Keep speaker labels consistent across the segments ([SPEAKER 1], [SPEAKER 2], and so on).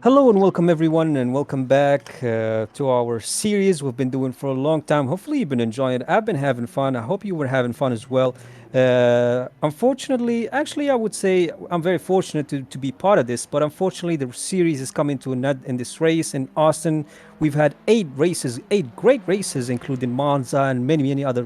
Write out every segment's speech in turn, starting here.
[SPEAKER 1] Hello and welcome everyone, and welcome back to our series we've been doing for a long time. Hopefully, you've been enjoying it. I've been having fun. I hope you were having fun as well. Unfortunately, actually, I would say I'm very fortunate to be part of this, but unfortunately, the series is coming to an end in this race in Austin. We've had 8 races, 8 great races, including Monza and many other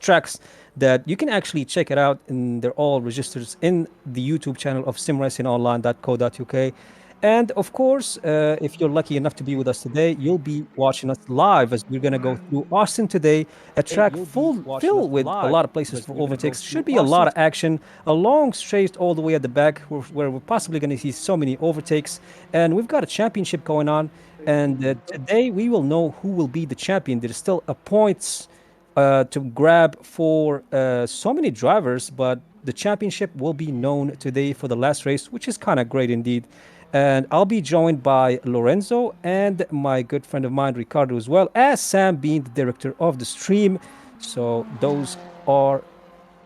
[SPEAKER 1] tracks that you can actually check it out, and they're all registered in the YouTube channel of SimRacingOnline.co.uk. And of course, if you're lucky enough to be with us today, you'll be watching us live as we're going to go through Austin today, a track filled with a lot of places for overtakes. Should be a lot of action, a long straight all the way at the back where we're possibly going to see so many overtakes. And we've got a championship going on. And today we will know who will be the champion. There's still a points to grab for so many drivers, but the championship will be known today for the last race, which is kind of great indeed. And I'll be joined by Lorenzo and my good friend of mine, Ricardo, as well as Sam being the director of the stream. So those are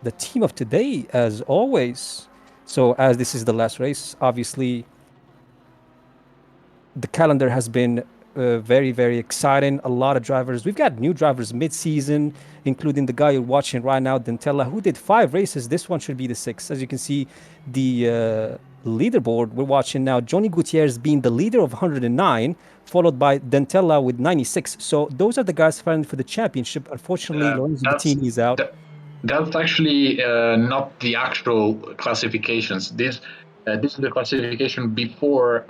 [SPEAKER 1] the team of today, as always. So as this is the last race, obviously the calendar has been very exciting. A lot of drivers. We've got new drivers mid-season, including the guy you're watching right now, Dentella, who did 5 races. This one should be the sixth. As you can see, the leaderboard we're watching now, Johnny Gutierrez being the leader of 109, followed by Dentella with 96. So those are the guys fighting for the championship. Unfortunately,
[SPEAKER 2] Uh,
[SPEAKER 1] Lorenzo
[SPEAKER 2] that's
[SPEAKER 1] Bettini is out.
[SPEAKER 2] that, that's actually not the actual classifications. This is the classification before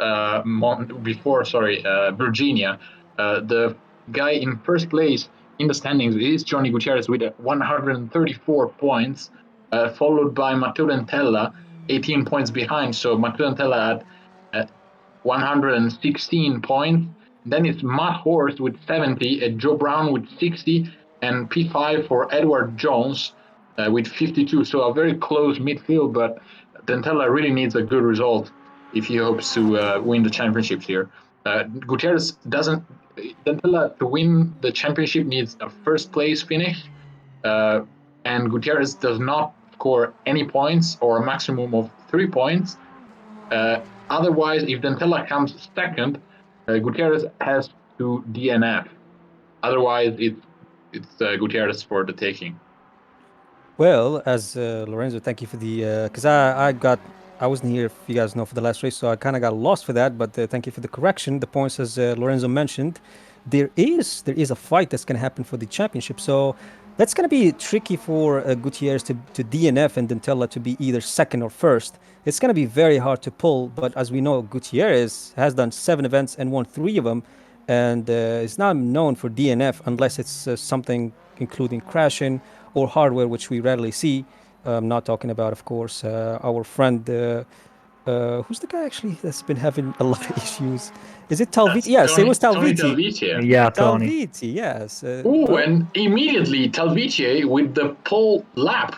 [SPEAKER 2] Virginia. The guy in first place in the standings is Johnny Gutierrez with 134 points, followed by Matteo Dentella, 18 points behind. So Matteo Dentella at 116 points. Then it's Matt Horst with 70, Joe Brown with 60, and P5 for Edward Jones with 52. So a very close midfield, but Dentella really needs a good result if he hopes to win the championships here. Gutierrez doesn't. Dentella to win the championship needs a first place finish, uh, and Gutierrez does not score any points or a maximum of 3 points. Uh, Otherwise, if Dentella comes second, Gutierrez has to DNF. Otherwise, it's Gutierrez for the taking.
[SPEAKER 1] Well, as Lorenzo, thank you for the because I wasn't here, if you guys know, for the last race, so I kind of got lost for that. But thank you for the correction. The points, as Lorenzo mentioned, there is a fight that's going to happen for the championship. So that's going to be tricky for Gutierrez to DNF and Dentella to be either second or first. It's going to be very hard to pull. But as we know, Gutierrez has done 7 events and won 3 of them, and is not known for DNF unless it's something including crashing or hardware, which we rarely see. I'm not talking about, of course, our friend. Who's the guy actually that's been having a lot of issues? Is it Talviti?
[SPEAKER 2] That's
[SPEAKER 1] Yes, it was
[SPEAKER 2] Tony
[SPEAKER 1] Talviti.
[SPEAKER 2] Talvitie.
[SPEAKER 3] Yeah, Tony.
[SPEAKER 1] Talviti, yes.
[SPEAKER 2] Oh,
[SPEAKER 1] Well,
[SPEAKER 2] and immediately Talvitie with the pole lap,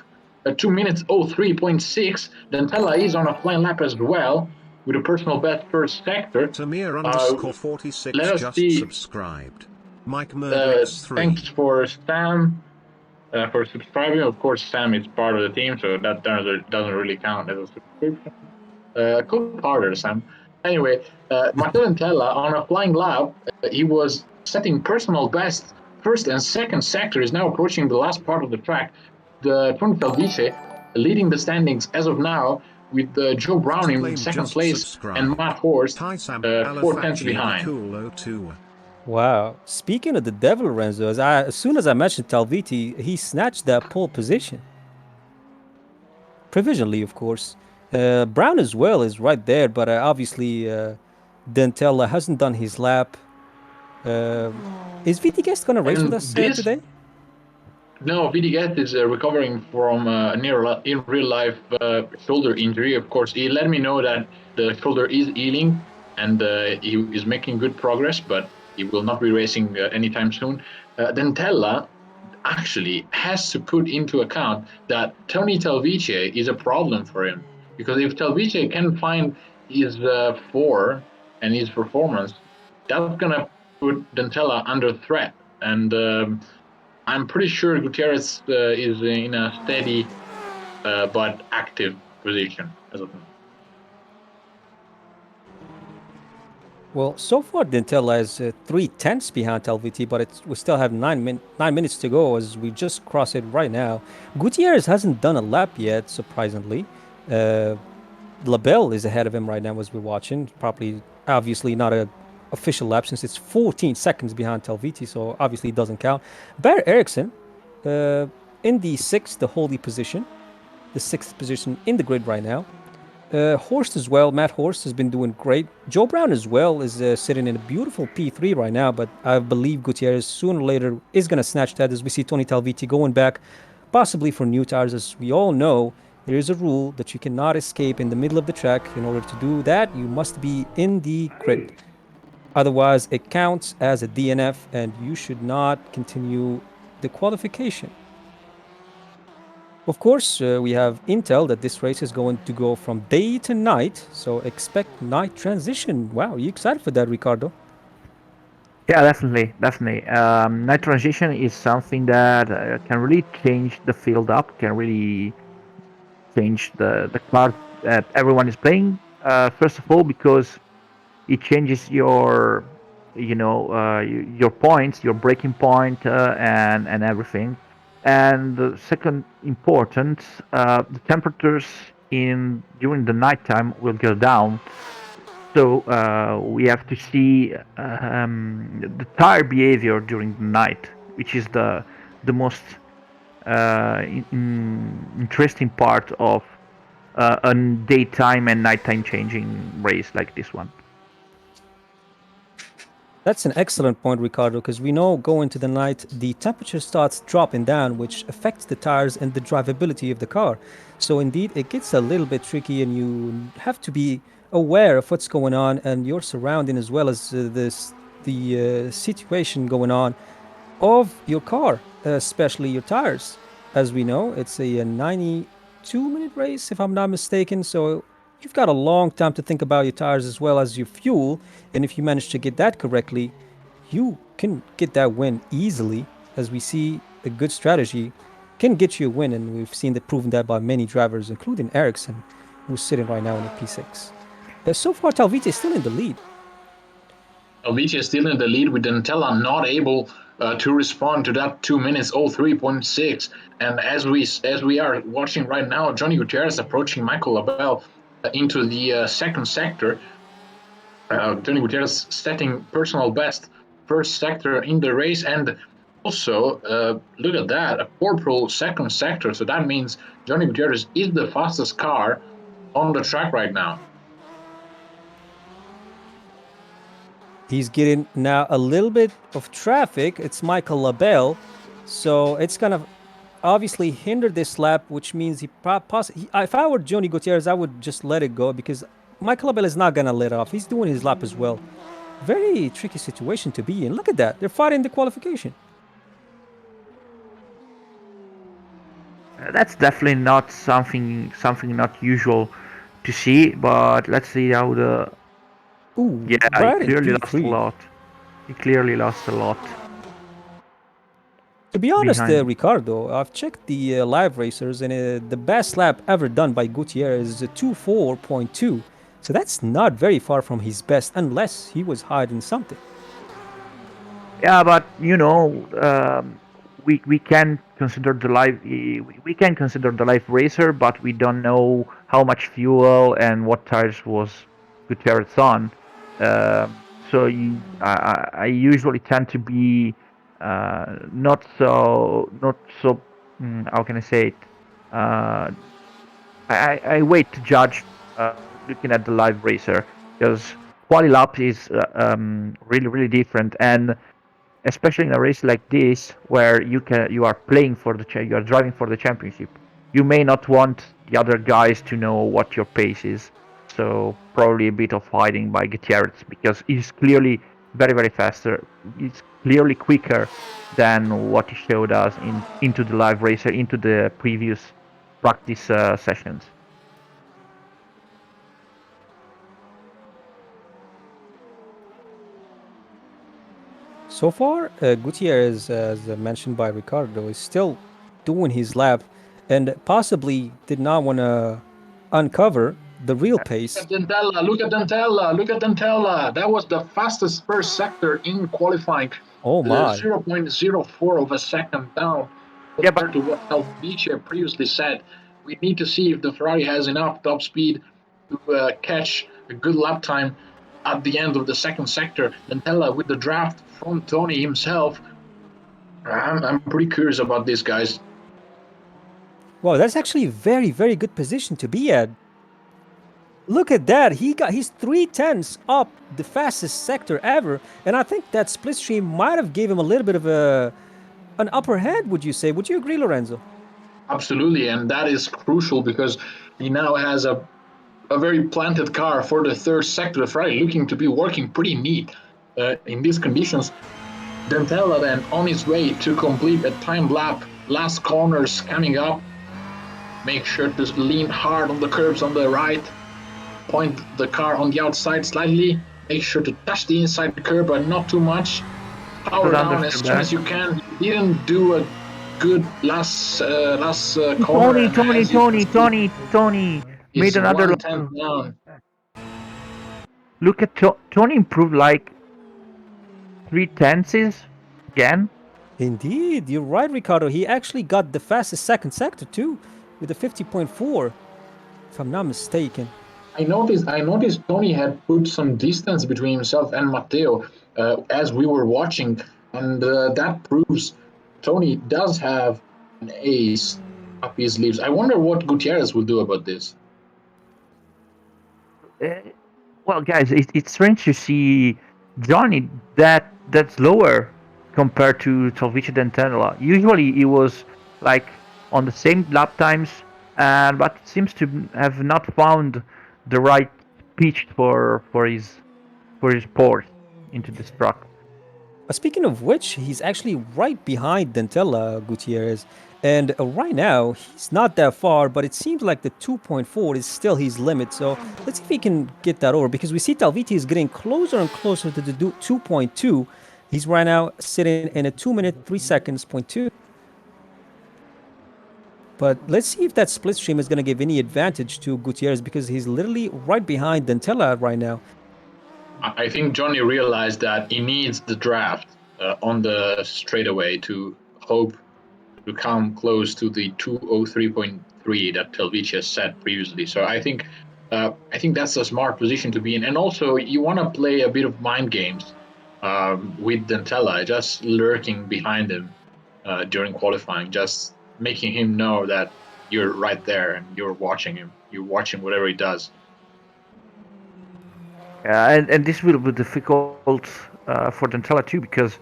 [SPEAKER 2] 2 minutes 03.6. Dentella is on a flying lap as well with a personal best first sector.
[SPEAKER 4] Samir
[SPEAKER 2] Uh,
[SPEAKER 4] underscore 46
[SPEAKER 2] let us
[SPEAKER 4] just
[SPEAKER 2] see.
[SPEAKER 4] subscribed. Mike Murderix
[SPEAKER 2] Thanks
[SPEAKER 4] 3.
[SPEAKER 2] for Sam for subscribing. Of course, Sam is part of the team, so that doesn't really count as a subscription. Co-partner, Sam. Anyway, Matteo Dentella on a flying lap, he was setting personal best first and second sector, is now approaching the last part of the track. The Tony Talvice leading the standings as of now with Joe Brown in
[SPEAKER 4] Flame
[SPEAKER 2] second
[SPEAKER 4] just
[SPEAKER 2] place and
[SPEAKER 4] subscribed.
[SPEAKER 2] Matt Horst
[SPEAKER 4] Ty Sam
[SPEAKER 2] 4 tenths
[SPEAKER 4] Alafachi
[SPEAKER 2] behind.
[SPEAKER 4] Cool 02.
[SPEAKER 1] wow. Speaking of the devil, Lorenzo, as soon as I mentioned Talviti, he snatched that pole position. Provisionally, of course. Brown as well is right there, but obviously Dentella hasn't done his lap. Uh, is VT Guest going to race with
[SPEAKER 2] And
[SPEAKER 1] us
[SPEAKER 2] this
[SPEAKER 1] today?
[SPEAKER 2] No, Vidigat is recovering from in real life shoulder injury. Of course, he let me know that the shoulder is healing and he is making good progress, but he will not be racing anytime soon. Dentella actually has to put into account that Tony Talvice is a problem for him because if Talvice can find his four and his performance, that's gonna put Dentella under threat and. I'm pretty sure Gutierrez is in a steady but active position as of now.
[SPEAKER 1] Well, so far Dentella is 3 tenths behind LVT, but we still have 9 minutes to go as we just cross it right now. Gutierrez hasn't done a lap yet, surprisingly. Uh, Labelle is ahead of him right now as we're watching. Probably, obviously, not a official lap since it's 14 seconds behind Telviti, so obviously it doesn't count. Bear Eriksson uh, in the sixth, the sixth position in the grid right now. Horst as well. Matt Horst has been doing great. Joe Brown as well is sitting in a beautiful P3 right now, but I believe Gutierrez sooner or later is going to snatch that as we see Tony Talviti going back, possibly for new tires. As we all know, there is a rule that you cannot escape in the middle of the track. In order to do that, you must be in the grid. Otherwise, it counts as a DNF and you should not continue the qualification. Of course, we have intel that this race is going to go from day to night, so expect night transition. Wow, you excited for that, Ricardo?
[SPEAKER 3] Yeah, definitely, definitely. Night transition is something that can really change the field up, can really change the card that everyone is playing. First of all, because it changes your, your points, your breaking point, and everything. And the second important, the temperatures in during the nighttime will go down, so we have to see the tire behavior during the night, which is the most interesting part of a daytime and nighttime changing race like this one.
[SPEAKER 1] That's an excellent point, Ricardo, because we know going to the night, the temperature starts dropping down, which affects the tires and the drivability of the car. So, indeed, it gets a little bit tricky, and you have to be aware of what's going on and your surrounding as well as the situation going on of your car, especially your tires. As we know, it's a 92-minute race, if I'm not mistaken. So you've got a long time to think about your tires as well as your fuel. And if you manage to get that correctly, you can get that win easily. As we see, a good strategy can get you a win. And we've seen that proven that by many drivers, including Ericsson, who's sitting right now in the P6. So far, Talvite is still in the lead.
[SPEAKER 2] Helvetia is still in the lead with Dentella not able to respond to that 2 minutes 03.6. And as we are watching right now, Johnny Gutierrez approaching Michael Labelle into the second sector. Johnny Gutierrez setting personal best first sector in the race, and also look at that, a purple second sector. So that means Johnny Gutierrez is the fastest car on the track right now.
[SPEAKER 1] He's getting now a little bit of traffic. It's Michael Labelle. So it's going to obviously hinder this lap, which means if I were Johnny Gutierrez, I would just let it go because Michael Labelle is not going to let off. He's doing his lap as well. Very tricky situation to be in. Look at that. They're fighting the qualification.
[SPEAKER 3] That's definitely not something not usual to see. But let's see how the
[SPEAKER 1] Ooh,
[SPEAKER 3] yeah, he
[SPEAKER 1] right in
[SPEAKER 3] clearly lost a
[SPEAKER 1] P3.
[SPEAKER 3] lot. He clearly lost a lot
[SPEAKER 1] To be honest,
[SPEAKER 3] behind.
[SPEAKER 1] Ricardo, I've checked the live racers, and the best lap ever done by Gutierrez is a 2:4.2. So that's not very far from his best, unless he was hiding something.
[SPEAKER 3] Yeah, but we can consider the live we can consider the live racer, but we don't know how much fuel and what tires was Gutierrez on. So I usually tend to be not so how can I say it? Uh, I wait to judge looking at the live racer because quali lap is really different, and especially in a race like this where you are playing for you are driving for the championship. You may not want the other guys to know what your pace is, so probably a bit of hiding by Gutierrez because he's clearly very faster. He's clearly quicker than what he showed us into the live racer, into the previous practice sessions.
[SPEAKER 1] So far, Gutierrez, as mentioned by Ricardo, is still doing his lap and possibly did not want to uncover the real pace.
[SPEAKER 2] Look at Dentella. That was the fastest first sector in qualifying.
[SPEAKER 1] Oh my.
[SPEAKER 2] 0.04 of a second down
[SPEAKER 3] Yeah, but
[SPEAKER 2] compared to what Alvice previously said. We need to see if the Ferrari has enough top speed to catch a good lap time at the end of the second sector. Dentella with the draft from Tony himself. I'm pretty curious about this, guys.
[SPEAKER 1] Wow, that's actually a very, very good position to be at. Look at that. He's 3 tenths up the fastest sector ever. And I think that split stream might have gave him a little bit of an upper hand, would you say? Would you agree, Lorenzo?
[SPEAKER 2] Absolutely, and that is crucial because he now has a very planted car for the third sector. Ferrari looking to be working pretty neat in these conditions. Dentella then on his way to complete a timed lap. Last corners coming up. Make sure to lean hard on the curbs on the right. Point the car on the outside slightly. Make sure to touch the inside curb, but not too much. Power down as soon as you can. You didn't do a good last corner.
[SPEAKER 3] Tony made another.
[SPEAKER 2] 1/10 down.
[SPEAKER 3] Look at Tony improved like 3 tenths again.
[SPEAKER 1] Indeed, you're right, Ricardo. He actually got the fastest second sector too, with a 50.4, if I'm not mistaken.
[SPEAKER 2] I noticed Tony had put some distance between himself and Matteo as we were watching, and that proves Tony does have an ace up his sleeves. I wonder what Gutierrez will do about this.
[SPEAKER 3] Well, guys, it's strange to see Johnny that's lower compared to Talvice Dentella. Usually, he was like on the same lap times, but seems to have not found the right pitch for his port into this truck.
[SPEAKER 1] Speaking of which, he's actually right behind Dentella Gutierrez. And right now, he's not that far, but it seems like the 2.4 is still his limit. So let's see if he can get that over, because we see Talvice is getting closer and closer to the 2.2. He's right now sitting in a 2 minute, 3 seconds, 0.2. But let's see if that split stream is going to give any advantage to Gutierrez, because he's literally right behind Dentella right now.
[SPEAKER 2] I think Johnny realized that he needs the draft on the straightaway to hope to come close to the 203.3 that Telvici said previously. So I think that's a smart position to be in. And also, you want to play a bit of mind games with Dentella, just lurking behind him during qualifying, just making him know that you're right there and you're watching him. You're watching whatever he does.
[SPEAKER 3] And this will be difficult for Dentella too, because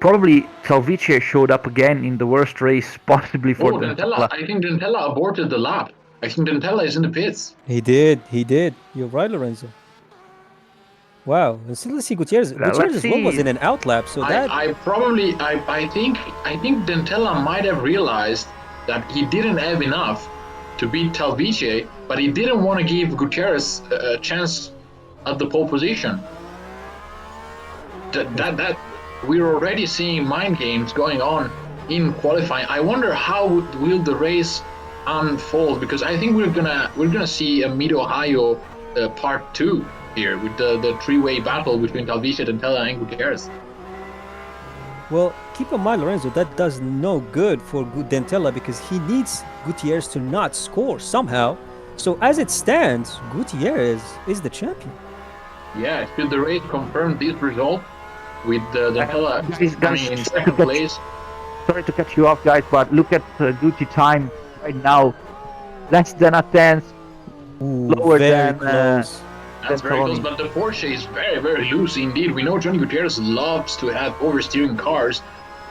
[SPEAKER 3] probably Talvice showed up again in the worst race possibly for Dentella.
[SPEAKER 2] I think Dentella aborted the lap. I think Dentella is in the pits.
[SPEAKER 1] He did. You're right, Lorenzo. Wow. And still, let's see Gutierrez. Gutierrez as well was in an outlap, so that...
[SPEAKER 2] I think Dentella might have realized that he didn't have enough to beat Talvice, but he didn't want to give Gutierrez a chance at the pole position. That we're already seeing mind games going on in qualifying. I wonder how will the race unfold, because I think we're gonna see a Mid Ohio part 2 here with the three-way battle between Talvice, Dentella, and Gutierrez.
[SPEAKER 1] Well, keep in mind, Lorenzo, that does no good for Dentella, because he needs Gutierrez to not score somehow. So as it stands, Gutierrez is the champion.
[SPEAKER 2] Yeah, should the race confirm this result with Dentella coming in second place?
[SPEAKER 3] Sorry to cut you off, guys, but look at Gucci time right now. Less than a tenth. Lower
[SPEAKER 1] very
[SPEAKER 3] than
[SPEAKER 1] close.
[SPEAKER 2] That's very close, but the Porsche is very, very loose indeed. We know Johnny Gutierrez loves to have oversteering cars,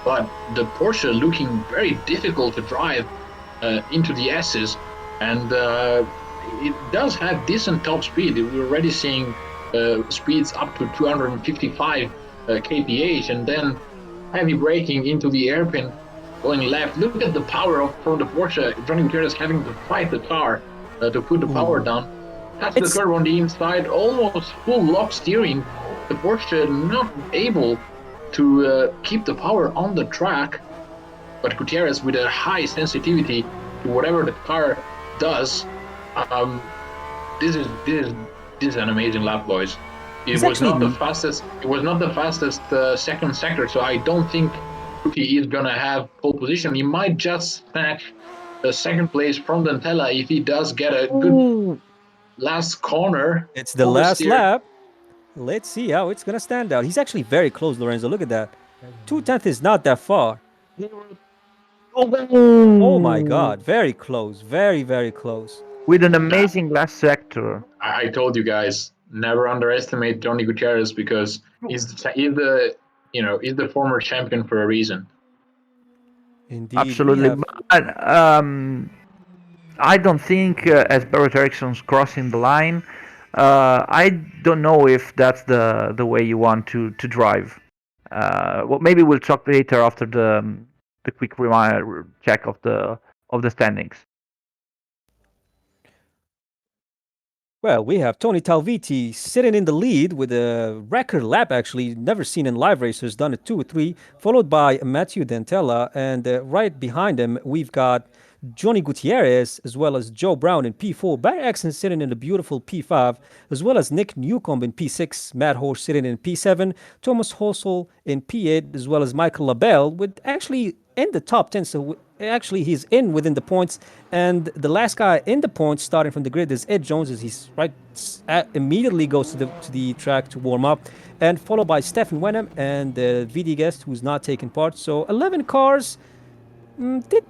[SPEAKER 2] but the Porsche looking very difficult to drive into the S's, and it does have decent top speed. We're already seeing speeds up to 255 kph, and then heavy braking into the airpin, going left. Look at the power from the Porsche. Johnny Gutierrez having to fight the car to put the power down. That's the curve on the inside, almost full lock steering. The Porsche not able to keep the power on the track, but Gutierrez with a high sensitivity to whatever the car does, this is an amazing lap, boys. It
[SPEAKER 1] He's
[SPEAKER 2] was not the
[SPEAKER 1] actually
[SPEAKER 2] fastest. It was not the fastest second sector, so I don't think Yuki is gonna have pole position. He might just snatch the second place from Dantella if he does get a good
[SPEAKER 3] Ooh.
[SPEAKER 2] last corner
[SPEAKER 1] it's the last
[SPEAKER 2] oversteer.
[SPEAKER 1] lap. Let's see how it's gonna stand out. He's actually very close, Lorenzo. Look at that. 2/10 is not that far. Oh my
[SPEAKER 3] Oh.
[SPEAKER 1] God, very close, very very close.
[SPEAKER 3] With an amazing last sector.
[SPEAKER 2] I told you guys, never underestimate Johnny Gutierrez because he's the former champion for a reason.
[SPEAKER 1] Indeed, we
[SPEAKER 3] Absolutely.
[SPEAKER 1] have.
[SPEAKER 3] But I don't think as Barrett Erickson's crossing the line, I don't know if that's the way you want to drive. Well, maybe we'll talk later after the quick reminder check of the standings.
[SPEAKER 1] Well, we have Tony Talviti sitting in the lead with a record lap, actually, never seen in live racers, done it 2 or 3, followed by Matthew Dentella. And right behind him, we've got Johnny Gutierrez, as well as Joe Brown in P4, Barry Exon sitting in the beautiful P5, as well as Nick Newcomb in P6, Matt Horse sitting in P7, Thomas Hossel in P8, as well as Michael LaBelle, with actually in the top 10. So actually, he's in within the points. And the last guy in the points, starting from the grid, is Ed Jones. As he's right immediately goes to the track to warm up, and followed by Stephen Wenham and the VD guest who's not taking part. So 11 cars.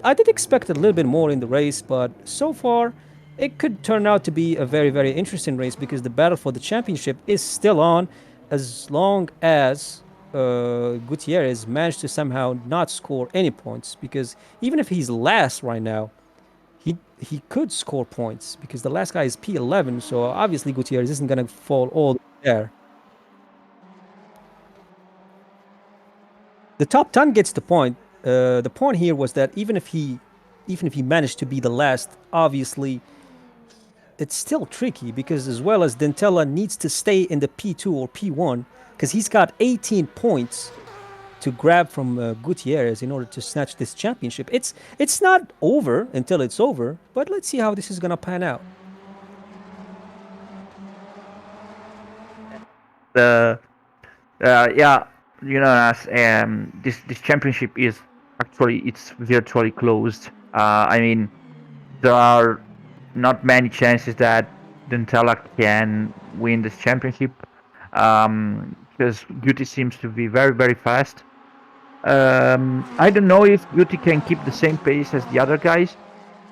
[SPEAKER 1] I did expect a little bit more in the race, but so far it could turn out to be a very, very interesting race because the battle for the championship is still on as long as Gutierrez managed to somehow not score any points. Because even if he's last right now, he could score points because the last guy is P11, so obviously Gutierrez isn't going to fall all there. The top 10 gets the point. The point here was that even if he managed to be the last, obviously it's still tricky because as well as Dentella needs to stay in the P2 or P1 because he's got 18 points to grab from Gutierrez in order to snatch this championship. It's not over until it's over, but let's see how this is gonna pan out.
[SPEAKER 3] The Yeah, as this championship is actually it's virtually closed. I mean, there are not many chances that Dentella can win this championship because Guti seems to be very very fast. I don't know if Guti can keep the same pace as the other guys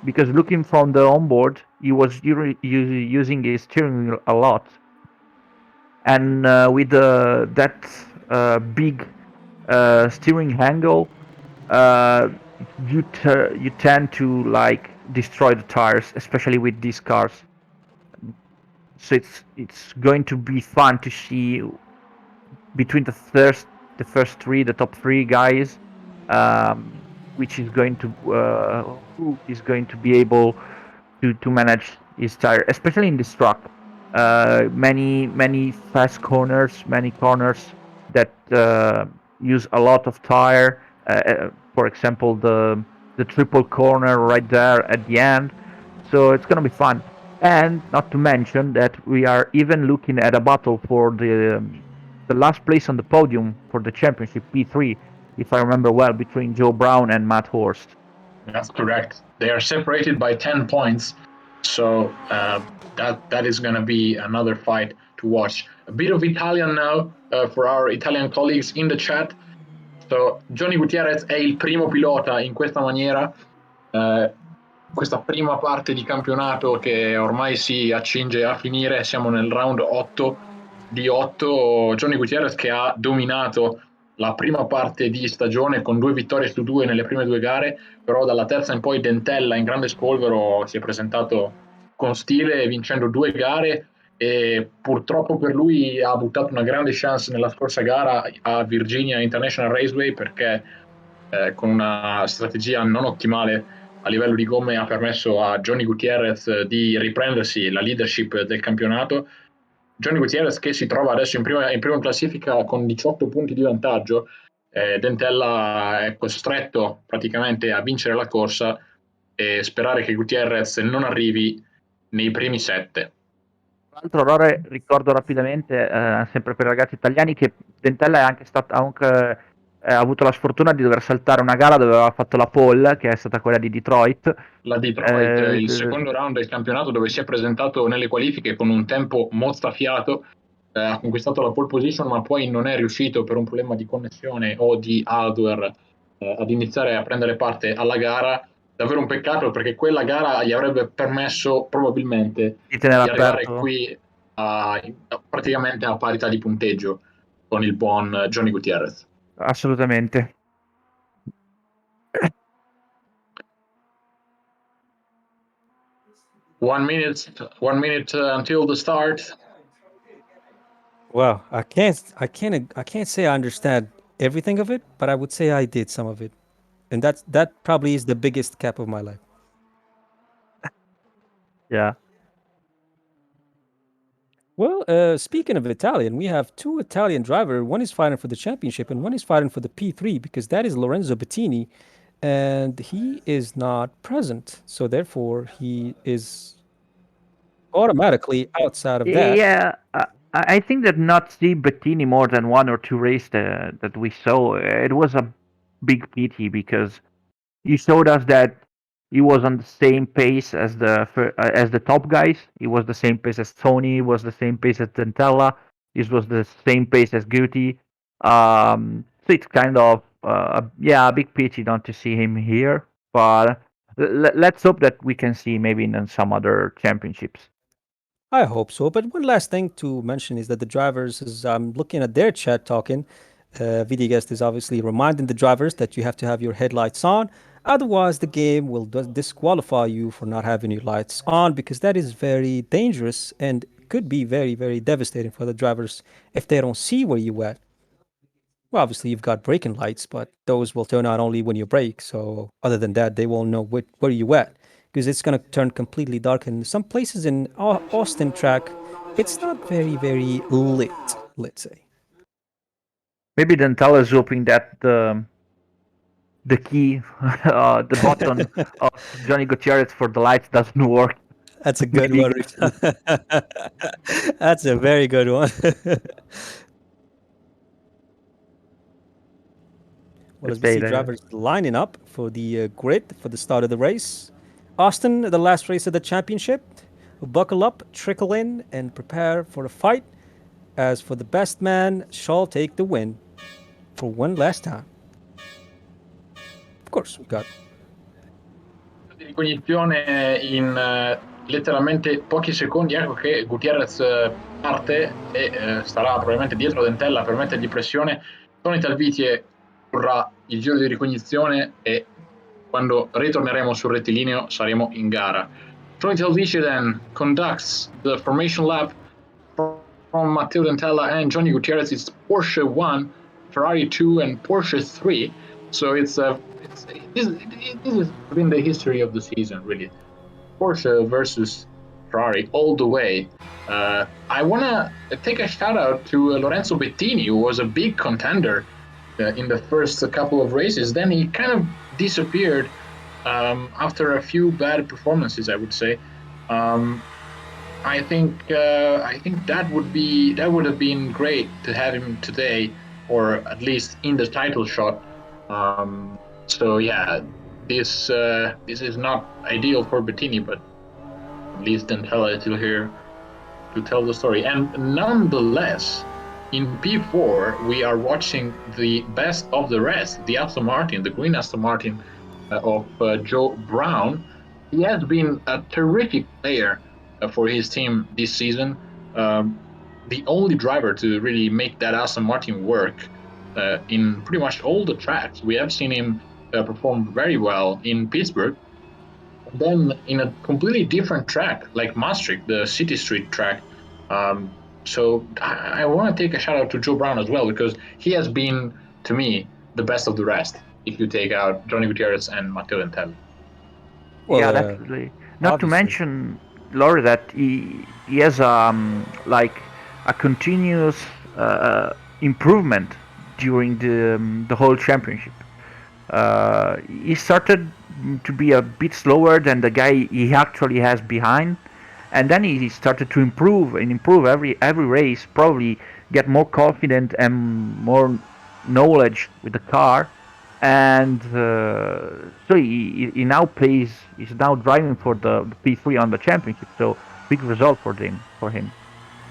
[SPEAKER 3] because looking from the onboard, he was using his steering wheel a lot, and with that big steering angle, uh, you tend to like destroy the tires, especially with these cars. So it's going to be fun to see between the first three, the top three guys, which is going to who is going to be able to manage his tire, especially in this track. Many fast corners, many corners that use a lot of tire. For example, the triple corner right there at the end. So it's gonna be fun. And not to mention that we are even looking at a battle for the last place on the podium for the championship P3, if I remember well, between Joe Brown and Matt Horst.
[SPEAKER 2] That's correct. They are separated by 10 points, so that is going to be another fight to watch. A bit of Italian now for our Italian colleagues in the chat. So Johnny Gutierrez è il primo pilota in questa maniera, questa prima parte di campionato che ormai si accinge a finire. Siamo nel round 8 di 8. Johnny Gutierrez che ha dominato la prima parte di stagione con 2 vittorie su 2 nelle prime 2 gare, però dalla terza in poi Dentella in grande spolvero si è presentato con stile vincendo 2 gare e purtroppo per lui ha buttato una grande chance nella scorsa gara a Virginia International Raceway perché con una strategia non ottimale a livello di gomme ha permesso a Johnny Gutierrez di riprendersi la leadership del campionato. Johnny Gutierrez che si trova adesso in prima classifica con 18 punti di vantaggio. Dentella è costretto praticamente a vincere la corsa e sperare che Gutierrez non arrivi nei primi 7.
[SPEAKER 3] Tra l'altro, Lore, ricordo rapidamente, sempre per i ragazzi italiani, che Dentella è anche ha avuto la sfortuna di dover saltare una gara dove aveva fatto la pole, che è stata quella di Detroit.
[SPEAKER 2] La Detroit, il secondo round del campionato dove si è presentato nelle qualifiche con un tempo mozzafiato, ha conquistato la pole position ma poi non è riuscito per un problema di connessione o di hardware ad iniziare a prendere parte alla gara. Davvero un peccato perché quella gara gli avrebbe permesso probabilmente
[SPEAKER 3] di tenere
[SPEAKER 2] di arrivare
[SPEAKER 3] aperto.
[SPEAKER 2] qui praticamente a parità di punteggio con il buon Johnny Gutierrez.
[SPEAKER 3] Assolutamente.
[SPEAKER 2] 1 minute until the start.
[SPEAKER 1] Well, I can't say I understand everything of it, but I would say I did some of it, and that probably is the biggest cap of my life.
[SPEAKER 3] Yeah.
[SPEAKER 1] Well, speaking of Italian, we have two Italian drivers. One is fighting for the championship, and one is fighting for the P3 because that is Lorenzo Bettini, and he is not present. So therefore, he is automatically outside of that.
[SPEAKER 3] Yeah, I think that not see Bettini more than one or two races that we saw, it was a big pity because he showed us that he was on the same pace as the top guys. He was the same pace as Tony. Was the same pace as Dentella. This was the same pace as Guti. So it's kind of a big pity not to see him here. But let's hope that we can see maybe in some other championships.
[SPEAKER 1] I hope so. But one last thing to mention is that the drivers, as I'm looking at their chat talking, VDGuest is obviously reminding the drivers that you have to have your headlights on. Otherwise, the game will disqualify you for not having your lights on because that is very dangerous and could be very, very devastating for the drivers if they don't see where you at. Well, obviously, you've got braking lights, but those will turn on only when you brake. So, other than that, they won't know where you at because it's going to turn completely dark. And some places in Austin track, it's not very, very lit, let's say.
[SPEAKER 3] Maybe Dentella is hoping that the key, the button of Johnny Gutierrez for the lights doesn't work.
[SPEAKER 1] That's a good
[SPEAKER 3] Maybe he
[SPEAKER 1] one.
[SPEAKER 3] gets to
[SPEAKER 1] That's a very good one. Well, as we
[SPEAKER 3] say
[SPEAKER 1] see
[SPEAKER 3] that.
[SPEAKER 1] drivers lining up for the grid for the start of the race. Austin, the last race of the championship. Buckle up, trickle in, and prepare for the fight. As for the best man, shall take the win for one last time. Of course, we got
[SPEAKER 2] Di ricognizione in letteralmente pochi secondi. Ecco che Gutierrez parte e starà probabilmente dietro Dentella per mettergli pressione. Tony Talvitie correrà il giro di ricognizione e quando ritorneremo sul rettilineo saremo in gara. Tony Talvitie then conducts the formation lap from Matteo Dentella and Johnny Gutierrez. It's Porsche 1, Ferrari 2 and Porsche 3. So this is been the history of the season, really. Porsche versus Ferrari all the way. I want to take a shout out to Lorenzo Bettini, who was a big contender in the first couple of races. Then he kind of disappeared after a few bad performances, I would say. I think that would have been great to have him today, or at least in the title shot. So yeah, this is not ideal for Bettini, but at least Dentella is still here to tell the story. And nonetheless, in P4 we are watching the best of the rest, the Aston Martin, the green Aston Martin of Joe Brown. He has been a terrific player for his team this season. The only driver to really make that Aston Martin work in pretty much all the tracks. We have seen him perform very well in Pittsburgh. Then in a completely different track, like Maastricht, the City Street track. So I want to take a shout out to Joe Brown as well, because he has been, to me, the best of the rest, if you take out Johnny Gutierrez and Matteo Dentelli.
[SPEAKER 1] well,
[SPEAKER 3] Yeah, definitely. Not to
[SPEAKER 1] obviously.
[SPEAKER 3] mention, Laurie, that he has like a continuous improvement during the whole championship. He started to be a bit slower than the guy he actually has behind, and then he started to improve every race, probably get more confident and more knowledge with the car, and so he now plays. He's now driving for the P3 on the championship. So big result for him.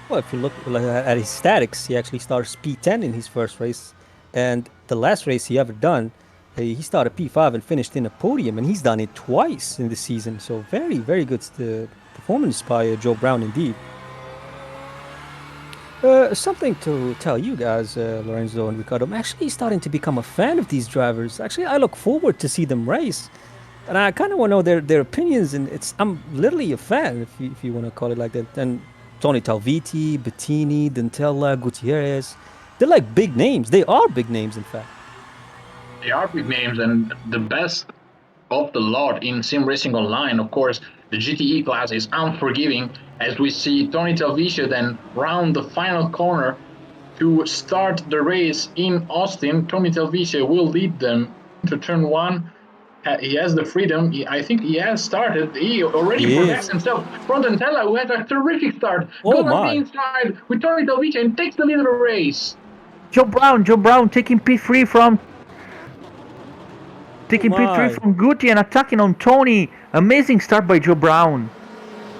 [SPEAKER 1] Well, if you look at his statics, he actually started P10 in his first race, and the last race he ever done, he started P5 and finished in a podium, and he's done it twice in the season. So very, very good performance by Joe Brown indeed. Something to tell you guys, Lorenzo and Ricardo. I'm actually starting to become a fan of these drivers. Actually, I look forward to see them race, and I kind of want to know their opinions. And I'm literally a fan, if you want to call it like that. And Tony Talviti, Bettini, Dentella, Gutierrez, they're like big names. They are big names, in fact.
[SPEAKER 2] They are big names, and the best of the lot in Sim Racing Online, of course, the GTE class is unforgiving, as we see Tony Talvicio then round the final corner to start the race in Austin. Tony Talvicio will lead them into turn one. He has the freedom. I think he has started. He already protects himself. Frontentella, who has a terrific start, goes on the inside with Tony Talvicio and takes the lead of the race.
[SPEAKER 3] Joe Brown taking P3 from Guti and attacking on Tony. Amazing start by Joe Brown.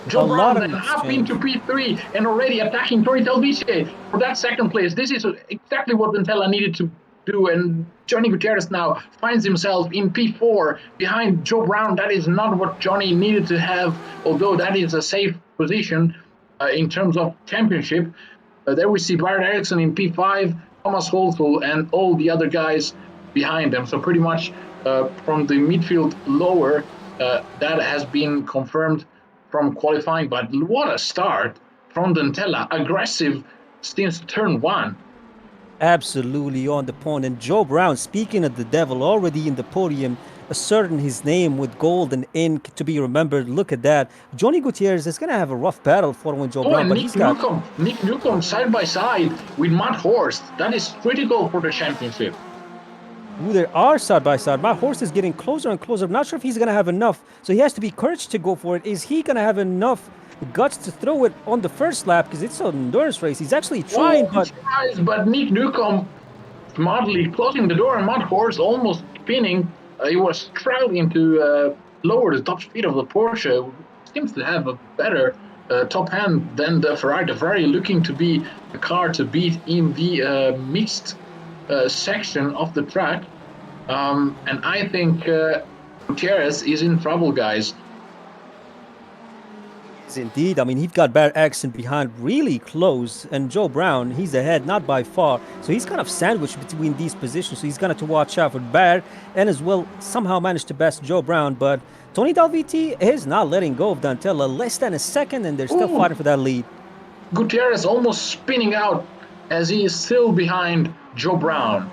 [SPEAKER 2] Joe Brown then up into P3 and already attacking Tony Talvice for that second place. This is exactly what Dentella needed to do, and Johnny Gutierrez now finds himself in P4 behind Joe Brown. That is not what Johnny needed to have, although that is a safe position in terms of championship. There we see Byron Eriksson in P5, Thomas Holzel, and all the other guys behind them. So pretty much from the midfield lower, that has been confirmed from qualifying. But what a start from Dentella, aggressive since turn one.
[SPEAKER 1] Absolutely on the point. And Joe Brown, speaking of the devil, already in the podium, asserting his name with gold and ink to be remembered. Look at that. Johnny Gutierrez is going to have a rough battle following Joe Brown.
[SPEAKER 2] But Nick Newcomb side by side with Matt Horst. That is critical for the championship.
[SPEAKER 1] Ooh, they are side by side. Matt Horst is getting closer and closer. I'm not sure if he's going to have enough. So he has to be courage to go for it. Is he going to have enough guts to throw it on the first lap? Because it's an endurance race. He's actually trying,
[SPEAKER 2] but Nick Newcomb smartly closing the door, and Matt Horst almost spinning. He was struggling to lower the top speed of the Porsche. Seems to have a better top hand than the Ferrari. The Ferrari looking to be the car to beat in the mixed section of the track. And I think Gutierrez is in trouble, guys.
[SPEAKER 1] Indeed. I mean, he's got Barrett Eriksson behind really close, and Joe Brown, he's ahead, not by far. So he's kind of sandwiched between these positions. So he's going to watch out for Barrett and as well somehow managed to best Joe Brown. But Tony Dalviti is not letting go of Dantella. Less than a second, and they're still fighting for that lead.
[SPEAKER 2] Gutierrez almost spinning out as he is still behind Joe Brown.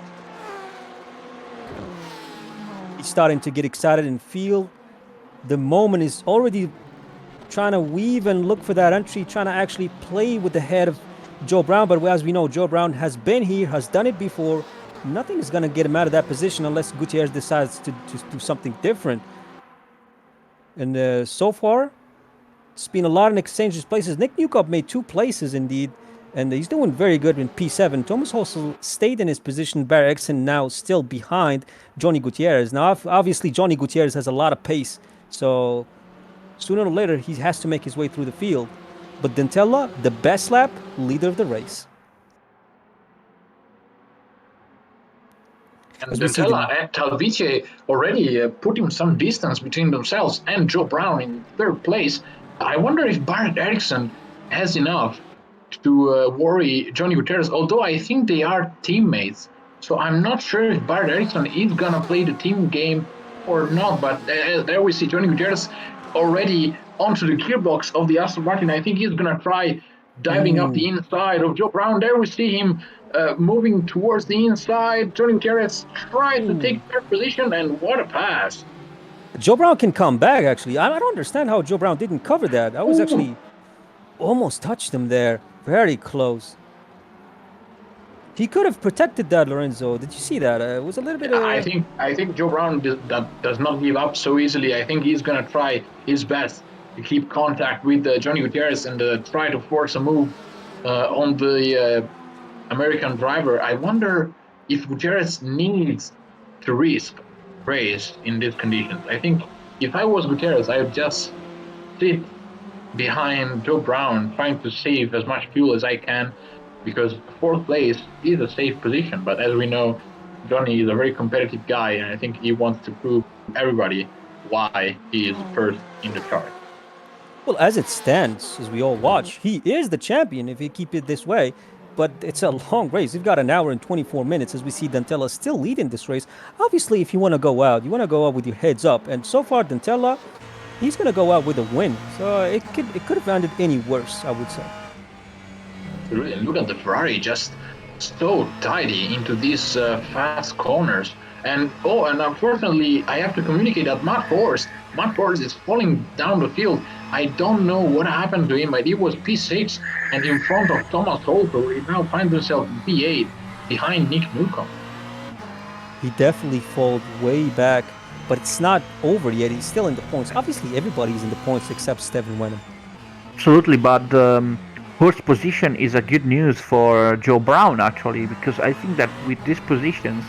[SPEAKER 1] He's starting to get excited and feel the moment is already trying to weave and look for that entry, trying to actually play with the head of Joe Brown. But as we know, Joe Brown has been here, has done it before. Nothing is going to get him out of that position unless Gutierrez decides to do something different. And so far, it's been a lot of exchanges places. Nick Newcomb made 2 places indeed, and he's doing very good in P7. Thomas Hossel stayed in his position. Barry Eriksson now still behind Johnny Gutierrez. Now, obviously, Johnny Gutierrez has a lot of pace, so sooner or later, he has to make his way through the field. But Dentella, the best lap, leader of the race.
[SPEAKER 2] And Dentella and Talvice already putting some distance between themselves and Joe Brown in 3rd place. I wonder if Barrett Eriksson has enough to worry Johnny Gutierrez, although I think they are teammates. So I'm not sure if Barrett Eriksson is going to play the team game or not. But there we see Johnny Gutierrez already onto the gearbox of the Aston Martin. I think he's going to try diving up the inside of Joe Brown. There we see him moving towards the inside. Johnny Gutierrez trying to take 3rd position, and what a pass.
[SPEAKER 1] Joe Brown can come back, actually. I don't understand how Joe Brown didn't cover that. I was actually almost touched him there. Very close. He could have protected that, Lorenzo. Did you see that? It was a little bit.
[SPEAKER 2] I think Joe Brown does not give up so easily. I think he's gonna try his best to keep contact with Johnny Gutierrez and try to force a move on the American driver. I wonder if Gutierrez needs to risk race in these conditions. I think if I was Gutierrez, I would just sit behind Joe Brown, trying to save as much fuel as I can, because fourth place is a safe position. But as we know, Johnny is a very competitive guy, and I think he wants to prove everybody why he is first in the chart.
[SPEAKER 1] Well, as it stands, as we all watch, he is the champion if he keep it this way. But it's a long race. We've got an hour and 24 minutes as we see Dantella still leading this race. Obviously, if you want to go out, you want to go out with your heads up. And so far, Dantella, he's going to go out with a win. So it could have ended any worse, I would say.
[SPEAKER 2] Really, look at the Ferrari, just so tidy into these fast corners. And unfortunately, I have to communicate that Matt Forrest is falling down the field. I don't know what happened to him, but he was P6 and in front of Thomas Holter. He now finds himself P8 behind Nick Newcomb.
[SPEAKER 1] He definitely falls way back, but it's not over yet. He's still in the points. Obviously, everybody's in the points except Stephen Wenham.
[SPEAKER 3] Absolutely, but first position is a good news for Joe Brown, actually, because I think that with these positions,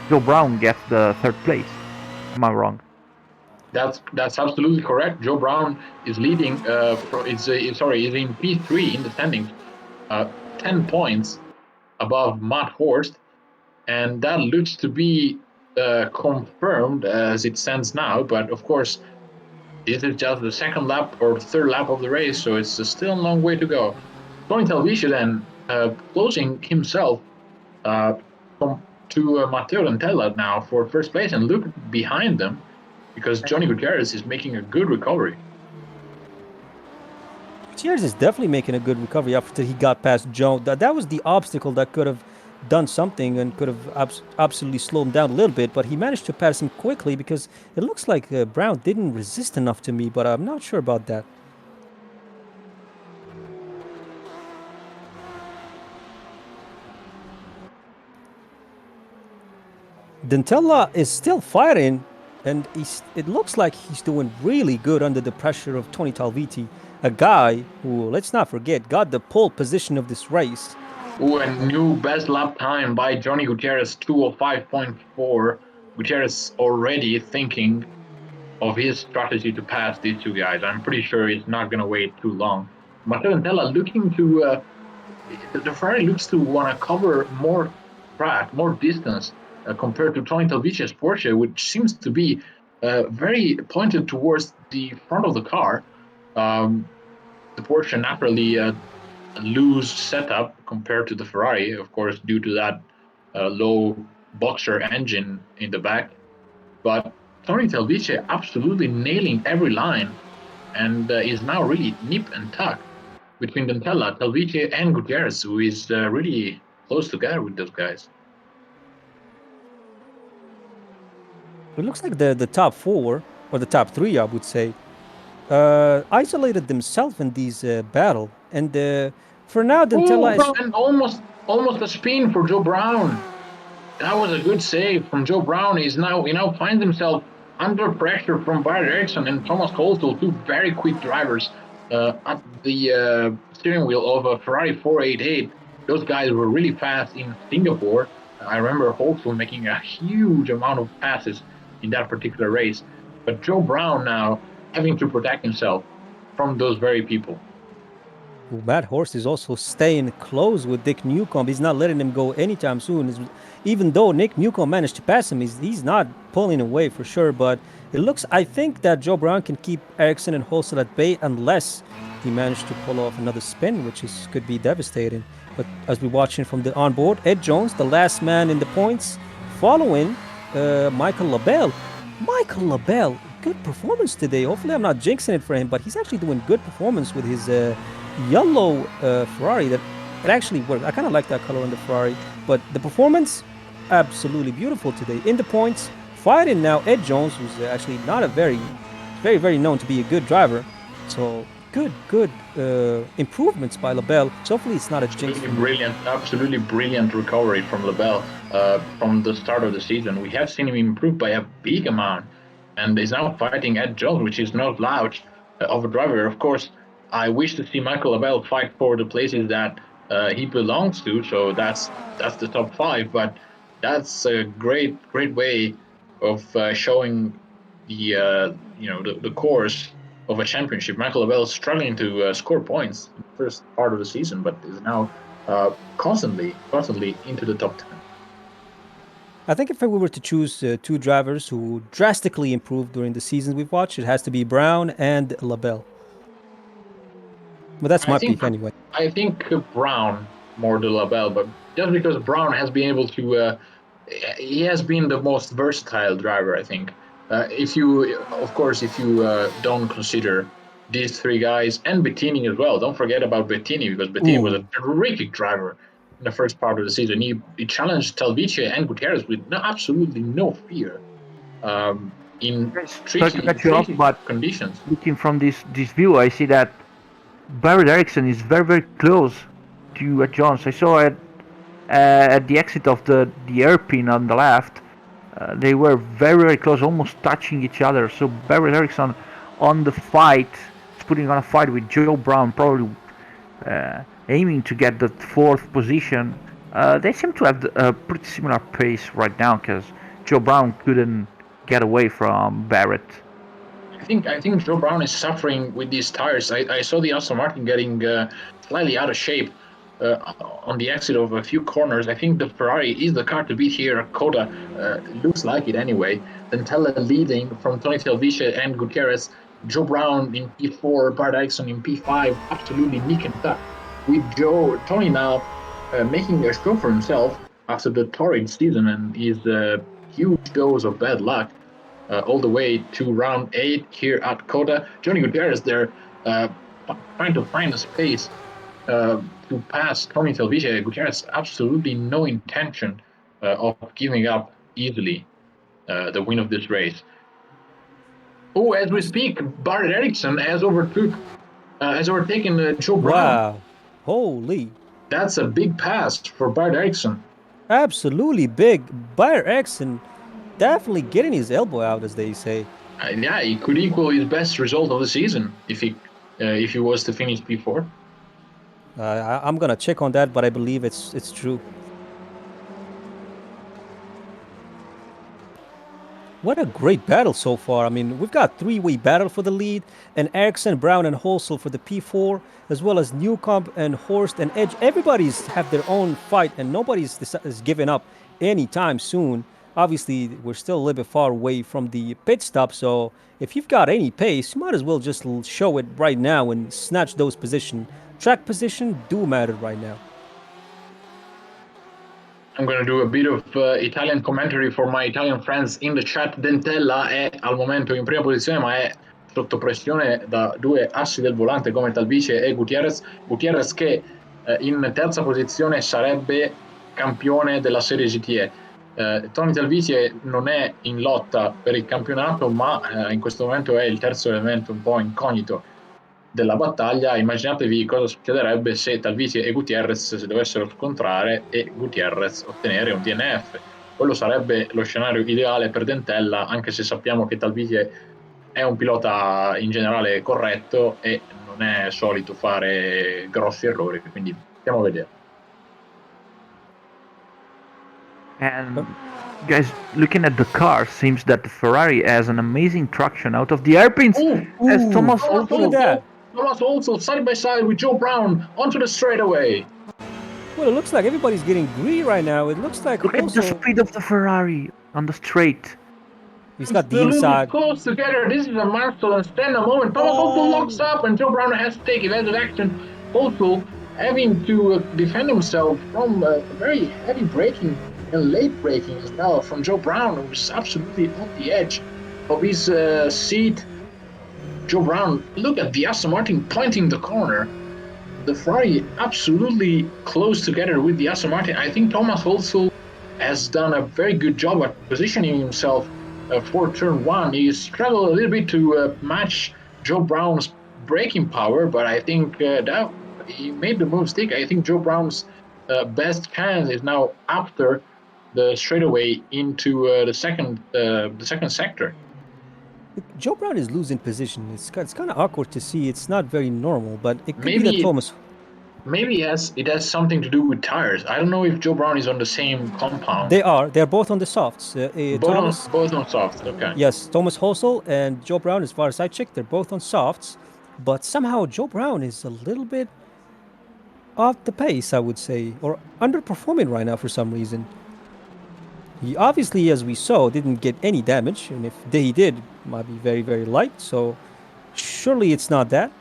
[SPEAKER 3] Joe Brown gets the third place. Am I wrong?
[SPEAKER 2] That's absolutely correct. Joe Brown is leading. Is in P3 in the standings, 10 points above Matt Horst, and that looks to be confirmed as it stands now. But of course, this is just the second lap or third lap of the race, so it's still a long way to go. Tony Talvici then closing himself to Matteo Dantella now for first place, and look behind them, because Johnny Gutierrez is making a good recovery.
[SPEAKER 1] Gutierrez is definitely making a good recovery after he got past Joe. That was the obstacle that could have done something and could have absolutely slowed him down a little bit, but he managed to pass him quickly because it looks like Brown didn't resist enough to me, but I'm not sure about that. Dantella is still fighting, and it looks like he's doing really good under the pressure of Tony Talvici, a guy who, let's not forget, got the pole position of this race.
[SPEAKER 2] Ooh, a new best lap time by Johnny Gutierrez, 2:05.4. Gutierrez already thinking of his strategy to pass these two guys. I'm pretty sure he's not going to wait too long. Matteo Dantella looking to, the Ferrari looks to want to cover more track, more distance compared to Tony Talvici's Porsche, which seems to be very pointed towards the front of the car. The Porsche naturally loose setup compared to the Ferrari, of course, due to that low boxer engine in the back. But Tony Talvici absolutely nailing every line, and is now really nip and tuck between Dantella, Talvici, and Gutierrez, who is really close together with those guys.
[SPEAKER 1] It looks like the top four, or the top three, I would say, isolated themselves in these battle. And for now, Dantella is...
[SPEAKER 2] And almost a spin for Joe Brown. That was a good save from Joe Brown. He now finds himself under pressure from Barry Ericsson and Thomas Coulthard, two very quick drivers at the steering wheel of a Ferrari 488. Those guys were really fast in Singapore. I remember Coulthard making a huge amount of passes in that particular race. But Joe Brown now having to protect himself from those very people.
[SPEAKER 1] Matt Horst is also staying close with Nick Newcomb. He's not letting him go anytime soon. Even though Nick Newcomb managed to pass him, he's not pulling away for sure. But I think that Joe Brown can keep Ericsson and Holston at bay unless he managed to pull off another spin, which could be devastating. But as we're watching from the onboard, Ed Jones, the last man in the points, following Michael Labelle. Michael Labelle, good performance today. Hopefully I'm not jinxing it for him, but he's actually doing good performance with his yellow Ferrari. That it actually worked. I kind of like that color on the Ferrari, but the performance, absolutely beautiful today. In the points, fighting now Ed Jones, who's actually not a very known to be a good driver. So good improvements by Labelle. So hopefully it's not a jinx.
[SPEAKER 2] Absolutely brilliant recovery from Labelle from the start of the season. We have seen him improve by a big amount, and is now fighting Ed Jones, which is no slouch. of a driver. Of course, I wish to see Michael Abel fight for the places that he belongs to. So that's the top 5. But that's a great way of showing the the course of a championship. Michael Abel is struggling to score points in the first part of the season, but is now constantly into the top 10.
[SPEAKER 1] I think if we were to choose two drivers who drastically improved during the seasons we've watched, it has to be Brown and Labelle. But that's
[SPEAKER 2] I
[SPEAKER 1] my
[SPEAKER 2] think
[SPEAKER 1] pick anyway.
[SPEAKER 2] Brown more than Labelle, but just because Brown has been able to, he has been the most versatile driver. I think. If you, of course, if you don't consider these 3 guys and Bettini as well, don't forget about Bettini, because Bettini was a
[SPEAKER 1] Ooh.
[SPEAKER 2] terrific driver in the first part of the season. He challenged Talvice and Gutierrez with absolutely no fear, in
[SPEAKER 3] Guys, sorry to
[SPEAKER 2] tricky
[SPEAKER 3] cut you off, but
[SPEAKER 2] conditions.
[SPEAKER 3] looking from this view, I see that Barrett Erickson is very close to Jones. I saw at the exit of the airpin on the left. They were very close, almost touching each other. So Barrett Erickson on the fight, is putting on a fight with Joe Brown, probably aiming to get the 4th position. They seem to have a pretty similar pace right now because Joe Brown couldn't get away from Barrett.
[SPEAKER 2] I think Joe Brown is suffering with these tires. I saw the Aston Martin getting slightly out of shape on the exit of a few corners. I think the Ferrari is the car to beat here. Coda looks like it anyway. Dentella leading from Tony Telvice and Gutierrez. Joe Brown in P4, Bart Erickson in P5, absolutely nick and tuck. With Tony now making a show for himself after the torrid season and his huge dose of bad luck. All the way to round 8 here at Coda. Johnny Gutierrez there trying to find a space to pass Tony Telvice. Gutierrez absolutely no intention of giving up easily the win of this race. Oh, as we speak, Bart Erickson has overtaken Joe Brown.
[SPEAKER 1] Wow. Holy.
[SPEAKER 2] That's a big pass for Bart Erickson.
[SPEAKER 1] Absolutely big. Bayer Erickson definitely getting his elbow out, as they say.
[SPEAKER 2] Yeah, he could equal his best result of the season if he was to finish P4.
[SPEAKER 1] I'm gonna check on that, but I believe it's true. What a great battle so far. I mean, we've got three-way battle for the lead, and Ericsson, Brown, and Holsel for the P4, as well as Newcomb and Horst and Edge. Everybody's have their own fight, and nobody's is giving up anytime soon. Obviously, we're still a little bit far away from the pit stop, so if you've got any pace, you might as well just show it right now and snatch those position. Track position do matter right now.
[SPEAKER 2] I'm going to do a bit of Italian commentary for my Italian friends in the chat. Dentella è al momento in prima posizione, ma è sotto pressione da 2 assi del volante come Talvice e Gutierrez. Gutierrez che in terza posizione sarebbe campione della serie GTE. Tony Talvice non è in lotta per il campionato, ma in questo momento è il terzo elemento un po' incognito della battaglia. Immaginatevi cosa succederebbe se Talvice e Gutierrez si dovessero scontrare e Gutierrez ottenere un DNF. Quello sarebbe lo scenario ideale per Dentella, anche se sappiamo che Talvice è un pilota in generale corretto e non è solito fare grossi errori, quindi stiamo a vedere.
[SPEAKER 3] And guys, looking at the car, seems that the Ferrari has an amazing traction out of the airpins. As Thomas
[SPEAKER 2] also side by side with Joe Brown onto the straightaway.
[SPEAKER 1] Well, it looks like everybody's getting greedy right now. It looks like
[SPEAKER 3] look at the speed of the Ferrari on the straight.
[SPEAKER 1] He's got the inside.
[SPEAKER 2] Close together. This is a milestone and stand a moment. Thomas also locks up and Joe Brown has to take evasive action. Also having to defend himself from very heavy braking and late braking as well from Joe Brown, who's absolutely on the edge of his seat. Joe Brown, look at the Aston Martin pointing the corner. The Ferrari absolutely close together with the Aston Martin. I think Thomas also has done a very good job at positioning himself for turn 1. He struggled a little bit to match Joe Brown's braking power, but I think that he made the move stick. I think Joe Brown's best chance is now after the straightaway into the second sector.
[SPEAKER 1] Joe Brown is losing position. It's kind of awkward to see. It's not very normal, but it could be that
[SPEAKER 2] Maybe
[SPEAKER 1] Thomas.
[SPEAKER 2] maybe it has something to do with tires. I don't know if Joe Brown is on the same compound.
[SPEAKER 1] They're both on the softs. Thomas,
[SPEAKER 2] Both on softs. Okay.
[SPEAKER 1] yes, Thomas Hosel and Joe Brown, as far as I checked, they're both on softs. But somehow Joe Brown is a little bit off the pace, I would say, or underperforming right now for some reason. He obviously, as we saw, didn't get any damage, and if he did, it might be very, very light. So surely it's not that.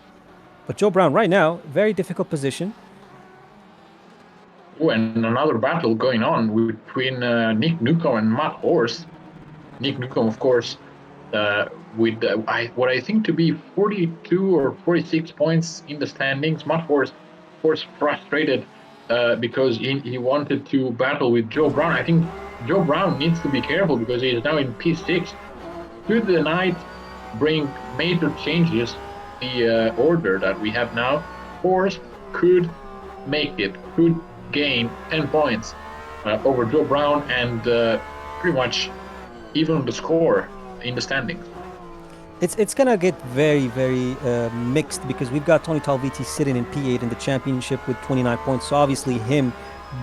[SPEAKER 1] But Joe Brown right now, very difficult position.
[SPEAKER 2] Oh, and another battle going on between Nick Newcomb and Matt Horst. Nick Newcomb, of course, with what I think to be 42 or 46 points in the standings. Matt Horst, of course, frustrated because he wanted to battle with Joe Brown. I think Joe Brown needs to be careful because he is now in P6. Should the Knight bring major changes the order that we have now, Horst could make it, could gain 10 points over Joe Brown and pretty much even the score in the standings.
[SPEAKER 1] It's gonna get very, very mixed because we've got Tony Talviti sitting in P8 in the championship with 29 points. So obviously him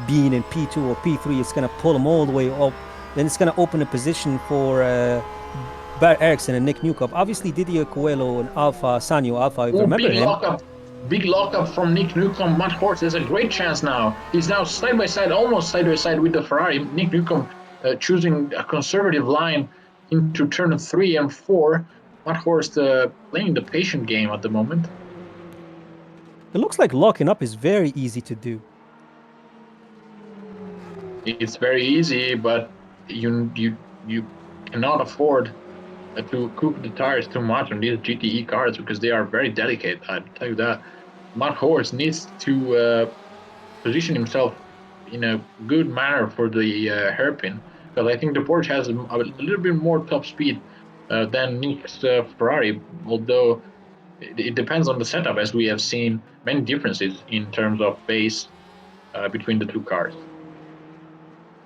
[SPEAKER 1] being in P2 or P3, it's gonna pull him all the way up. Then it's gonna open a position for Barrett Erickson and Nick Newcomb. Obviously Didier Coelho and Alpha Sanyo Alpha, if you remember him.
[SPEAKER 2] Big lockup from Nick Newcomb. Matt Horst has a great chance now. He's now side by side, almost side by side with the Ferrari. Nick Newcomb choosing a conservative line into turn 3 and 4. Matt Horst playing the patient game at the moment.
[SPEAKER 1] It looks like locking up is very easy to do.
[SPEAKER 2] It's very easy, but you cannot afford to cook the tires too much on these GTE cars because they are very delicate. I'll tell you that. Matt Horst needs to position himself in a good manner for the hairpin because I think the Porsche has a little bit more top speed than Nick's Ferrari, although it depends on the setup, as we have seen many differences in terms of pace between the two cars.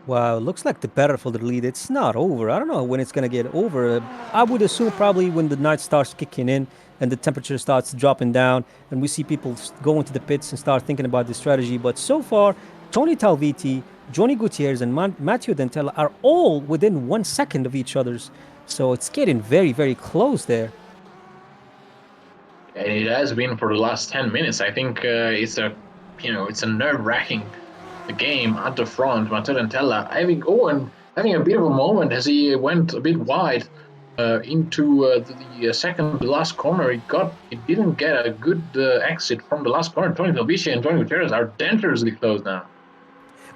[SPEAKER 1] Wow, looks like the battle for the lead. It's not over. I don't know when it's gonna get over. I would assume probably when the night starts kicking in and the temperature starts dropping down, and we see people go into the pits and start thinking about the strategy. But so far, Tony Talviti, Johnny Gutierrez, and Matteo Dentella are all within 1 second of each other's. So it's getting very, very close there.
[SPEAKER 2] And it has been for the last 10 minutes. I think it's a nerve-wracking game at the front. Matteo Dentella having a bit of a moment as he went a bit wide into the second to last corner. It didn't get a good exit from the last corner. Tony Talviti and Johnny Gutierrez are dangerously close now.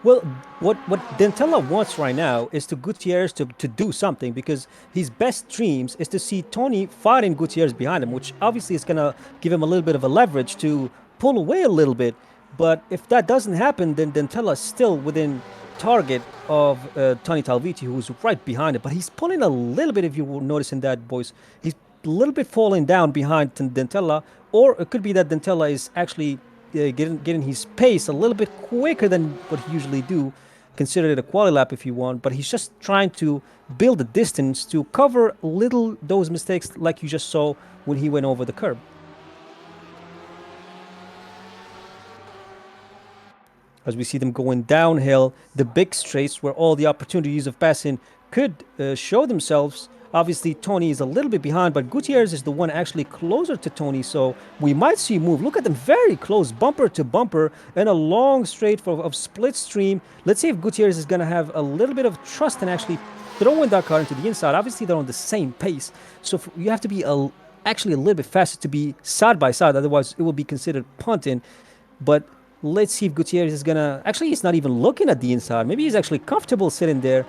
[SPEAKER 1] Well, what Dentella wants right now is to Gutierrez to do something because his best dreams is to see Tony fighting Gutierrez behind him, which obviously is going to give him a little bit of a leverage to pull away a little bit. But if that doesn't happen, then Dentella is still within target of Tony Talviti, who's right behind it. But he's pulling a little bit, if you were noticing that, boys. He's a little bit falling down behind Dentella, or it could be that Dentella is actually getting his pace a little bit quicker than what he usually do. Consider it a quali lap if you want, but he's just trying to build the distance to cover little those mistakes like you just saw when he went over the curb. As we see them going downhill, the big straights where all the opportunities of passing could show themselves. Obviously, Tony is a little bit behind, but Gutierrez is the one actually closer to Tony, so we might see a move. Look at them, very close, bumper to bumper, and a long straight of split stream. Let's see if Gutierrez is going to have a little bit of trust and actually throwing that car into the inside. Obviously, they're on the same pace, so you have to be actually a little bit faster to be side by side, otherwise it will be considered punting. But let's see if Gutierrez is going to... Actually, he's not even looking at the inside. Maybe he's actually comfortable sitting there.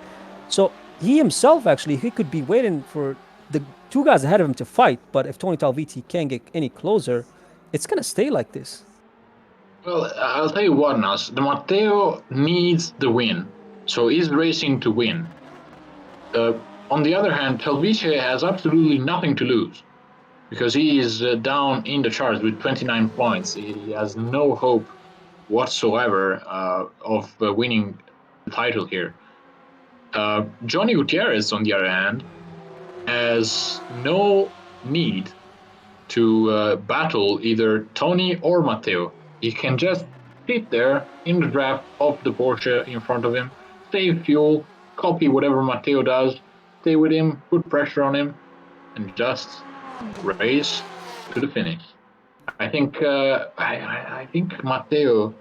[SPEAKER 1] So he himself, actually, he could be waiting for the two guys ahead of him to fight. But if Tony Talviti can't get any closer, it's going to stay like this.
[SPEAKER 2] Well, I'll tell you what, Nas. The Matteo needs the win. So he's racing to win. On the other hand, Talviti has absolutely nothing to lose because he is down in the charts with 29 points. He has no hope whatsoever of winning the title here. Johnny Gutierrez, on the other hand, has no need to battle either Tony or Matteo. He can just sit there in the draft of the Porsche in front of him, save fuel, copy whatever Matteo does, stay with him, put pressure on him, and just race to the finish. I think Matteo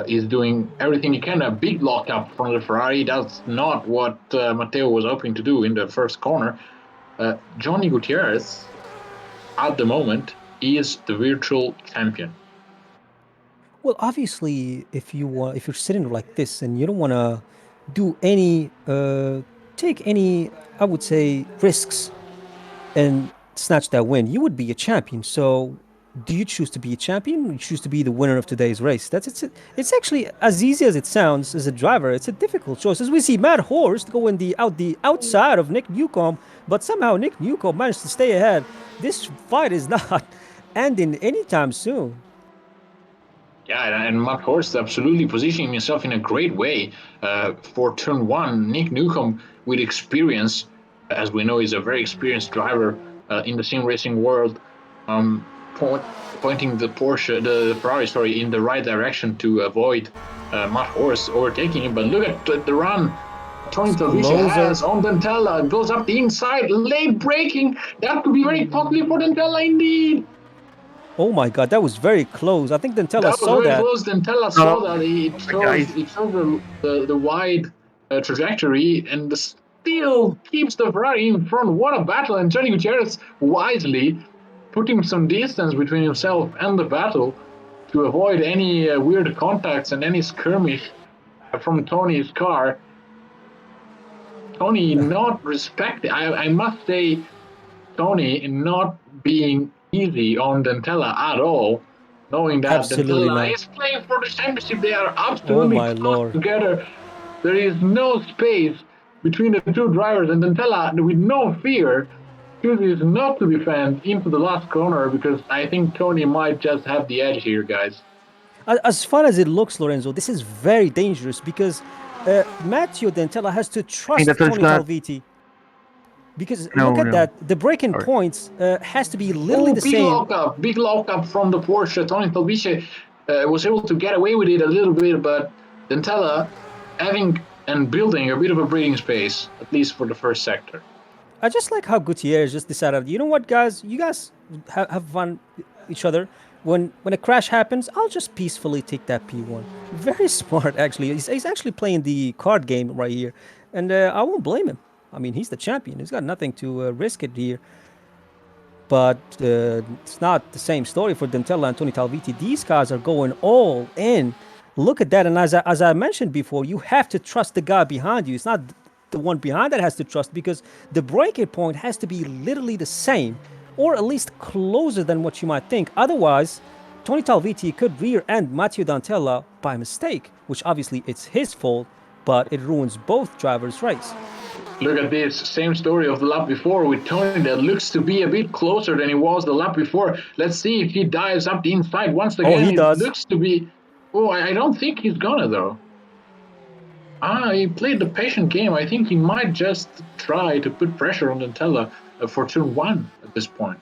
[SPEAKER 2] is doing everything he can. A big lockup from the Ferrari. That's not what Matteo was hoping to do in the first corner. Johnny Gutierrez, at the moment, is the virtual champion.
[SPEAKER 1] Well, obviously, if you're sitting like this and you don't want to do any take any, I would say, risks and snatch that win, you would be a champion. So, do you choose to be a champion? Or you choose to be the winner of today's race? It's actually as easy as it sounds as a driver. It's a difficult choice. As we see Matt Horst go in the outside of Nick Newcomb, but somehow Nick Newcomb managed to stay ahead. This fight is not ending anytime soon.
[SPEAKER 2] Yeah, and Matt Horst absolutely positioning himself in a great way for turn one. Nick Newcomb, with experience, as we know, is a very experienced driver in the sim racing world, um, pointing the Ferrari, sorry, in the right direction to avoid Matt Horst overtaking him. But look at the run Tony Talvice has on Dentella. Goes up the inside, late braking. That could be very costly for Dentella indeed.
[SPEAKER 1] Oh my God, that was very close. I think Dentella saw that.
[SPEAKER 2] That was very close. Dentella saw that. It shows the wide trajectory and still keeps the Ferrari in front. What a battle. And Johnny Gutierrez wisely putting some distance between himself and the battle to avoid any weird contacts and any skirmish from Tony's car. Tony not respecting, I must say, Tony not being easy on Dentella at all, knowing that
[SPEAKER 1] Absolutely
[SPEAKER 2] Dentella
[SPEAKER 1] not.
[SPEAKER 2] is playing for the championship. They are absolutely close together. There is no space between the two drivers, and Dentella, with no fear, chooses not to defend into the last corner because I think Tony might just have the edge here, guys.
[SPEAKER 1] As far as it looks, Lorenzo, this is very dangerous because Matteo Dentella has to trust Tony Talviti. Because look at that, the breaking points has to be literally the same.
[SPEAKER 2] Big lockup from the Porsche. Tony Talvice was able to get away with it a little bit, but Dentella having and building a bit of a breathing space, at least for the first sector.
[SPEAKER 1] I just like how Gutierrez just decided, you know what, guys, you guys have fun each other. When a crash happens, I'll just peacefully take that P1. Very smart, actually. He's actually playing the card game right here, and I won't blame him. I mean, he's the champion. He's got nothing to risk it here. But it's not the same story for Dentella and Tony Talviti. These guys are going all in. Look at that. And as I mentioned before, you have to trust the guy behind you. It's not the one behind that has to trust, because the breaking point has to be literally the same, or at least closer than what you might think. Otherwise, Tony Talviti could rear-end Matteo Dentella by mistake, which obviously it's his fault, but it ruins both drivers' race.
[SPEAKER 2] Look at this, same story of the lap before with Tony that looks to be a bit closer than he was the lap before. Let's see if he dives up the inside once again.
[SPEAKER 1] Oh, he does.
[SPEAKER 2] It looks to be... Oh, I don't think he's gonna, though. He played the patient game. I think he might just try to put pressure on Dentella for turn one at this point.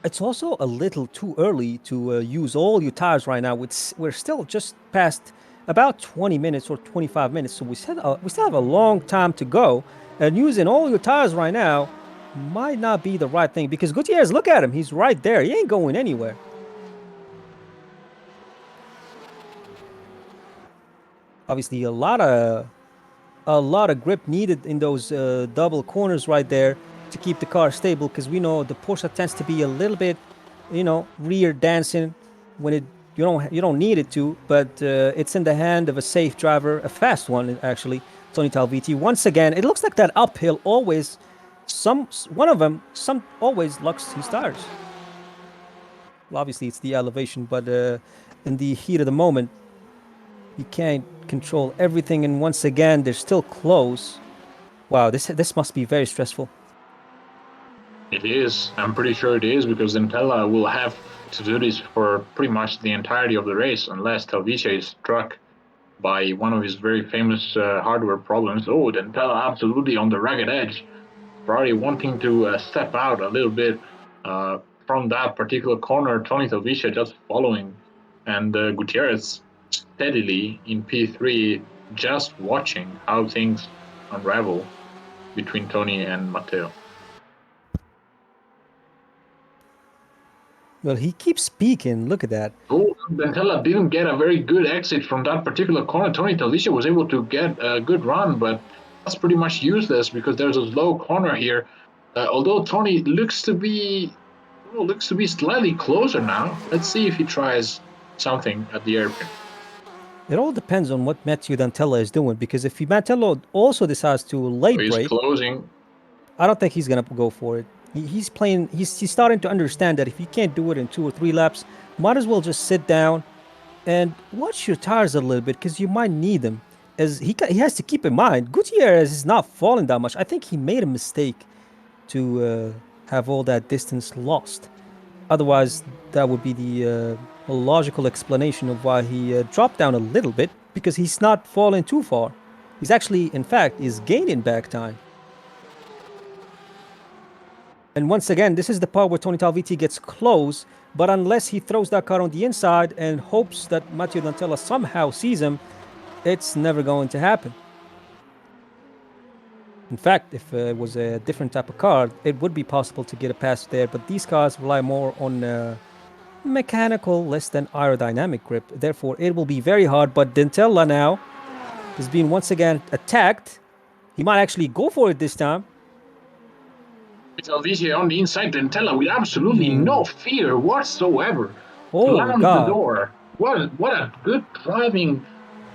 [SPEAKER 1] It's also a little too early to use all your tires right now. We're still just past about 20 minutes or 25 minutes, so we still have a long time to go. And using all your tires right now might not be the right thing, because Gutierrez, look at him, he's right there. He ain't going anywhere. Obviously, a lot of grip needed in those double corners right there to keep the car stable, because we know the Porsche tends to be a little bit, rear dancing when you don't need it to, but it's in the hand of a safe driver, a fast one actually, Tony Talviti. Once again, it looks like that uphill always one of them always locks his tires. Well, obviously it's the elevation, but in the heat of the moment, you can't control everything, and once again they're still close. Wow, this must be very stressful.
[SPEAKER 2] It is. I'm pretty sure it is, because Dentella will have to do this for pretty much the entirety of the race, unless Talvice is struck by one of his very famous hardware problems. Oh, Dentella absolutely on the ragged edge. Ferrari wanting to step out a little bit from that particular corner. Tony Talvicia just following, and Gutierrez steadily in P3, just watching how things unravel between Tony and Matteo.
[SPEAKER 1] Well, he keeps speaking. Look at that.
[SPEAKER 2] Oh, Dentella didn't get a very good exit from that particular corner. Tony Talvicia was able to get a good run, but that's pretty much useless because there's a low corner here. Although Tony looks to be slightly closer now. Let's see if he tries something at the airpin.
[SPEAKER 1] It all depends on what Matthew Dantella is doing, because if Mattello also decides to late
[SPEAKER 2] So he's
[SPEAKER 1] break,
[SPEAKER 2] closing.
[SPEAKER 1] I don't think he's gonna go for it. He's playing. He's starting to understand that if you can't do it in 2 or 3 laps, might as well just sit down and watch your tires a little bit, because you might need them. As he has to keep in mind, Gutierrez is not falling that much. I think he made a mistake to have all that distance lost. Otherwise, that would be the logical explanation of why he dropped down a little bit, because he's not falling too far. He's actually, in fact, is gaining back time. And once again, this is the part where Tony Talviti gets close, but unless he throws that car on the inside and hopes that Matteo Dantella somehow sees him, it's never going to happen. In fact, if it was a different type of car, it would be possible to get a pass there, but these cars rely more on mechanical, less than aerodynamic grip. Therefore, it will be very hard, but Dantella now is being once again attacked. He might actually go for it this time.
[SPEAKER 2] Talvicia on the inside, Dentella with absolutely no fear whatsoever.
[SPEAKER 1] Oh,
[SPEAKER 2] Slammed
[SPEAKER 1] God.
[SPEAKER 2] the door. What a good driving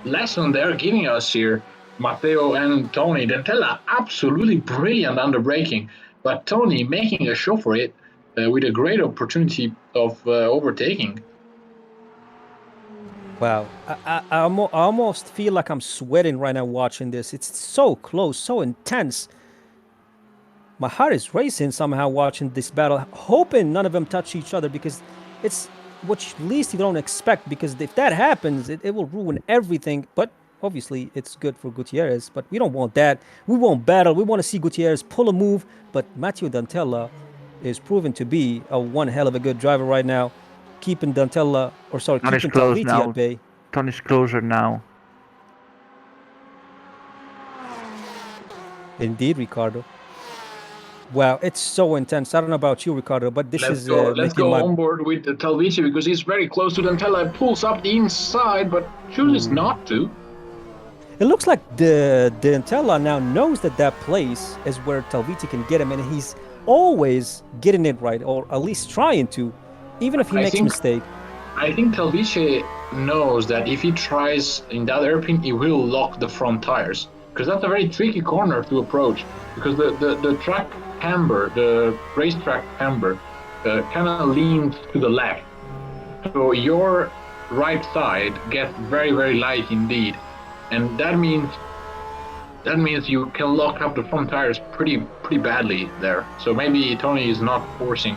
[SPEAKER 2] lesson they're giving us here, Matteo and Tony. Dentella absolutely brilliant under braking, but Tony making a show for it with a great opportunity of overtaking.
[SPEAKER 1] Wow, I almost feel like I'm sweating right now watching this. It's so close, so intense. My heart is racing somehow watching this battle, hoping none of them touch each other, because it's what least you don't expect, because if that happens, it will ruin everything. But obviously, it's good for Gutierrez, but we don't want that. We want battle. We want to see Gutierrez pull a move, but Matteo Dantella is proven to be a one hell of a good driver right now, keeping Dantella, or sorry,
[SPEAKER 3] Tony's
[SPEAKER 1] keeping
[SPEAKER 3] close
[SPEAKER 1] Talviti
[SPEAKER 3] now.
[SPEAKER 1] at bay.
[SPEAKER 3] Tony's closer now.
[SPEAKER 1] Indeed, Ricardo. Wow, it's so intense. I don't know about you, Ricardo, but this
[SPEAKER 2] Let's
[SPEAKER 1] is
[SPEAKER 2] go. Let's
[SPEAKER 1] making
[SPEAKER 2] go
[SPEAKER 1] my...
[SPEAKER 2] on board with Talvici because he's very close to Dantella. Pulls up the inside, but chooses not to.
[SPEAKER 1] It looks like the Dantella now knows that that place is where Talviti can get him, and he's always getting it right, or at least trying to, even if he makes a mistake.
[SPEAKER 2] I think Talvici knows that if he tries in that airpin, he will lock the front tires, because that's a very tricky corner to approach, because the track camber, the racetrack camber, kind of leans to the left. So your right side gets very, very light indeed. And that means you can lock up the front tires pretty badly there. So maybe Tony is not forcing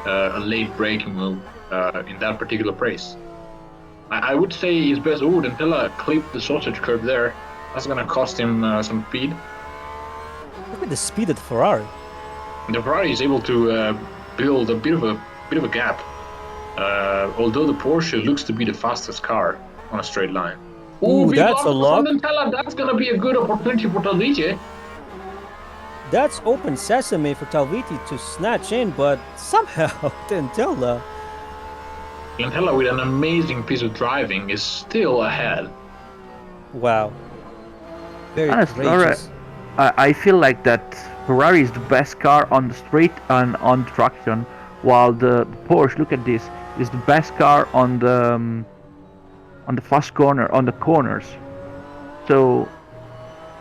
[SPEAKER 2] a late braking move in that particular race. I would say his best. Oh, Dantella clipped the sausage curb there. That's gonna cost him some speed.
[SPEAKER 1] Look at the speed of the Ferrari.
[SPEAKER 2] The Ferrari is able to build a bit of a gap, although the Porsche looks to be the fastest car on a straight line.
[SPEAKER 1] Ooh, that's a lock.
[SPEAKER 2] That's gonna be a good opportunity for Talvici.
[SPEAKER 1] That's open sesame for Talviti to snatch in, but somehow Dantella
[SPEAKER 2] with an amazing piece of driving is still ahead.
[SPEAKER 1] Wow. Very
[SPEAKER 3] Honestly,
[SPEAKER 1] courageous.
[SPEAKER 3] I feel like that Ferrari is the best car on the straight and on traction, while the Porsche, look at this, is the best car on the fast corner, on the corners. So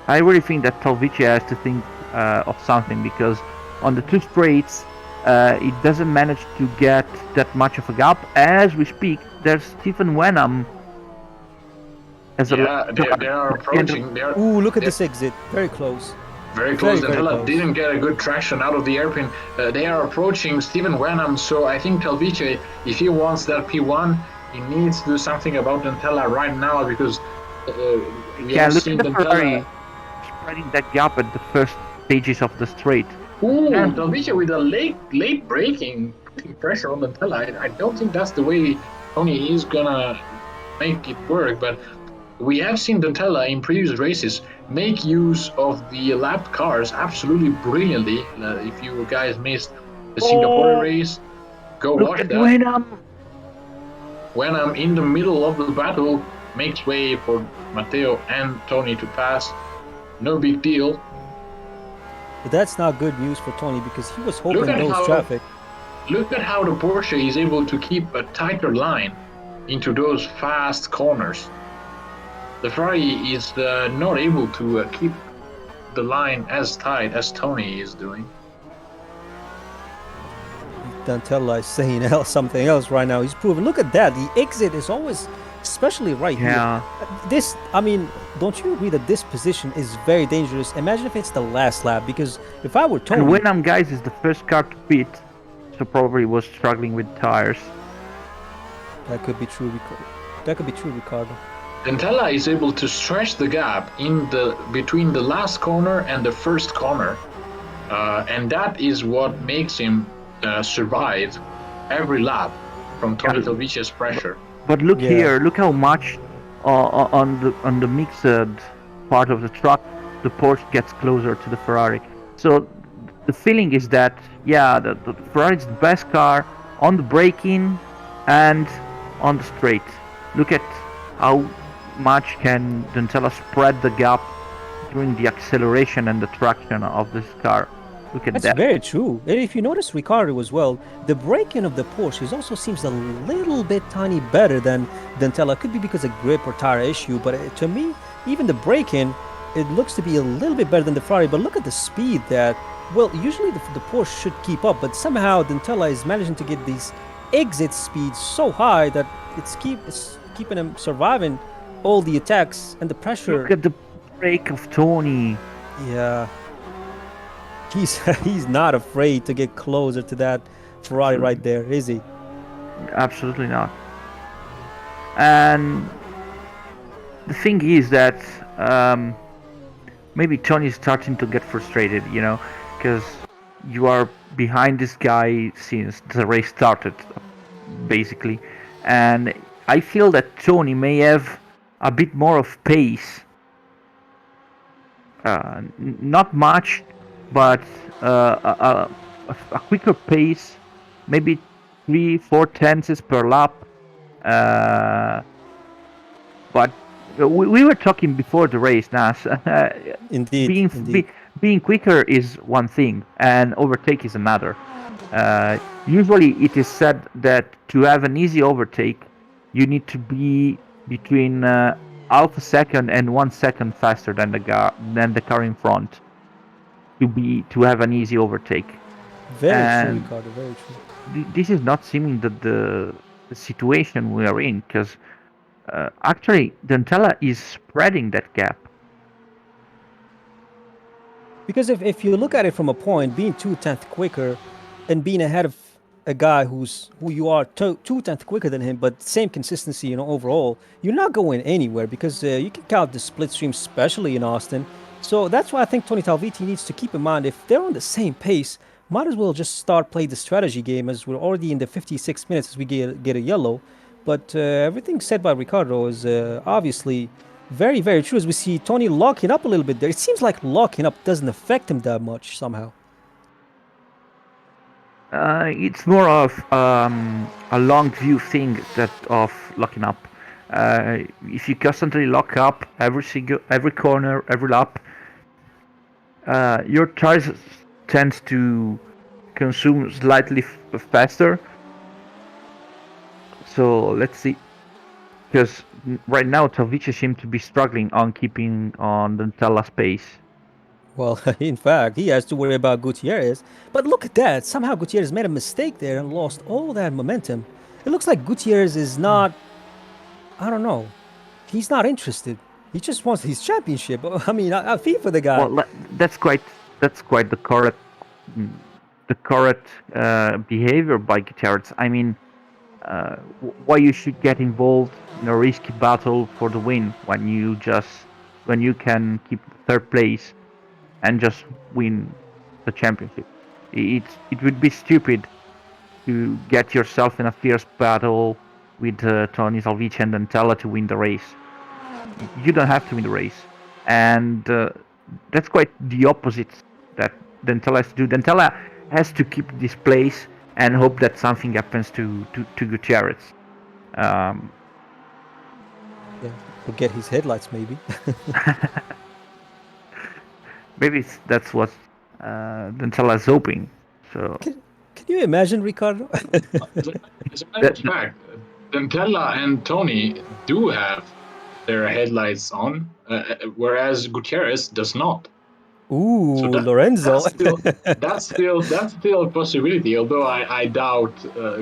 [SPEAKER 3] I really think that Talvici has to think of something, because on the two straights it doesn't manage to get that much of a gap. As we speak, there's Stephen Wenham as
[SPEAKER 2] they are approaching.
[SPEAKER 1] Ooh, look at this exit. Very close.
[SPEAKER 2] Very close.
[SPEAKER 1] Very
[SPEAKER 2] Dantella
[SPEAKER 1] close.
[SPEAKER 2] didn't get a good traction out of the airpin. They are approaching Stephen Wenham, so I think Talvici, if he wants that P1, he needs to do something about Dantella right now, because we have
[SPEAKER 3] look
[SPEAKER 2] seen
[SPEAKER 3] at the Ferrari
[SPEAKER 2] Dantella.
[SPEAKER 3] spreading that gap at the first stages of the straight.
[SPEAKER 2] Ooh,
[SPEAKER 3] And
[SPEAKER 2] Dalvicia with a late breaking, putting pressure on the Tella. I don't think that's the way Tony is gonna make it work, but we have seen Dentella in previous races make use of the lapped cars absolutely brilliantly. If you guys missed the Singapore
[SPEAKER 3] oh,
[SPEAKER 2] race, go
[SPEAKER 3] look
[SPEAKER 2] watch
[SPEAKER 3] at
[SPEAKER 2] that.
[SPEAKER 3] Wenham!
[SPEAKER 2] When I'm in the middle of the battle, makes way for Matteo and Tony to pass. No big deal.
[SPEAKER 1] But that's not good news for Tony because he was
[SPEAKER 2] Look
[SPEAKER 1] hoping
[SPEAKER 2] at
[SPEAKER 1] those
[SPEAKER 2] how
[SPEAKER 1] traffic.
[SPEAKER 2] look at how the Porsche is able to keep a tighter line into those fast corners. The Ferrari is not able to keep the line as tight as Tony is doing.
[SPEAKER 1] Dantella is saying something else right now. He's proven. Look at that. The exit is always, especially right here.
[SPEAKER 3] Yeah,
[SPEAKER 1] This, I mean, don't you agree that this position is very dangerous? Imagine if it's the last lap. Because if I were
[SPEAKER 3] and
[SPEAKER 1] Tony,
[SPEAKER 3] Wenham, guys, is the first car to pit, so probably was struggling with tires.
[SPEAKER 1] that could be true. That could be true, Ricardo.
[SPEAKER 2] Dentella is able to stretch the gap in the between the last corner and the first corner, and that is what makes him survive every lap from Tony Talvicia's pressure.
[SPEAKER 3] But look
[SPEAKER 1] Yeah.
[SPEAKER 3] here, look how much on the mixed part of the truck the Porsche gets closer to the Ferrari. So the feeling is that yeah, the Ferrari is the best car on the braking and on the straight. Look at how much can Dentella spread the gap during the acceleration and the traction of this car. Look at
[SPEAKER 1] That's
[SPEAKER 3] that.
[SPEAKER 1] very true. And if you notice Ricardo as well, the braking of the Porsche also seems a little bit tiny better than Dentella. Could be because of grip or tire issue, but to me, even the braking, it looks to be a little bit better than the Ferrari. But look at the speed that, well, usually the Porsche should keep up, but somehow Dentella is managing to get these exit speeds so high that it's keeping him surviving all the attacks and the
[SPEAKER 3] Look
[SPEAKER 1] pressure.
[SPEAKER 3] at the brake of Tony.
[SPEAKER 1] Yeah. He's he's not afraid to get closer to that Ferrari right there, is he?
[SPEAKER 3] Absolutely not. And the thing is that maybe Tony's starting to get frustrated, you know, because you are behind this guy since the race started, basically. And I feel that Tony may have a bit more of pace. Not much, but a quicker pace, maybe 3-4 tenths per lap. Uh, but we were talking before the race, Nas.
[SPEAKER 1] Indeed,
[SPEAKER 3] being
[SPEAKER 1] indeed.
[SPEAKER 3] being quicker is one thing, and overtake is another. Usually, it is said that to have an easy overtake, you need to be between half a second and 1 second faster than the car in front to have an easy overtake.
[SPEAKER 1] Very true,
[SPEAKER 3] And
[SPEAKER 1] Ricardo. Very true.
[SPEAKER 3] this is not seeming that the situation we are in, because actually Dentella is spreading that gap.
[SPEAKER 1] Because if you look at it from a point, being 2 tenths quicker and being ahead of a guy who you are 2 tenths quicker than him, but same consistency, overall, you're not going anywhere because you can count the split stream, especially in Austin. So that's why I think Tony Talviti needs to keep in mind if they're on the same pace, might as well just start playing the strategy game as we're already in the 56 minutes as we get a yellow. But everything said by Ricardo is obviously very, very true. As we see Tony locking up a little bit there, it seems like locking up doesn't affect him that much somehow.
[SPEAKER 3] It's more of a long view thing that of locking up. If you constantly lock up every corner, every lap, your tires tends to consume slightly faster. So let's see, because right now Talvice seems to be struggling on keeping on the Tella's pace.
[SPEAKER 1] Well, in fact, he has to worry about Gutierrez. But look at that. Somehow Gutierrez made a mistake there and lost all that momentum. It looks like Gutierrez is not, I don't know, he's not interested. He just wants his championship. I mean, I feel for the guy.
[SPEAKER 3] Well, that's quite the correct behavior by Gutierrez. I mean, why you should get involved in a risky battle for the win when you can keep third place. and just win the championship. It would be stupid to get yourself in a fierce battle with Tony Salvici and Dentella to win the race. You don't have to win the race, and that's quite the opposite that Dentella has to do. Dentella has to keep this place and hope that something happens to Gutierrez. Um,
[SPEAKER 1] Yeah, or get his headlights maybe.
[SPEAKER 3] maybe that's what Dentella is hoping. So
[SPEAKER 1] Can you imagine, Ricardo?
[SPEAKER 2] As a matter of fact, Dentella and Tony do have their headlights on, whereas Gutierrez does not. So
[SPEAKER 1] Ooh, Lorenzo.
[SPEAKER 2] that's still a possibility. Although I doubt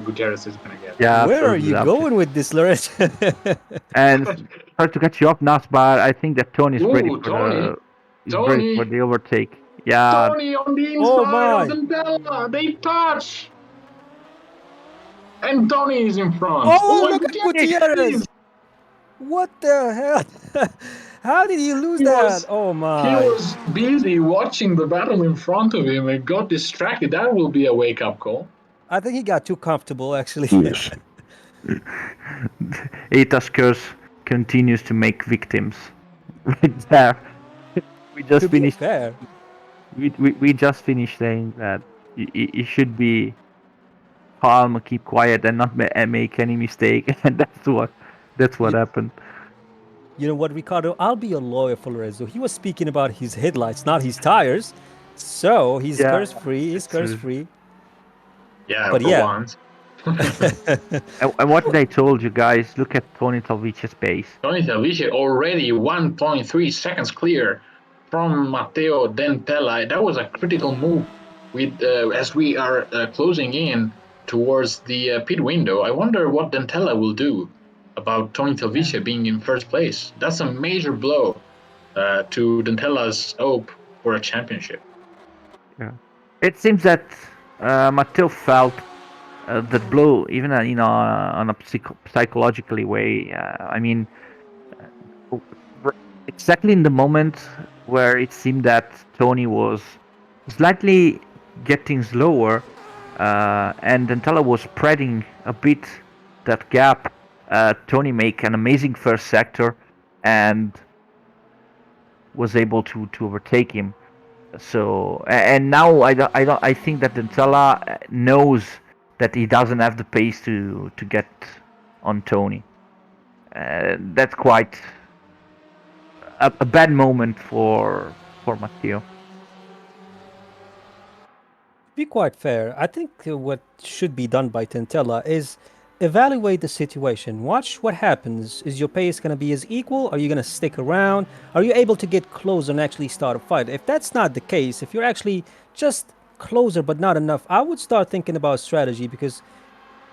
[SPEAKER 2] Gutierrez is gonna get.
[SPEAKER 3] yeah,
[SPEAKER 1] Where are
[SPEAKER 3] absolutely,
[SPEAKER 1] you going with this, Lorenzo?
[SPEAKER 3] And sorry to cut you off, Nas, but I think that Tony is ready
[SPEAKER 2] Ooh,
[SPEAKER 3] for the
[SPEAKER 2] Tony,
[SPEAKER 3] overtake. Yeah,
[SPEAKER 2] Tony on the
[SPEAKER 1] Oh
[SPEAKER 2] inside of
[SPEAKER 1] my!
[SPEAKER 2] Dentella. They touch, and Tony is in front.
[SPEAKER 1] Oh,
[SPEAKER 2] And
[SPEAKER 1] look at
[SPEAKER 2] Gutierrez.
[SPEAKER 1] Gutierrez! What the hell? How did he lose
[SPEAKER 2] He
[SPEAKER 1] that?
[SPEAKER 2] was
[SPEAKER 1] Oh
[SPEAKER 2] he
[SPEAKER 1] my!
[SPEAKER 2] was busy watching the battle in front of him and got distracted. That will be a wake up call.
[SPEAKER 1] I think he got too comfortable, actually.
[SPEAKER 3] yes. Ata's curse continues to make victims. Right there. We just
[SPEAKER 1] To be
[SPEAKER 3] finished.
[SPEAKER 1] fair,
[SPEAKER 3] We just finished saying that you should be calm, keep quiet, and not make any mistake, and that's what
[SPEAKER 1] you,
[SPEAKER 3] happened.
[SPEAKER 1] you know what, Ricardo? I'll be a lawyer for Lorenzo. He was speaking about his headlights, not his tires. So he's
[SPEAKER 3] Yeah,
[SPEAKER 1] curse free. He's
[SPEAKER 3] that's
[SPEAKER 1] curse
[SPEAKER 3] true.
[SPEAKER 1] free.
[SPEAKER 2] Yeah,
[SPEAKER 1] But
[SPEAKER 2] for
[SPEAKER 1] yeah.
[SPEAKER 2] once.
[SPEAKER 3] And what did I told you guys? Look at Tony Talvici's pace.
[SPEAKER 2] Tony Salvici already 1.3 seconds clear from Matteo Dentella. That was a critical move. With as we are closing in towards the pit window, I wonder what Dentella will do about Tony Talvici being in first place. That's a major blow to Dentella's hope for a championship.
[SPEAKER 3] Yeah. It seems that Matteo felt that blow, even on a psychologically way. I mean, exactly in the moment where it seemed that Tony was slightly getting slower, and Dentella was spreading a bit that gap. Tony make an amazing first sector, and was able to overtake him. So and now I think that Dentella knows that he doesn't have the pace to get on Tony. That's quite a bad moment for Matteo.
[SPEAKER 1] Be quite fair. I think what should be done by Tentella is evaluate the situation. Watch what happens. Is your pace going to be as equal? Are you going to stick around? Are you able to get closer and actually start a fight? If that's not the case, if you're actually just closer but not enough, I would start thinking about strategy because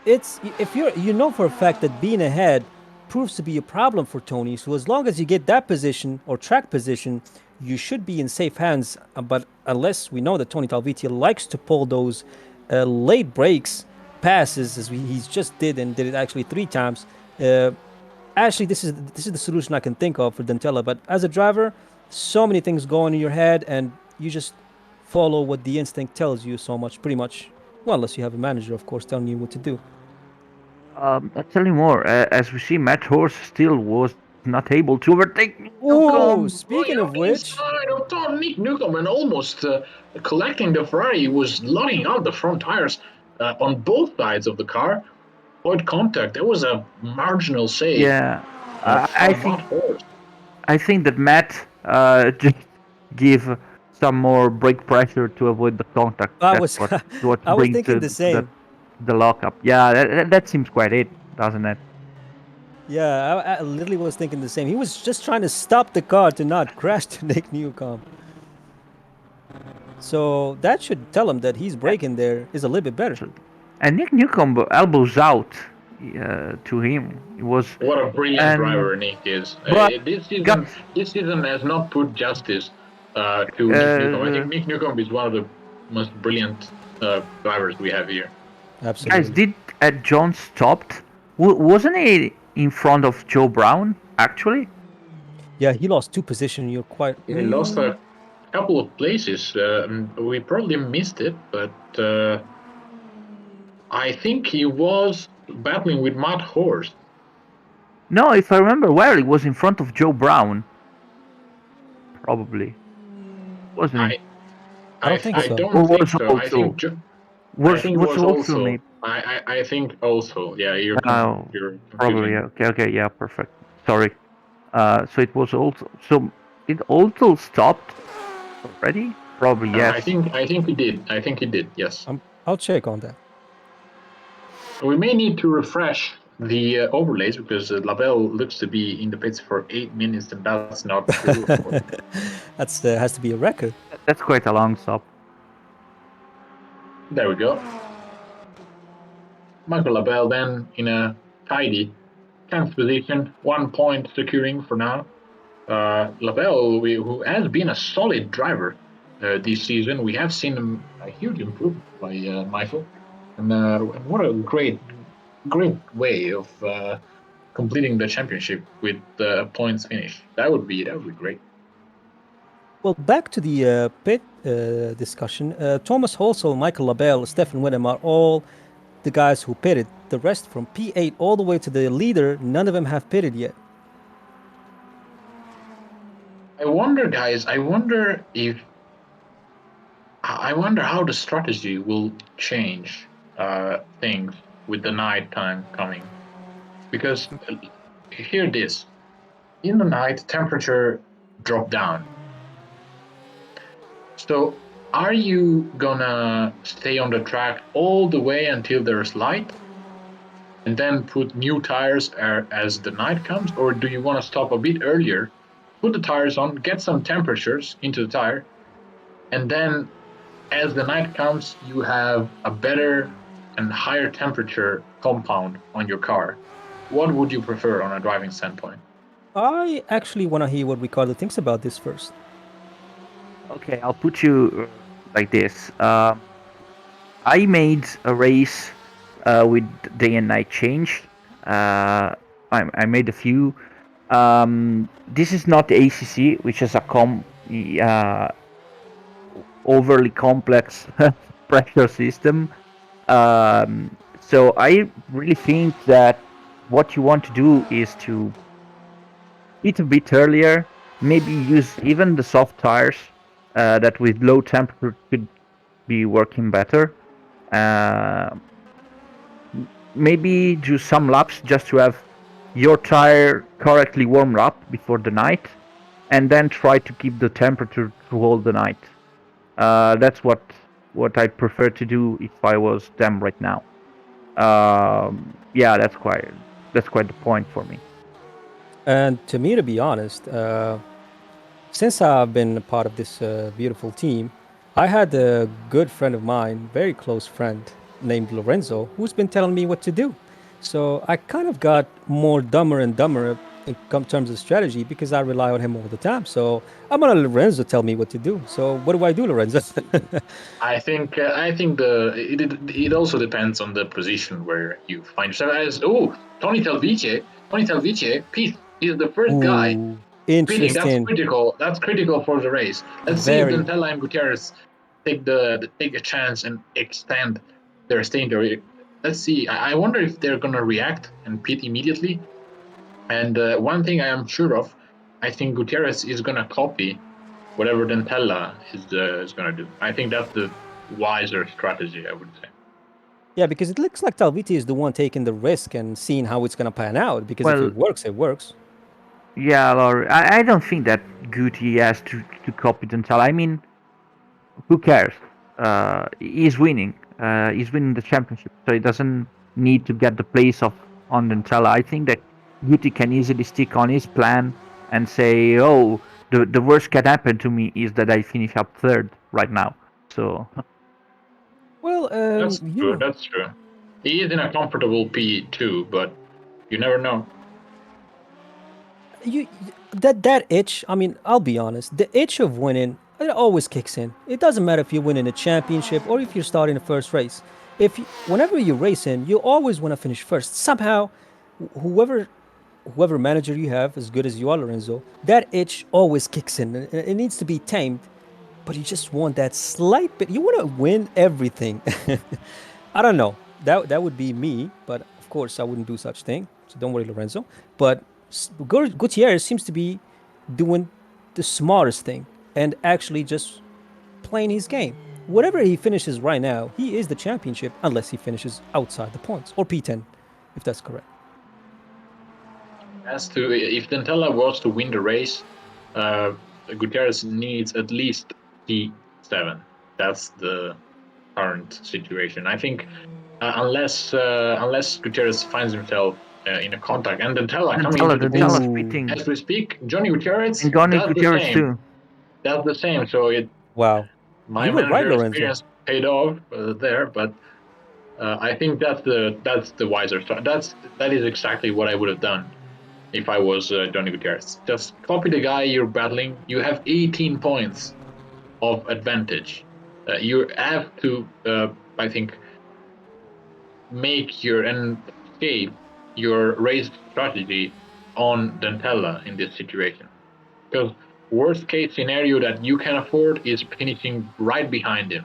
[SPEAKER 1] it's if you know for a fact that being ahead proves to be a problem for Tony. So as long as you get that position or track position, you should be in safe hands. But unless we know that Tony Talvitia likes to pull those late breaks passes, as he's just did and did it actually 3 times. Uh, Actually, this is the solution I can think of for Dentella. But as a driver, so many things go on in your head, and you just follow what the instinct tells you. So much, pretty much. Well, unless you have a manager, of course, telling you what to do.
[SPEAKER 3] I'll tell you more. As we see, Matt Horse still was not able to overtake
[SPEAKER 1] Oh,
[SPEAKER 3] Newcomb.
[SPEAKER 1] speaking of which,
[SPEAKER 2] Inside of Tom Nick Newcomb and almost collecting the Ferrari, he was locking out the front tires on both sides of the car. Avoid contact. That was a marginal save
[SPEAKER 3] Yeah,
[SPEAKER 2] from Matt Horse.
[SPEAKER 3] I think that Matt just give some more brake pressure to avoid the contact.
[SPEAKER 1] I
[SPEAKER 3] That's
[SPEAKER 1] was,
[SPEAKER 3] what
[SPEAKER 1] I was
[SPEAKER 3] brings
[SPEAKER 1] thinking the same.
[SPEAKER 3] the lockup. Yeah, that seems quite it, doesn't it?
[SPEAKER 1] Yeah, I literally was thinking the same. He was just trying to stop the car to not crash to Nick Newcomb. So that should tell him that he's braking there is a little bit better.
[SPEAKER 3] And Nick Newcomb elbows out to him. It was
[SPEAKER 2] What a brilliant
[SPEAKER 3] and
[SPEAKER 2] driver Nick is.
[SPEAKER 3] but got
[SPEAKER 2] This season has not put justice to Nick Newcomb. I think Nick Newcomb is one of the most brilliant drivers we have here.
[SPEAKER 1] Absolutely.
[SPEAKER 3] guys, did John stopped? Wasn't he in front of Joe Brown actually?
[SPEAKER 1] Yeah, he lost 2 positions. You're quite.
[SPEAKER 2] He lost couple of places. We probably missed it, but I think he was battling with Matt Horst.
[SPEAKER 3] No, if I remember well, it was in front of Joe Brown. Probably. Wasn't it?
[SPEAKER 1] I don't think
[SPEAKER 2] I
[SPEAKER 1] so.
[SPEAKER 2] don't think
[SPEAKER 3] Was
[SPEAKER 2] so.
[SPEAKER 3] also
[SPEAKER 2] I think it
[SPEAKER 3] was
[SPEAKER 2] was
[SPEAKER 3] also
[SPEAKER 2] also.
[SPEAKER 3] maybe.
[SPEAKER 2] I think also. Yeah, you're
[SPEAKER 3] Oh,
[SPEAKER 2] you're
[SPEAKER 3] probably.
[SPEAKER 2] confusing.
[SPEAKER 3] Okay, yeah, perfect. Sorry. So it was also it also stopped already. Probably yes.
[SPEAKER 2] I think he did. I think he did. Yes.
[SPEAKER 1] I'll check on that.
[SPEAKER 2] We may need to refresh the overlays because Labelle looks to be in the pits for 8 minutes, and that's not true, of course.
[SPEAKER 1] That's has to be a record.
[SPEAKER 3] That's quite a long stop.
[SPEAKER 2] There we go. Michael Labelle then in a tidy 10th position, 1 point securing for now. Labelle, who has been a solid driver this season, we have seen a huge improvement by Michael, and what a great way of completing the championship with points finish. That would be great.
[SPEAKER 1] Well, back to the pit discussion. Thomas Halsall, Michael Labelle, Stefan Winham are all the guys who pitted. The rest from P8 all the way to the leader, none of them have pitted yet.
[SPEAKER 2] I wonder, guys. I wonder how the strategy will change things with the night time coming, because hear this: in the night, temperature drop down. So, are you gonna stay on the track all the way until there's light, and then put new tires as the night comes, or do you want to stop a bit earlier, put the tires on, get some temperatures into the tire, and then as the night comes, you have a better and higher temperature compound on your car? What would you prefer on a driving standpoint?
[SPEAKER 1] I actually want to hear what Ricardo thinks about this first.
[SPEAKER 3] Okay, I'll put you like this. I made a race with day and night change. I made a few. This is not the ACC, which is a overly complex pressure system. So I really think that what you want to do is to eat a bit earlier, maybe use even the soft tires that with low temperature could be working better. Uh, Maybe do some laps just to have your tire correctly warmed up before the night, and then try to keep the temperature through all the night. That's what I'd prefer to do if I was them right now. Yeah, that's quite the point for me.
[SPEAKER 1] And to me, to be honest, since I've been a part of this beautiful team, I had a good friend of mine, very close friend named Lorenzo, who's been telling me what to do. So I kind of got more dumber and dumber in terms of strategy because I rely on him all the time. So I'm gonna let Lorenzo tell me what to do. So what do I do, Lorenzo?
[SPEAKER 2] I think it also depends on the position where you find yourself. As Tony Telvice, Pete is the first guy
[SPEAKER 1] Ooh,
[SPEAKER 2] spinning. That's
[SPEAKER 1] interesting.
[SPEAKER 2] critical. That's critical for the race. Let's see if
[SPEAKER 1] Very.
[SPEAKER 2] Dentella and Gutierrez take a chance and extend their staying there. Let's see. I wonder if they're gonna react and pit immediately. And one thing I am sure of, I think Gutierrez is gonna copy whatever Dentella is gonna do. I think that's the wiser strategy, I would say.
[SPEAKER 1] Yeah, because it looks like Talviti is the one taking the risk and seeing how it's gonna pan out. Because if
[SPEAKER 3] Well,
[SPEAKER 1] it works, it works.
[SPEAKER 3] yeah, Laura, I don't think that Guti has to copy Dental. I mean, who cares? He's winning. He's winning the championship, so he doesn't need to get the place of on Dentella. I think that Guti can easily stick on his plan and say, "Oh, the worst can happen to me is that I finish up third right now." So
[SPEAKER 1] Well,
[SPEAKER 2] That's true. That's true. He is in a comfortable P2, but you never know.
[SPEAKER 1] you that itch. I mean, I'll be honest. The itch of winning it always kicks in. It doesn't matter if you're winning a championship or if you're starting the first race. Whenever you're racing, you always want to finish first. Somehow, whoever whoever manager you have, as good as you are, Lorenzo, that itch always kicks in. It needs to be tamed. but you just want that slight bit. You want to win everything. I don't know. That would be me, but of course I wouldn't do such thing. So don't worry, Lorenzo. But Gutierrez seems to be doing the smartest thing and actually just playing his game. Whatever he finishes right now, he is the championship unless he finishes outside the points or P10, if that's correct.
[SPEAKER 2] As to if Dentella was to win the race, Gutierrez needs at least P7. That's the current situation. I think unless Gutierrez finds himself in a contact and Dentella coming into the
[SPEAKER 3] Dentella's
[SPEAKER 2] pits
[SPEAKER 3] beating.
[SPEAKER 2] as we speak, Johnny Gutierrez,
[SPEAKER 3] And Johnny
[SPEAKER 2] that's the
[SPEAKER 3] Gutierrez
[SPEAKER 2] same.
[SPEAKER 3] too.
[SPEAKER 2] That's the same. So
[SPEAKER 1] Wow.
[SPEAKER 2] my
[SPEAKER 1] You were right,
[SPEAKER 2] manager
[SPEAKER 1] Lorenzo.
[SPEAKER 2] experience paid off there, but I think that's the wiser start. That is exactly what I would have done if I was Johnny Gutierrez. Just copy the guy you're battling. You have 18 points of advantage. You have to, I think, make and shape your race strategy on Dentella in this situation. Because worst case scenario that you can afford is finishing right behind him.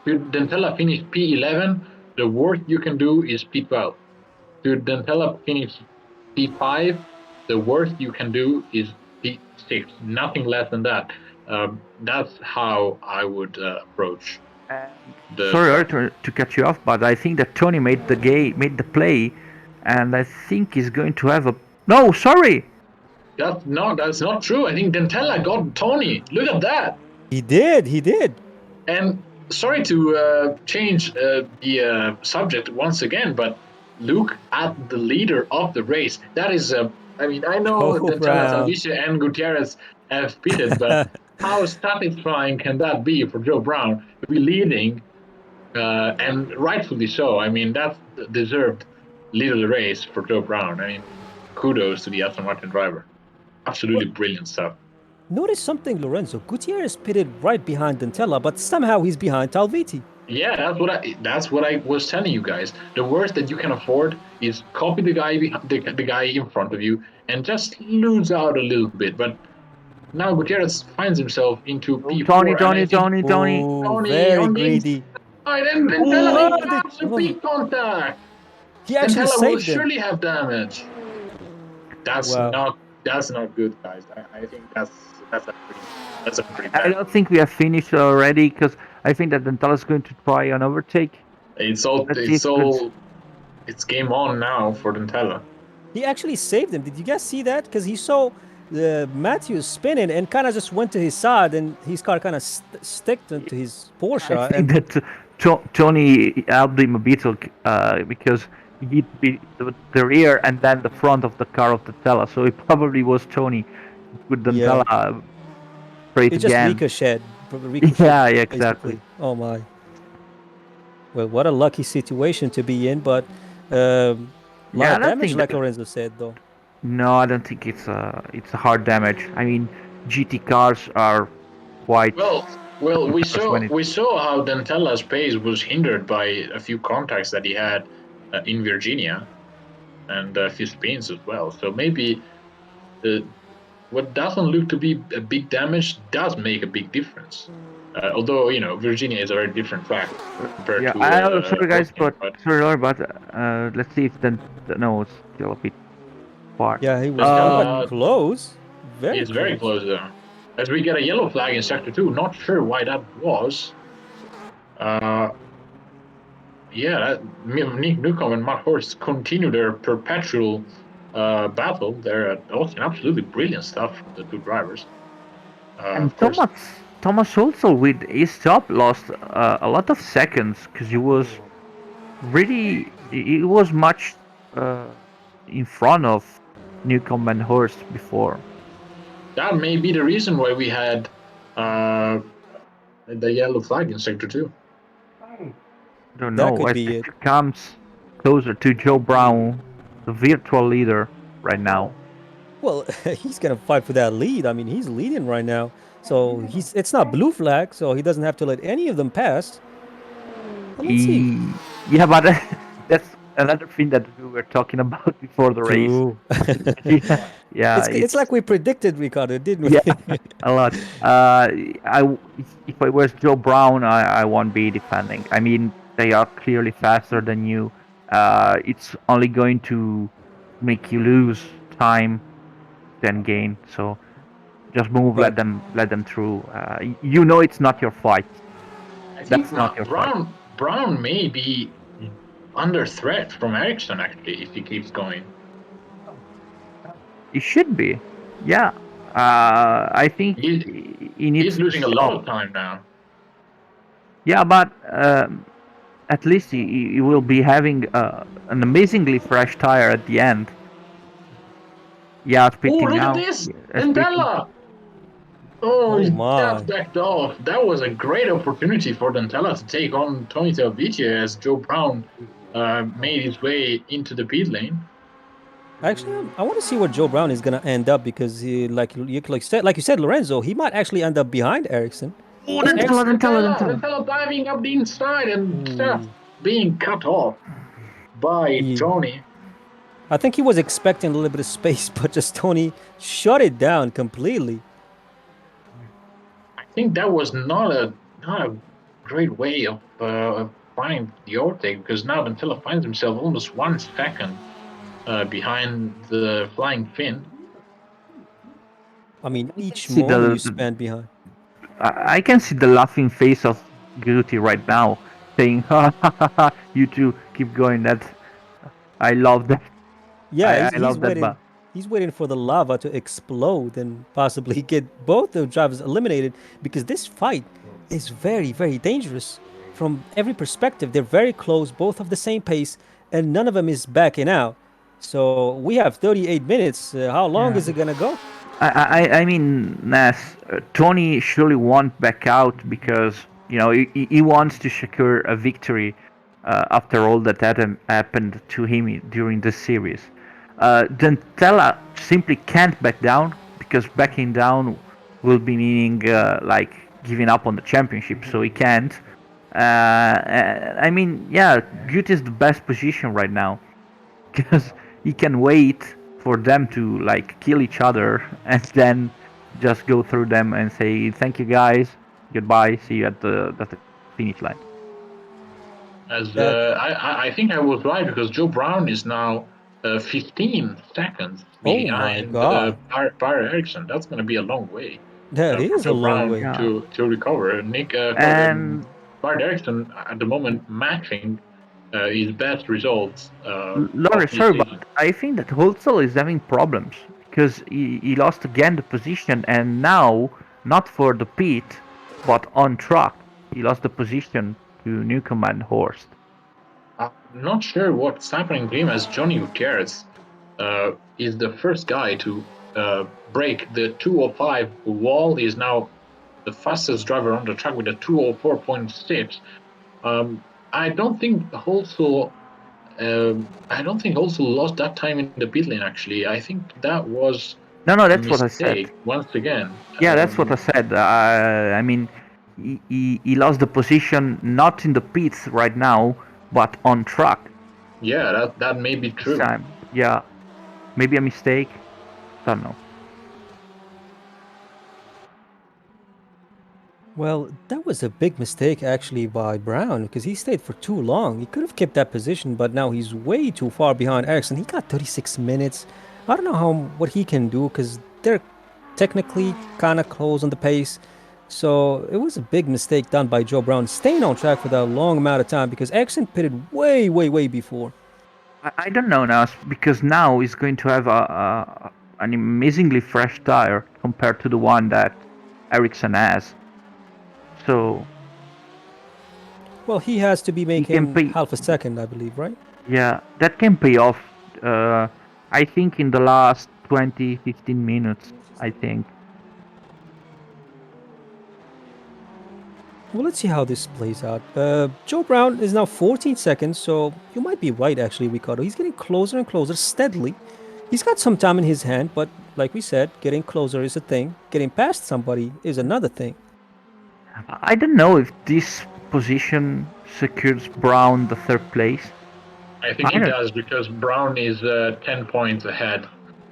[SPEAKER 2] Should Dentella finish P11, the worst you can do is P12. Should Dentella finish P5, the worst you can do is P6. Nothing less than that. That's how I would approach the
[SPEAKER 3] Sorry
[SPEAKER 2] start.
[SPEAKER 3] to cut you off, but I think that Tony made the play, and I think he's going to have a. No, sorry.
[SPEAKER 2] That's not true. I think Dentella got Tony. Look at that.
[SPEAKER 1] He did. He did.
[SPEAKER 2] And sorry to change the subject once again, but look at the leader of the race. That is, I mean, I know
[SPEAKER 1] Joe
[SPEAKER 2] Dentella,
[SPEAKER 1] Brown.
[SPEAKER 2] Talvicia, and Gutierrez have pitted, but how satisfying can that be for Joe Brown to be leading, and rightfully so? I mean, that's deserved lead of the race for Joe Brown. I mean, kudos to the Aston Martin driver. Absolutely brilliant stuff.
[SPEAKER 1] Notice something, Lorenzo. Gutierrez pitted right behind Dentella, but somehow he's behind Talviti.
[SPEAKER 2] Yeah, that's what I was telling you guys. The worst that you can afford is copy the guy the guy in front of you and just lose out a little bit. But now Gutierrez finds himself into P4, and I think
[SPEAKER 3] Tony.
[SPEAKER 1] Oh,
[SPEAKER 2] Tony
[SPEAKER 1] very
[SPEAKER 2] on the
[SPEAKER 1] greedy.
[SPEAKER 2] inside, and Dentella
[SPEAKER 1] Oh,
[SPEAKER 2] makes absolute contact.
[SPEAKER 1] he actually
[SPEAKER 2] Dentella will
[SPEAKER 1] saved him.
[SPEAKER 2] surely have damage. That's
[SPEAKER 1] Wow.
[SPEAKER 2] not good, guys. I think that's a pretty
[SPEAKER 3] I
[SPEAKER 2] bad.
[SPEAKER 3] don't think we have finished already because I think that Dentella's going to try an overtake.
[SPEAKER 2] It's game on now for Dentella.
[SPEAKER 1] He actually saved him. Did you guys see that? Because he saw Matthews spinning and kind of just went to his side, and his car kind of sticked into his Porsche.
[SPEAKER 3] I think that Tony helped him a bit because he hit the rear and then the front of the car of Dentella. So it probably was Tony with Dentella straight
[SPEAKER 1] it just
[SPEAKER 3] again.
[SPEAKER 1] ricocheted.
[SPEAKER 3] Yeah, exactly.
[SPEAKER 1] Basically. Oh my. Well, what a lucky situation to be in, but lot of damage, like Lorenzo said, though.
[SPEAKER 3] No, I don't think it's a hard damage. I mean, GT cars are quite.
[SPEAKER 2] Well, we saw how Dentella's pace was hindered by a few contacts that he had in Virginia, and a few spins as well. So maybe what doesn't look to be a big damage does make a big difference. Although Virginia is a very different track compared to.
[SPEAKER 3] Sorry guys, sorry, but let's see if no, it's still a bit far.
[SPEAKER 1] Yeah, he was close.
[SPEAKER 2] It's very close there. As we get a yellow flag in sector 2, not sure why that was. Nick Newcomb and Mark Horst continue their perpetual battle. They're also absolutely brilliant stuff from the two drivers.
[SPEAKER 3] And Thomas also with his stop lost a lot of seconds because he was much in front of Newcomb and Horst before.
[SPEAKER 2] That may be the reason why we had the yellow flag in sector 2.
[SPEAKER 3] I don't know.
[SPEAKER 1] That could be it.
[SPEAKER 3] It comes closer to Joe Brown, the virtual leader right now.
[SPEAKER 1] Well, he's gonna fight for that lead. I mean, he's leading right now, so it's not blue flag, so he doesn't have to let any of them pass. Let's see.
[SPEAKER 3] Yeah, but another thing that we were talking about before the race.
[SPEAKER 1] True.
[SPEAKER 3] Yeah,
[SPEAKER 1] It's like we predicted, Ricardo, didn't
[SPEAKER 3] yeah,
[SPEAKER 1] we?
[SPEAKER 3] a lot. If I was Joe Brown, I won't be defending. I mean, they are clearly faster than you. It's only going to make you lose time than gain. So just move,
[SPEAKER 1] Right.
[SPEAKER 3] let them through. You know, it's not your fight.
[SPEAKER 2] I think
[SPEAKER 3] That's not your fight.
[SPEAKER 2] Brown may be under threat from Ericsson actually if he keeps going.
[SPEAKER 3] It should be. Yeah. I think he needs
[SPEAKER 2] He's
[SPEAKER 3] to
[SPEAKER 2] losing a lot
[SPEAKER 3] stop.
[SPEAKER 2] of time now.
[SPEAKER 3] Yeah, but at least he will be having an amazingly fresh tire at the end. Yeah,
[SPEAKER 2] Oh,
[SPEAKER 3] spitting
[SPEAKER 2] look at
[SPEAKER 3] now.
[SPEAKER 2] this!
[SPEAKER 3] Spitting.
[SPEAKER 2] Dentella! Oh,
[SPEAKER 1] Oh
[SPEAKER 2] he
[SPEAKER 1] my.
[SPEAKER 2] just backed off. That was a great opportunity for Dentella to take on Tony Telvici as Joe Brown made his way into the pit lane.
[SPEAKER 1] Actually, I want to see where Joe Brown is gonna end up because like you said, Lorenzo, he might actually end up behind Ericsson.
[SPEAKER 3] Oh,
[SPEAKER 1] Because
[SPEAKER 2] Oh,
[SPEAKER 1] Ericsson,
[SPEAKER 2] Dentella diving up the inside and just
[SPEAKER 1] ooh,
[SPEAKER 2] being cut off by
[SPEAKER 1] he,
[SPEAKER 2] Tony.
[SPEAKER 1] I think he was expecting a little bit of space, but just Tony shut it down completely.
[SPEAKER 2] I think that was not a great way of finding the overtake because now Dentella finds himself almost 1 second behind the flying Finn.
[SPEAKER 1] I mean,
[SPEAKER 3] I can
[SPEAKER 1] each
[SPEAKER 3] see
[SPEAKER 1] moment you spend behind.
[SPEAKER 3] I can see the laughing face of Guti right now, saying, "Ha ha ha ha! You two keep going." That I love that.
[SPEAKER 1] Yeah,
[SPEAKER 3] I
[SPEAKER 1] he's
[SPEAKER 3] love that.
[SPEAKER 1] waiting.
[SPEAKER 3] But
[SPEAKER 1] He's waiting for the lava to explode and possibly get both the drivers eliminated because this fight is very, very dangerous from every perspective. They're very close, both of the same pace, and none of them is backing out. So we have 38 minutes. How long is it gonna go?
[SPEAKER 3] I mean, Nas, Tony surely won't back out because he wants to secure a victory after all that happened to him during the series. Dentella simply can't back down because backing down will be meaning like giving up on the championship, so he can't. I mean, yeah, Gut is the best position right now because he can wait for them to like kill each other and then just go through them and say thank you guys, goodbye, see you at the finish line.
[SPEAKER 2] As
[SPEAKER 1] That
[SPEAKER 2] I think I was right because Joe Brown is now 15 seconds
[SPEAKER 1] Oh my
[SPEAKER 2] behind
[SPEAKER 1] God,
[SPEAKER 2] Pyre Ericsson. That's going to be a long way
[SPEAKER 1] that
[SPEAKER 2] for
[SPEAKER 1] is a
[SPEAKER 2] Joe
[SPEAKER 1] long
[SPEAKER 2] Brown
[SPEAKER 1] way.
[SPEAKER 3] Yeah,
[SPEAKER 2] to recover.
[SPEAKER 3] and
[SPEAKER 2] Pyre Ericsson at the moment matching his best results of
[SPEAKER 3] Laurie,
[SPEAKER 2] this
[SPEAKER 3] sorry,
[SPEAKER 2] season.
[SPEAKER 3] but I think that Holzel is having problems because he lost again the position and now not for the pit but on track he lost the position to Newcomb and Horst.
[SPEAKER 2] I'm not sure what's happening to him as Johnny Gutierrez is the first guy to break the 205 wall. He's now the fastest driver on the track with a 204.6. I don't think also I don't think also lost that time in the pit lane. Actually, I think that was
[SPEAKER 3] No,
[SPEAKER 2] a
[SPEAKER 3] that's what I said.
[SPEAKER 2] mistake once again.
[SPEAKER 3] Yeah, that's what I said. I mean, he lost the position not in the pits right now, but on track
[SPEAKER 2] Yeah, that may be
[SPEAKER 3] this
[SPEAKER 2] true.
[SPEAKER 3] time. Yeah, maybe a mistake. Don't know.
[SPEAKER 1] Well, that was a big mistake actually by Brown because he stayed for too long. He could have kept that position, but now he's way too far behind Ericsson. He got 36 minutes. I don't know what he can do because they're technically kind of close on the pace. So it was a big mistake done by Joe Brown staying on track for that long amount of time because Ericsson pitted way, way, way before.
[SPEAKER 3] I don't know now because now he's going to have an amazingly fresh tire compared to the one that Ericsson has. So
[SPEAKER 1] Well, he has to be
[SPEAKER 3] he can
[SPEAKER 1] making
[SPEAKER 3] pay.
[SPEAKER 1] half a second, I believe, right?
[SPEAKER 3] Yeah, that can pay off. Uh, I think in the last 20, 15 minutes. I think.
[SPEAKER 1] Well, let's see how this plays out. Joe Brown is now 14 seconds, so you might be right, actually, Ricardo. He's getting closer and closer steadily. He's got some time in his hand, but like we said, getting closer is a thing. Getting past somebody is another thing.
[SPEAKER 3] I don't know if this position secures Brown the third place.
[SPEAKER 2] I think he does because Brown is 10 points ahead.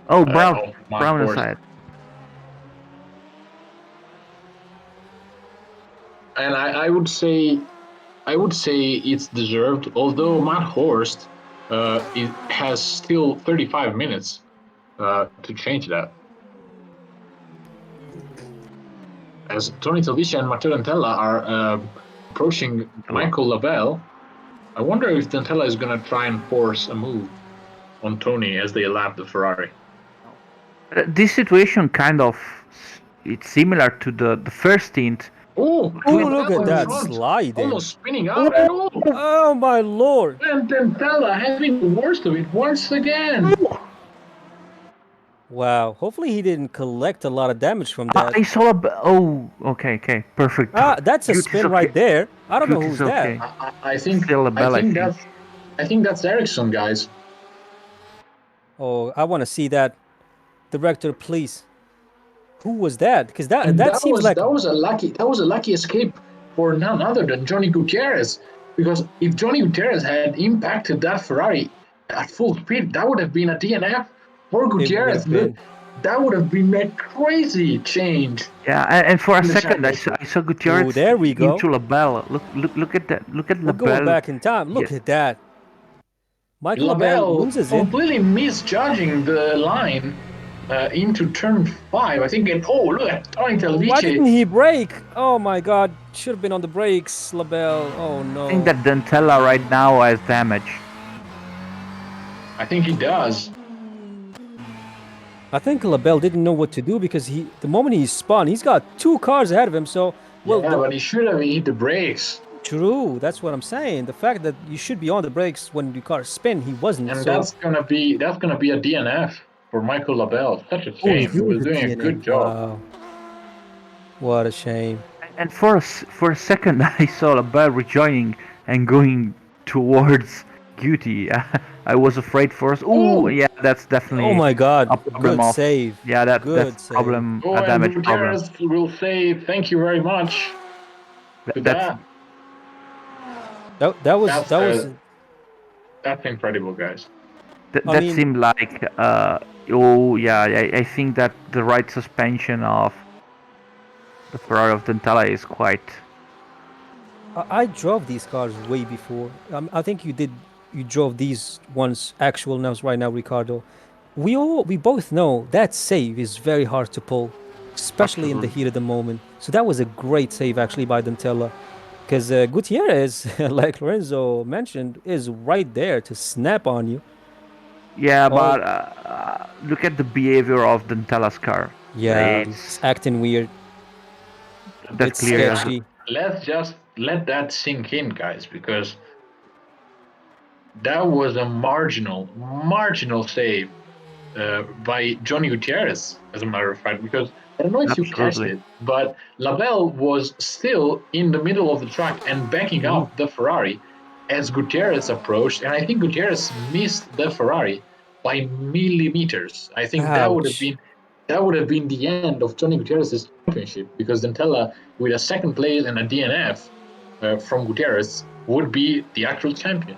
[SPEAKER 3] Oh, Brown
[SPEAKER 2] of Matt Horst.
[SPEAKER 3] aside.
[SPEAKER 2] And I would say it's deserved. Although Matt Horst has still 35 minutes to change that. As Tony Talvici and Matteo Dantella are approaching Michael Labelle, I wonder if Dantella is going to try and force a move on Tony as they lap the Ferrari.
[SPEAKER 3] This situation kind of it's similar to the first stint.
[SPEAKER 2] Oh,
[SPEAKER 1] look at that sliding.
[SPEAKER 2] Almost spinning out and
[SPEAKER 1] oh my lord.
[SPEAKER 2] And Dantella having the worst of it once again.
[SPEAKER 1] Wow, hopefully he didn't collect a lot of damage from that.
[SPEAKER 3] I saw okay, perfect.
[SPEAKER 1] That's a spin right there. I don't know who's that.
[SPEAKER 2] I think that's Ericsson, guys.
[SPEAKER 1] Oh, I want to see that. Director, please. Who was that? Because that seems like
[SPEAKER 2] that was a lucky escape for none other than Johnny Gutierrez. Because if Johnny Gutierrez had impacted that Ferrari at full speed, that would have been a DNF for Gutierrez. That would have been a crazy change.
[SPEAKER 3] Yeah, and for a second I saw Gutierrez.
[SPEAKER 1] Oh, there we go.
[SPEAKER 3] Into Labelle. Look at that. Look at Labelle.
[SPEAKER 1] We're going back in time. Look at that. Michael Labelle loses it.
[SPEAKER 2] Completely misjudging the line into turn 5. I think. Look at Tony Talvici.
[SPEAKER 1] Why didn't he brake? Oh my God! Should have been on the brakes, Labelle. Oh no.
[SPEAKER 3] I think that Dantella right now has damage.
[SPEAKER 2] I think he does.
[SPEAKER 1] I think Labelle didn't know what to do because the moment he spun, he's got 2 cars ahead of him. So
[SPEAKER 2] but he should have hit the brakes.
[SPEAKER 1] True, that's what I'm saying. The fact that you should be on the brakes when the car spin, he wasn't.
[SPEAKER 2] And that's gonna be a DNF for Michael Labelle. Such a shame. He was doing a good job.
[SPEAKER 1] Wow. What a shame.
[SPEAKER 3] And for a second, I saw Labelle rejoining and going towards Guti. I was afraid for us. Oh, yeah, that's definitely.
[SPEAKER 1] Oh my God!
[SPEAKER 3] A problem
[SPEAKER 1] good save.
[SPEAKER 3] Yeah, that's a problem.
[SPEAKER 2] Oh,
[SPEAKER 3] a damage
[SPEAKER 2] and
[SPEAKER 3] problem.
[SPEAKER 2] will say thank you very much.
[SPEAKER 1] That was.
[SPEAKER 2] That's incredible, guys.
[SPEAKER 3] That seemed like. I think that the right suspension of the Ferrari of Dantella is quite.
[SPEAKER 1] I drove these cars way before. I think you did. You drove these ones actual right now, Ricardo. We both know that save is very hard to pull, especially in the heat of the moment. So that was a great save actually by Dantella, because Gutierrez, like Lorenzo mentioned, is right there to snap on you.
[SPEAKER 3] Yeah, but look at the behavior of Dantella's car.
[SPEAKER 1] Yeah, it's acting weird.
[SPEAKER 3] That's clear.
[SPEAKER 1] Sketchy.
[SPEAKER 2] Let's just let that sink in, guys, because that was a marginal save by Johnny Gutierrez, as a matter of fact, because I don't know if you catched it, but Labelle was still in the middle of the track and backing up the Ferrari as Gutierrez approached, and I think Gutierrez missed the Ferrari by millimeters. I think that would have been the end of Johnny Gutierrez's championship, because Dantella, with a second place and a DNF from Gutierrez, would be the actual champion.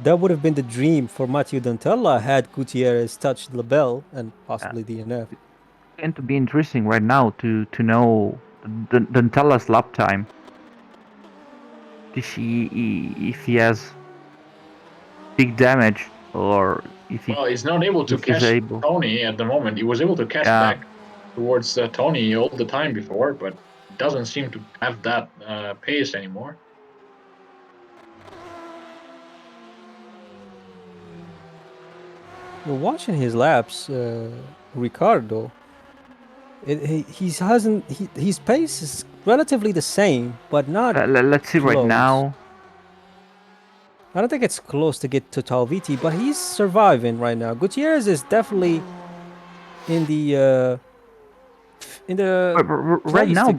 [SPEAKER 1] That would have been the dream for Matteo Dantella had Gutierrez touched Labelle and possibly DNF.
[SPEAKER 3] It's going to be interesting right now to know Dantella's lap time. To see if he has big damage or if
[SPEAKER 2] he's not able to catch Tony at the moment. He was able to catch back towards Tony all the time before, but doesn't seem to have that pace anymore.
[SPEAKER 1] You're watching his laps, Ricardo. His pace is relatively the same, but not.
[SPEAKER 3] Let's see
[SPEAKER 1] close.
[SPEAKER 3] Right now.
[SPEAKER 1] I don't think it's close to get to Talvici, but he's surviving right now. Gutierrez is definitely in the
[SPEAKER 3] right now.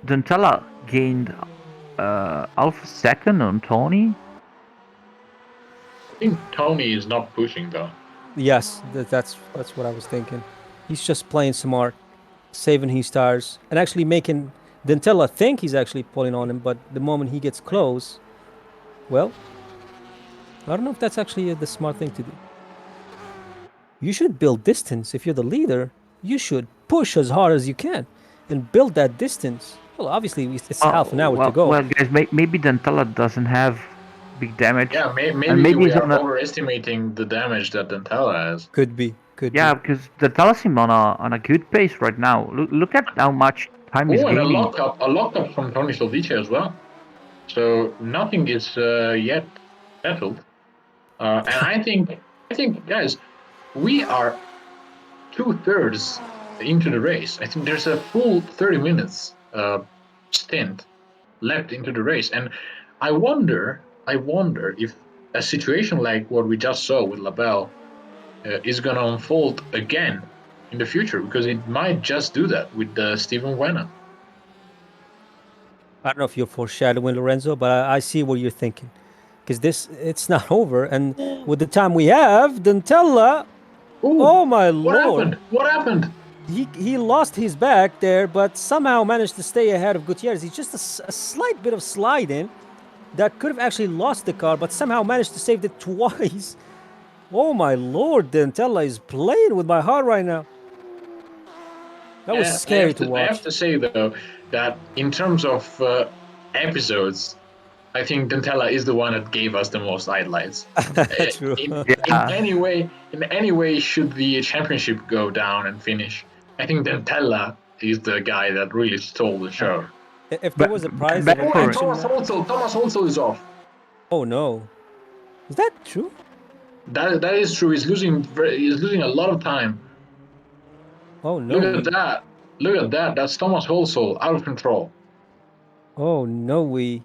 [SPEAKER 3] Dantella gained half a second on Tony.
[SPEAKER 2] I think Tony is not pushing though.
[SPEAKER 1] Yes, that's what I was thinking. He's just playing smart, saving his tires, and actually making Dantella think he's actually pulling on him. But the moment he gets close, well, I don't know if that's actually the smart thing to do. You should build distance. If you're the leader, you should push as hard as you can and build that distance. Well, obviously, it's half an hour to go.
[SPEAKER 3] Guys, maybe Dentala doesn't have big damage,
[SPEAKER 2] Yeah,
[SPEAKER 3] and
[SPEAKER 2] maybe
[SPEAKER 3] maybe
[SPEAKER 2] we
[SPEAKER 3] he's
[SPEAKER 2] are
[SPEAKER 3] on a
[SPEAKER 2] overestimating the damage that Dentella has.
[SPEAKER 1] Could be, could
[SPEAKER 3] yeah,
[SPEAKER 1] be.
[SPEAKER 3] because Dentala's him on a good pace right now. Look at how much time he's
[SPEAKER 2] Oh, and
[SPEAKER 3] gaining.
[SPEAKER 2] a lockup from Tony Soldice as well. So nothing is yet settled. And I think, guys, we are 2/3 into the race. I think there's a full 30 minutes stint left into the race, and I wonder if a situation like what we just saw with Labelle is going to unfold again in the future, because it might just do that with Steven Wenham.
[SPEAKER 1] I don't know if you're foreshadowing, Lorenzo, but I see what you're thinking. Because it's not over, and with the time we have, Dentella,
[SPEAKER 2] Ooh,
[SPEAKER 1] oh my lord.
[SPEAKER 2] What happened?
[SPEAKER 1] He lost his back there, but somehow managed to stay ahead of Gutierrez. He's just a slight bit of slide in that could have actually lost the car, but somehow managed to save it twice. Oh my lord, Dentella is playing with my heart right now. That was scary to watch.
[SPEAKER 2] I have to say, though, that in terms of episodes, I think Dentella is the one that gave us the most highlights.
[SPEAKER 1] True.
[SPEAKER 2] In any way, should the championship go down and finish, I think Dentella is the guy that really stole the show.
[SPEAKER 1] If there was a prize
[SPEAKER 3] but-
[SPEAKER 1] of
[SPEAKER 3] but-
[SPEAKER 1] attention...
[SPEAKER 2] Thomas Holzel is off.
[SPEAKER 1] Oh no. Is that true?
[SPEAKER 2] That is true. He's losing a lot of time.
[SPEAKER 1] Oh no.
[SPEAKER 2] Look at that. Look at that. That's Thomas Holzel out of control.
[SPEAKER 1] Oh no, we...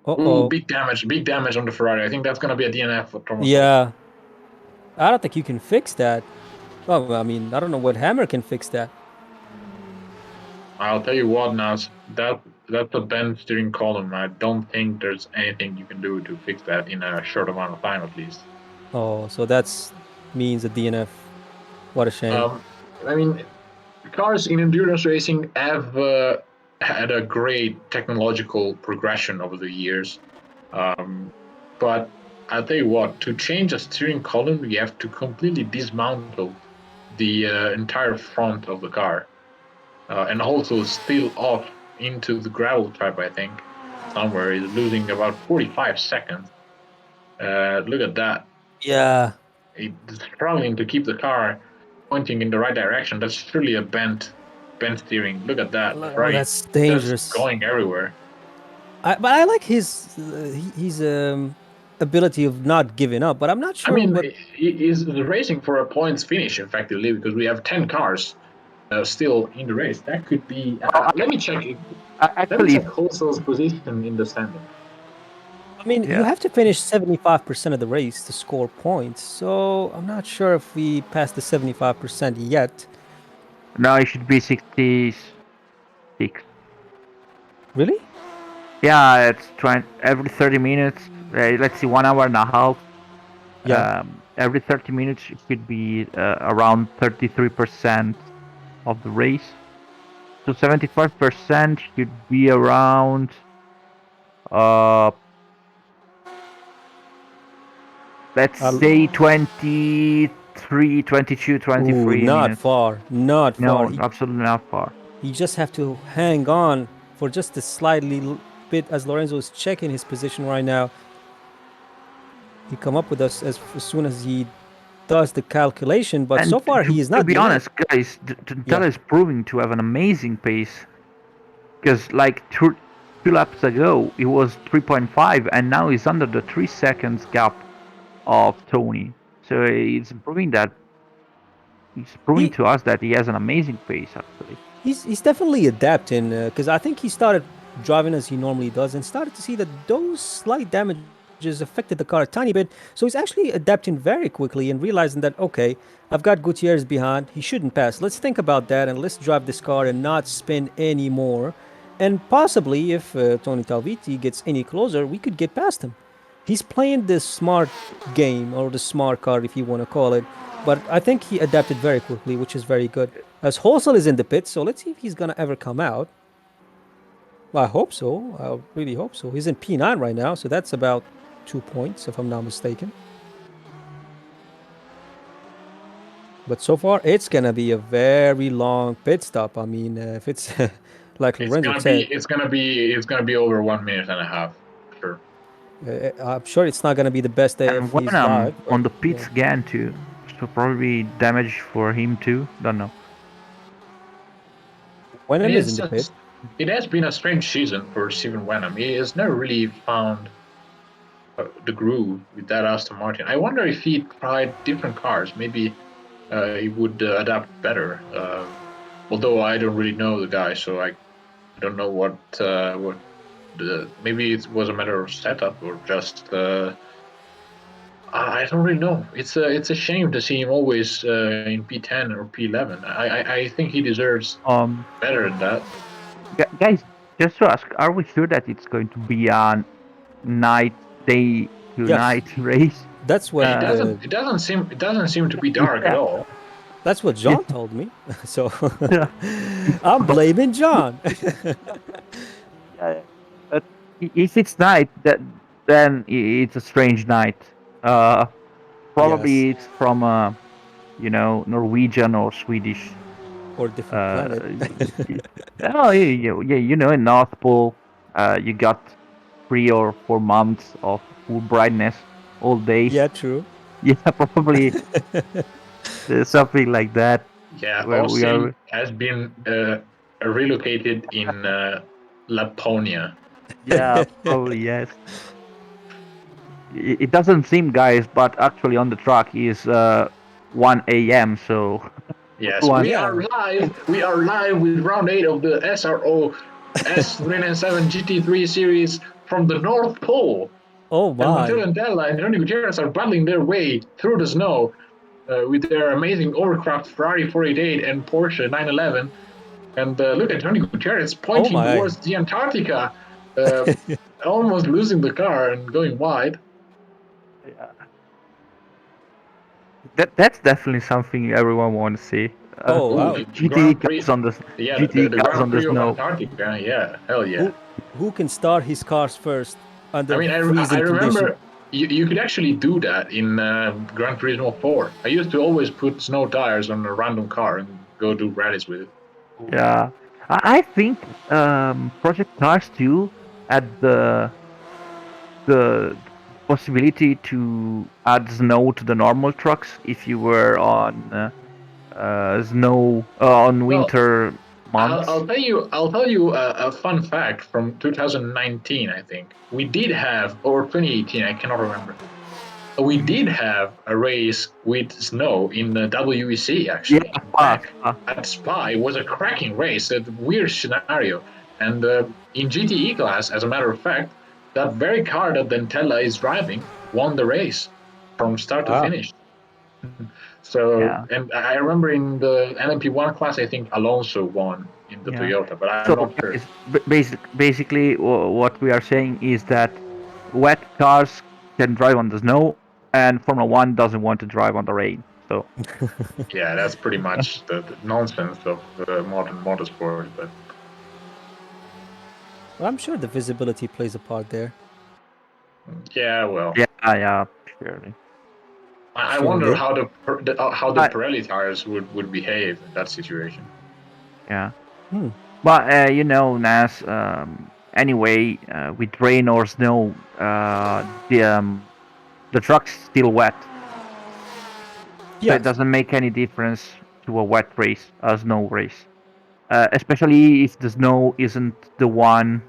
[SPEAKER 2] Ooh, big damage on the Ferrari. I think that's going to be a DNF for Thomas.
[SPEAKER 1] Yeah. I don't think you can fix that. Oh, I mean, I don't know what hammer can fix that.
[SPEAKER 2] I'll tell you what, Nas, that's a bent steering column. I don't think there's anything you can do to fix that in a short amount of time, at least.
[SPEAKER 1] Oh, so that's means a DNF. What a shame.
[SPEAKER 2] I mean, cars in endurance racing have had a great technological progression over the years. But I'll tell you what, to change a steering column, you have to completely dismantle the entire front of the car. And also still off into the gravel trap, I think. Somewhere he's losing about 45 seconds. Look at that.
[SPEAKER 1] Yeah.
[SPEAKER 2] He's struggling to keep the car pointing in the right direction. That's surely a bent steering. Look at that.
[SPEAKER 1] Oh, that's dangerous.
[SPEAKER 2] Just going everywhere.
[SPEAKER 1] But I like his ability of not giving up. But I'm not sure.
[SPEAKER 2] I mean, he's racing for a points finish, effectively, because we have 10 cars still in the race. That could be. Let me check. Let me check Holzel's position in the standing.
[SPEAKER 1] I mean, you have to finish 75% of the race to score points. So I'm not sure if we passed the 75% yet.
[SPEAKER 3] No, it should be 66.
[SPEAKER 1] Really?
[SPEAKER 3] Yeah, it's trying every 30 minutes. Let's see, 1 hour and a half.
[SPEAKER 1] Yeah.
[SPEAKER 3] Every 30 minutes it could be around 33% of the race. So 75% should be around let's say 23, 22, 23
[SPEAKER 1] not
[SPEAKER 3] minutes.
[SPEAKER 1] far. Not far.
[SPEAKER 3] No, absolutely not far.
[SPEAKER 1] You just have to hang on for just a slightly bit as Lorenzo is checking his position right now. He come up with us as soon as he does the calculation, but so far he is not.
[SPEAKER 3] To be honest, guys, Dentella is proving to have an amazing pace. Because like two laps ago, it was 3.5, and now he's under the 3 seconds gap of Tony. So it's proving that to us that he has an amazing pace. Actually,
[SPEAKER 1] he's definitely adapting because I think he started driving as he normally does and started to see that those slight damages affected the car a tiny bit. So he's actually adapting very quickly and realizing that, okay, I've got Gutierrez behind. He shouldn't pass. Let's think about that and let's drive this car and not spin anymore. And possibly if Tony Talviti gets any closer, we could get past him. He's playing the smart game, or the smart card if you want to call it. But I think he adapted very quickly, which is very good. As Holzel is in the pit, so let's see if he's going to ever come out. I hope so. I really hope so. He's in P9 right now, so that's about 2 points, if I'm not mistaken. But so far, it's gonna be a very long pit stop. I mean, if it's like Lorenzo said,
[SPEAKER 2] It's gonna be over 1 minute and a half. Sure.
[SPEAKER 1] I'm sure it's not gonna be the best day
[SPEAKER 3] And
[SPEAKER 1] if he's
[SPEAKER 3] Wenham
[SPEAKER 1] live. But
[SPEAKER 3] on the
[SPEAKER 1] yeah,
[SPEAKER 3] pits again too, so probably damage for him too. Don't know.
[SPEAKER 2] And
[SPEAKER 1] Wenham is in the pit.
[SPEAKER 2] it has been a strange season for Stephen Wenham. He has never really found the groove with that Aston Martin. I wonder if he tried different cars. Maybe he would adapt better. Although I don't really know the guy, so I don't know what maybe it was a matter of setup or just I don't really know. It's a shame to see him always in P10 or P11. I think he deserves
[SPEAKER 3] Um,
[SPEAKER 2] better than that.
[SPEAKER 3] guys, just to ask, are we sure that it's going to be a night day to
[SPEAKER 1] Yes,
[SPEAKER 3] night race?
[SPEAKER 1] that's what
[SPEAKER 3] Uh,
[SPEAKER 2] It doesn't seem to be dark at
[SPEAKER 3] yeah,
[SPEAKER 2] all.
[SPEAKER 1] that's what
[SPEAKER 3] yeah,
[SPEAKER 1] John told me. So
[SPEAKER 3] yeah.
[SPEAKER 1] I'm blaming John.
[SPEAKER 3] Yeah. But if it's night, then it's a strange night. Uh,
[SPEAKER 1] Yes,
[SPEAKER 3] Probably it's from Norwegian or Swedish.
[SPEAKER 1] or different
[SPEAKER 3] Uh,
[SPEAKER 1] planet.
[SPEAKER 3] oh yeah, in North Pole, you got 3 or 4 months of full brightness all days.
[SPEAKER 1] Yeah, true.
[SPEAKER 3] Yeah, probably something like that
[SPEAKER 2] Yeah,
[SPEAKER 3] where we
[SPEAKER 2] Austin
[SPEAKER 3] are.
[SPEAKER 2] has been relocated in Laponia.
[SPEAKER 3] Yeah, probably yes. It doesn't seem, guys, but actually on the track is 1 a.m. So
[SPEAKER 2] Yes,
[SPEAKER 3] everyone,
[SPEAKER 2] we are
[SPEAKER 1] Yeah.
[SPEAKER 2] live. We are live with round 8 of the SRO S397 GT3 series from the North Pole.
[SPEAKER 1] Oh
[SPEAKER 2] And Matilda
[SPEAKER 1] my.
[SPEAKER 2] and Della and Johnny Gutierrez are battling their way through the snow with their amazing overcraft Ferrari 488 and Porsche 911. And look at Johnny Gutierrez
[SPEAKER 1] Oh
[SPEAKER 2] pointing
[SPEAKER 1] my.
[SPEAKER 2] towards the Antarctica, uh, almost losing the car and going wide.
[SPEAKER 3] yeah, that's definitely something everyone wants to see.
[SPEAKER 1] Oh
[SPEAKER 2] Ooh,
[SPEAKER 1] wow.
[SPEAKER 2] the
[SPEAKER 3] GTE
[SPEAKER 2] Grand Prix.
[SPEAKER 3] cars on the
[SPEAKER 2] Yeah,
[SPEAKER 3] GTE
[SPEAKER 2] the
[SPEAKER 3] cars
[SPEAKER 2] Grand
[SPEAKER 3] on the
[SPEAKER 2] Prix of
[SPEAKER 3] snow.
[SPEAKER 2] Antarctica. Yeah, hell yeah.
[SPEAKER 1] Who who can start his cars first
[SPEAKER 2] I
[SPEAKER 1] under
[SPEAKER 2] mean, I
[SPEAKER 1] freezing condition?
[SPEAKER 2] remember you could actually do that in Gran Turismo 4. I used to always put snow tires on a random car and go do rallies with it.
[SPEAKER 3] Yeah, I think Project Cars 2 had the possibility to add snow to the normal trucks if you were on snow on
[SPEAKER 2] Well,
[SPEAKER 3] winter months.
[SPEAKER 2] I'll tell you a fun fact from 2019. I think we did have, or 2018. I cannot remember. We did have a race with snow in the WEC
[SPEAKER 3] Yeah,
[SPEAKER 2] actually
[SPEAKER 3] Spa,
[SPEAKER 2] back
[SPEAKER 3] Spa.
[SPEAKER 2] at Spa. It was a cracking race, a weird scenario. And in GTE class, as a matter of fact, that very car that Dentella is driving won the race from start to
[SPEAKER 1] Wow.
[SPEAKER 2] finish. So,
[SPEAKER 3] Yeah,
[SPEAKER 2] and I remember in the LMP1 class, I think Alonso won in the
[SPEAKER 3] yeah.
[SPEAKER 2] Toyota, but I'm
[SPEAKER 3] So
[SPEAKER 2] not sure.
[SPEAKER 3] guys, basically, what we are saying is that wet cars can drive on the snow, and Formula One doesn't want to drive on the rain. So
[SPEAKER 2] Yeah, that's pretty much the nonsense of modern motorsport. But
[SPEAKER 1] Well, I'm sure the visibility plays a part there.
[SPEAKER 2] yeah, well,
[SPEAKER 3] yeah, yeah, surely.
[SPEAKER 2] I wonder
[SPEAKER 1] Surely.
[SPEAKER 2] how the
[SPEAKER 3] But
[SPEAKER 2] Pirelli tires would behave in that situation.
[SPEAKER 3] yeah,
[SPEAKER 1] Hmm.
[SPEAKER 3] but Nas. Anyway, with rain or snow, the truck's still wet, so it
[SPEAKER 1] Yes.
[SPEAKER 3] doesn't make any difference to a wet race, a snow race. Especially if the snow isn't the one,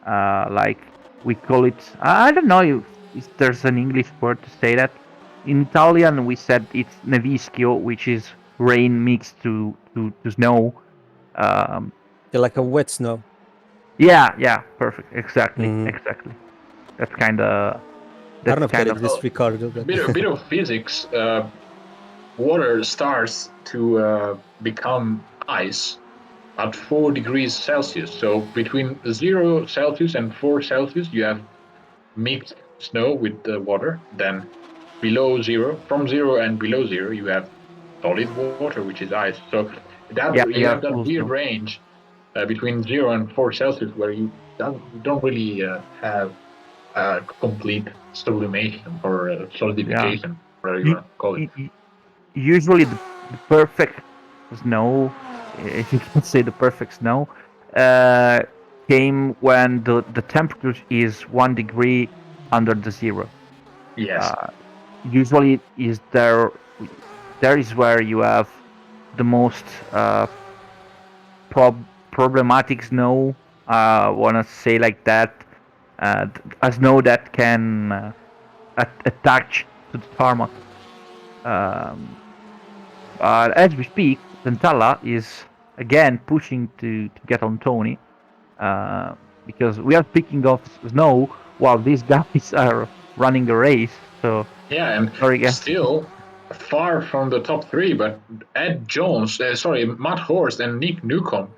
[SPEAKER 3] like we call it. I don't know if there's an English word to say that. In Italian, we said it's nevischio, which is rain mixed to snow. Um,
[SPEAKER 1] They're like a wet snow.
[SPEAKER 3] yeah, yeah, perfect, exactly,
[SPEAKER 1] Hmm.
[SPEAKER 3] exactly. That's kind of
[SPEAKER 1] I don't know
[SPEAKER 3] that's
[SPEAKER 1] if that
[SPEAKER 3] kind of
[SPEAKER 1] exists,
[SPEAKER 2] Well,
[SPEAKER 1] Ricardo, but
[SPEAKER 2] a bit of physics. Water starts to become ice at 4 degrees Celsius. So between 0 Celsius and 4 Celsius, you have mixed snow with the water. Then below zero, from 0 and below 0, you have solid water, which is ice. So that
[SPEAKER 3] yeah,
[SPEAKER 2] you
[SPEAKER 3] yeah,
[SPEAKER 2] have that
[SPEAKER 3] full
[SPEAKER 2] weird
[SPEAKER 3] snow.
[SPEAKER 2] range. between 0 and 4 Celsius, where you don't really have complete sublimation or solidification, whatever you
[SPEAKER 3] U-
[SPEAKER 2] want to call it.
[SPEAKER 3] Usually the perfect snow, if you can say the perfect snow, uh, came when the temperature is 1 degree under the zero.
[SPEAKER 2] Yes.
[SPEAKER 3] Uh, Usually is there is where you have the most problematic snow. Wanna say like that, a snow that can attach to the tarmac. Um, as we speak, Dentala is again pushing to get on Tony, uh, because we are speaking of snow while these guys are running a race. So
[SPEAKER 2] Yeah, and
[SPEAKER 3] sorry, guys.
[SPEAKER 2] still far from the top three, but Matt Horst and Nick Newcomb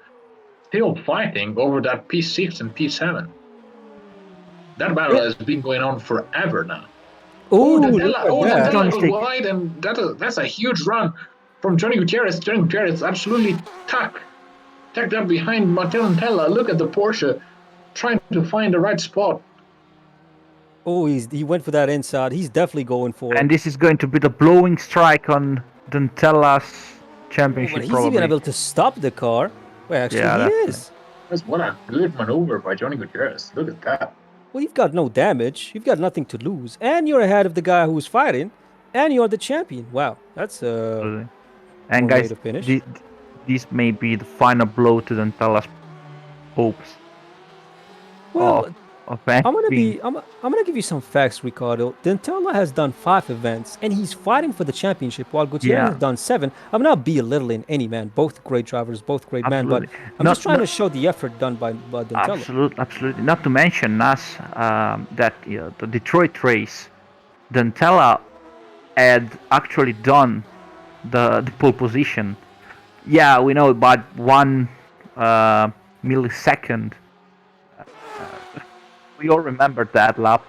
[SPEAKER 2] still fighting over that P6 and P7. That battle
[SPEAKER 1] Yeah.
[SPEAKER 2] has been going on forever now.
[SPEAKER 1] Oh, look at that.
[SPEAKER 2] Dentella
[SPEAKER 3] Johnny
[SPEAKER 2] goes
[SPEAKER 3] Stick.
[SPEAKER 2] wide, and that's a huge run from Johnny Gutierrez. Johnny Gutierrez absolutely tucked up behind Martin Dentella. Look at the Porsche trying to find the right spot.
[SPEAKER 1] Oh, he went for that inside. He's definitely going for it.
[SPEAKER 3] And this is going to be the blowing strike on Dentella's
[SPEAKER 1] Oh, but
[SPEAKER 3] championship,
[SPEAKER 1] he's even
[SPEAKER 3] probably.
[SPEAKER 1] able to stop the car. Well, actually,
[SPEAKER 3] Yeah,
[SPEAKER 1] he
[SPEAKER 3] definitely.
[SPEAKER 1] is.
[SPEAKER 2] What a good maneuver by Johnny Gutierrez. Look at that.
[SPEAKER 1] Well, you've got no damage. You've got nothing to lose, and you're ahead of the guy who's fighting, and you're the champion. Wow, that's
[SPEAKER 3] Absolutely. And
[SPEAKER 1] one way
[SPEAKER 3] guys,
[SPEAKER 1] to finish.
[SPEAKER 3] this may be the final blow to Dentella's hopes of
[SPEAKER 1] Well,
[SPEAKER 3] of
[SPEAKER 1] I'm gonna
[SPEAKER 3] anything.
[SPEAKER 1] be. I'm gonna give you some facts, Ricardo. Dentella has done 5 events, and he's fighting for the championship, while Gutierrez has
[SPEAKER 3] Yeah,
[SPEAKER 1] done 7. I'm not belittling any man. Both great drivers, both great men, but
[SPEAKER 3] absolutely.
[SPEAKER 1] I'm just
[SPEAKER 3] Not
[SPEAKER 1] trying to
[SPEAKER 3] not
[SPEAKER 1] show the effort done by Dentella.
[SPEAKER 3] absolutely. Not to mention Nas, that the Detroit race, Dentella had actually done the pole position. Yeah, we know about 1 millisecond. We all remember that lap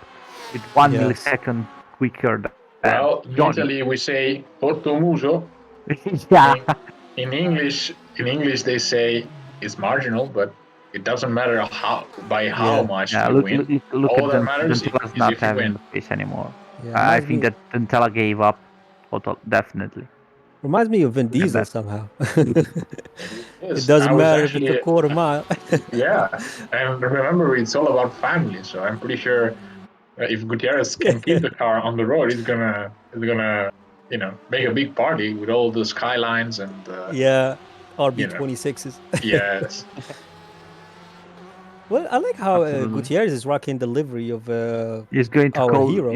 [SPEAKER 3] with one
[SPEAKER 1] Yes.
[SPEAKER 3] millisecond quicker than
[SPEAKER 2] Well, in
[SPEAKER 3] Johnny.
[SPEAKER 2] Italy we say "porto muso."
[SPEAKER 3] Yeah,
[SPEAKER 2] In English they say it's marginal, but it doesn't matter how
[SPEAKER 1] Yeah.
[SPEAKER 2] much
[SPEAKER 3] yeah.
[SPEAKER 2] you win.
[SPEAKER 3] Look
[SPEAKER 2] All
[SPEAKER 3] at
[SPEAKER 2] that matters
[SPEAKER 3] Dentella's
[SPEAKER 2] is
[SPEAKER 3] not
[SPEAKER 2] if you
[SPEAKER 3] having
[SPEAKER 2] win.
[SPEAKER 3] the pace anymore.
[SPEAKER 1] Yeah.
[SPEAKER 3] I
[SPEAKER 1] Reminds
[SPEAKER 3] think
[SPEAKER 1] me.
[SPEAKER 3] that Dentella gave up. Definitely.
[SPEAKER 1] Reminds me of Vin
[SPEAKER 3] Look at
[SPEAKER 1] Diesel
[SPEAKER 3] that.
[SPEAKER 1] somehow. It
[SPEAKER 2] Yes, I
[SPEAKER 1] doesn't
[SPEAKER 2] was
[SPEAKER 1] matter if it's a
[SPEAKER 2] actually
[SPEAKER 1] quarter mile.
[SPEAKER 2] yeah, and remember it's all about family. So I'm pretty sure if Gutierrez can keep the car on the road, he's gonna make a big party with all the skylines and
[SPEAKER 1] Yeah,
[SPEAKER 2] you know
[SPEAKER 1] RB26s.
[SPEAKER 2] yes.
[SPEAKER 1] Well, I like how
[SPEAKER 3] Absolutely.
[SPEAKER 1] Gutierrez is rocking the livery of
[SPEAKER 3] He's going to
[SPEAKER 1] our
[SPEAKER 3] call.
[SPEAKER 1] hero.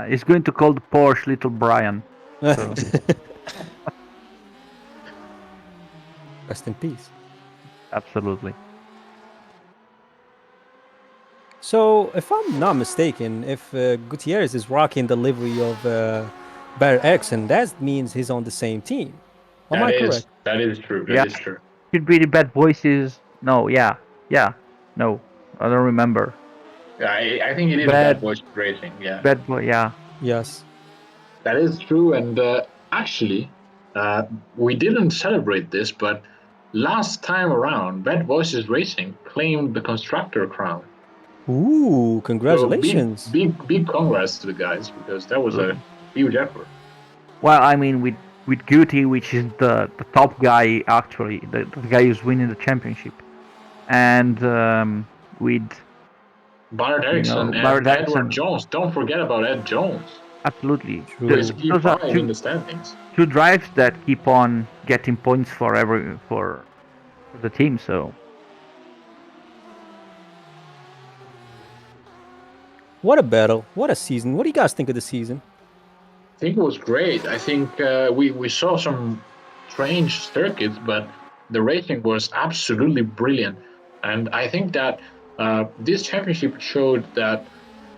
[SPEAKER 3] He's going to call the Porsche Little Brian. So
[SPEAKER 1] Rest in peace.
[SPEAKER 3] absolutely.
[SPEAKER 1] So, if I'm not mistaken, if Gutierrez is rocking the livery of Barrett Erickson, that means he's on the same team. Am I correct?
[SPEAKER 2] That is true. That
[SPEAKER 3] Yeah,
[SPEAKER 2] is true.
[SPEAKER 3] could be the bad voices. No, yeah, no. I don't remember.
[SPEAKER 2] Yeah, I think it is Bad
[SPEAKER 3] Bad,
[SPEAKER 2] Boys Racing. Yeah,
[SPEAKER 3] bad boy. Yeah.
[SPEAKER 1] Yes.
[SPEAKER 2] that is true. And actually, we didn't celebrate this, but last time around, Bad Voices Racing claimed the constructor crown.
[SPEAKER 1] Ooh,
[SPEAKER 2] So
[SPEAKER 1] congratulations.
[SPEAKER 2] big congrats to the guys because that was a
[SPEAKER 3] Absolutely.
[SPEAKER 2] huge effort.
[SPEAKER 3] Well, I mean, with Guti, which is the top guy actually, the guy who's winning the championship, and with
[SPEAKER 2] Bart Erickson
[SPEAKER 3] Barrett
[SPEAKER 2] and Edward
[SPEAKER 3] Jackson,
[SPEAKER 2] Jones. Don't forget about Ed Jones,
[SPEAKER 3] absolutely.
[SPEAKER 2] who is
[SPEAKER 1] True.
[SPEAKER 3] Those are
[SPEAKER 2] P5 in the standings.
[SPEAKER 3] two drives that keep on getting points for the team. So
[SPEAKER 1] What a battle. What a season. What do you guys think of the season?
[SPEAKER 2] I think it was great. I think we saw some strange circuits, but the racing was absolutely brilliant. And I think that this championship showed that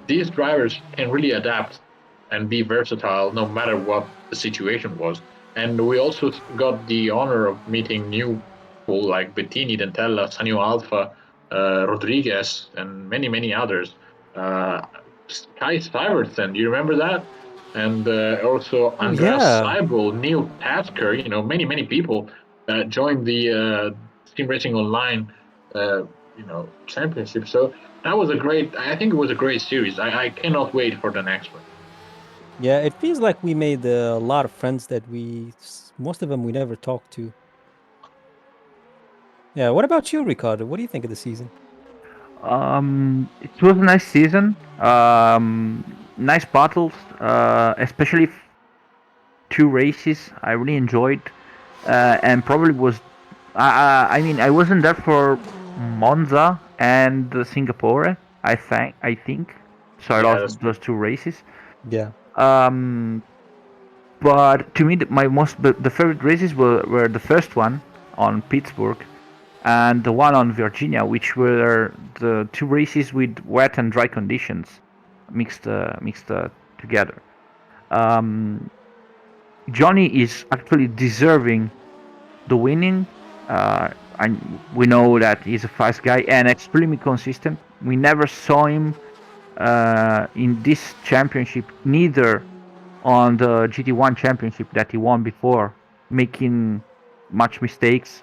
[SPEAKER 2] these drivers can really adapt and be versatile no matter what the situation was. And we also got the honor of meeting new people like Bettini, Dentella, Sanyo Alfa, Rodriguez, and many others. Uh, Kai Syvertson, do you remember that? And also
[SPEAKER 1] Oh,
[SPEAKER 2] Andreas
[SPEAKER 1] yeah.
[SPEAKER 2] Seibel, Neil Tasker, many people joined the Team Racing Online, championship. So that was a great. I think it was a great series. I cannot wait for the next one.
[SPEAKER 1] Yeah, it feels like we made a lot of friends that most of them we never talked to. Yeah, what about you, Ricardo? What do you think of the season?
[SPEAKER 3] It was a nice season. Nice battles, especially two races I really enjoyed, and probably was. I mean, I wasn't there for Monza and Singapore. I think so. I
[SPEAKER 2] Yeah,
[SPEAKER 3] lost
[SPEAKER 2] that's
[SPEAKER 3] those two races.
[SPEAKER 1] Yeah.
[SPEAKER 3] Um, but to me, the favorite races were the first one on Pittsburgh and the one on Virginia, which were the two races with wet and dry conditions mixed together. Um, Johnny is actually deserving the winning. And we know that he's a fast guy and extremely consistent. We never saw him in this championship, neither on the GT1 championship that he won before, making much mistakes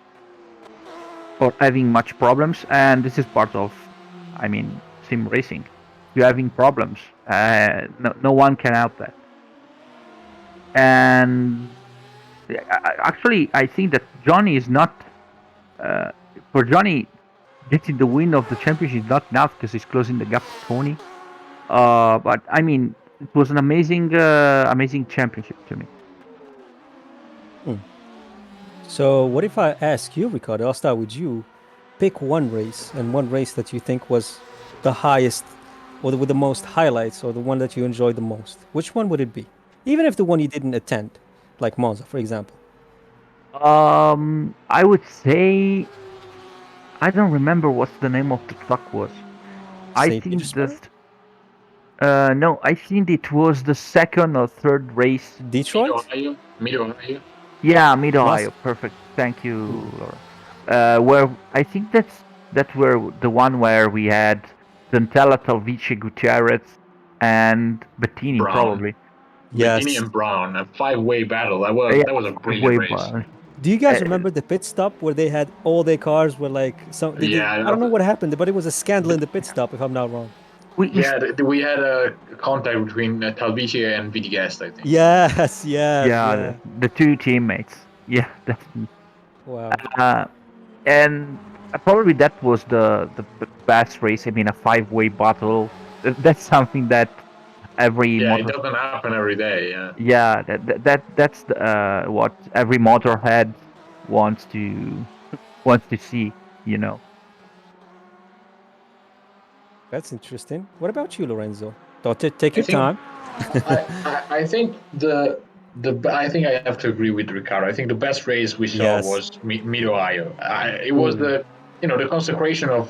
[SPEAKER 3] or having much problems. And this is part of, I mean, sim racing. You're having problems. No one can help that. And actually, I think that Johnny is not uh, for Johnny getting the win of the championship is not enough because he's closing the gap to Tony. But I mean, it was an amazing championship to me.
[SPEAKER 1] So, what if I ask you, Ricardo? I'll start with you. Pick one race and one race that you think was the highest or with the most highlights or the one that you enjoyed the most. Which one would it be? Even if the one you didn't attend, like Monza, for example.
[SPEAKER 3] I would say I don't remember what the name of the truck was. I
[SPEAKER 1] St.
[SPEAKER 3] think
[SPEAKER 1] Petersburg?
[SPEAKER 3] no, I think it was the second or third race.
[SPEAKER 1] Detroit?
[SPEAKER 2] Mid Ohio.
[SPEAKER 3] Yeah, Mid
[SPEAKER 1] Must.
[SPEAKER 3] Ohio. Perfect. Thank you, Laura. Where I think that were the one where we had Dantella, Talvici, Gutierrez, and Bettini
[SPEAKER 2] Brown.
[SPEAKER 3] probably.
[SPEAKER 2] Bettini
[SPEAKER 1] Yes.
[SPEAKER 2] and Brown, a 5-way battle.
[SPEAKER 3] Yeah,
[SPEAKER 2] That was a brilliant
[SPEAKER 3] way
[SPEAKER 2] race.
[SPEAKER 3] but
[SPEAKER 1] Do you guys
[SPEAKER 3] uh,
[SPEAKER 1] remember the pit stop where they had all their cars were like I
[SPEAKER 2] Yeah,
[SPEAKER 1] don't know what happened, but it was a scandal in the pit stop if I'm not wrong.
[SPEAKER 3] we
[SPEAKER 2] yeah. We had a contact between Talvici and Vitiges, I think.
[SPEAKER 1] Yes, yes,
[SPEAKER 3] yeah
[SPEAKER 1] yeah.
[SPEAKER 3] the two teammates. Yeah, definitely.
[SPEAKER 1] Wow.
[SPEAKER 3] Uh, and probably that was the best race. I mean, a 5-way battle. That's something that every
[SPEAKER 2] Yeah, it
[SPEAKER 3] motor.
[SPEAKER 2] doesn't happen every day. Yeah.
[SPEAKER 3] Yeah, that's what every motorhead wants to see. You know.
[SPEAKER 1] That's interesting. What about you, Lorenzo? Don't take
[SPEAKER 2] I
[SPEAKER 1] your
[SPEAKER 2] think
[SPEAKER 1] time.
[SPEAKER 2] I think I think I have to agree with Ricardo. I think the best race we saw
[SPEAKER 1] Yes.
[SPEAKER 2] was Mid Ohio. It was
[SPEAKER 1] Ooh.
[SPEAKER 2] the consecration of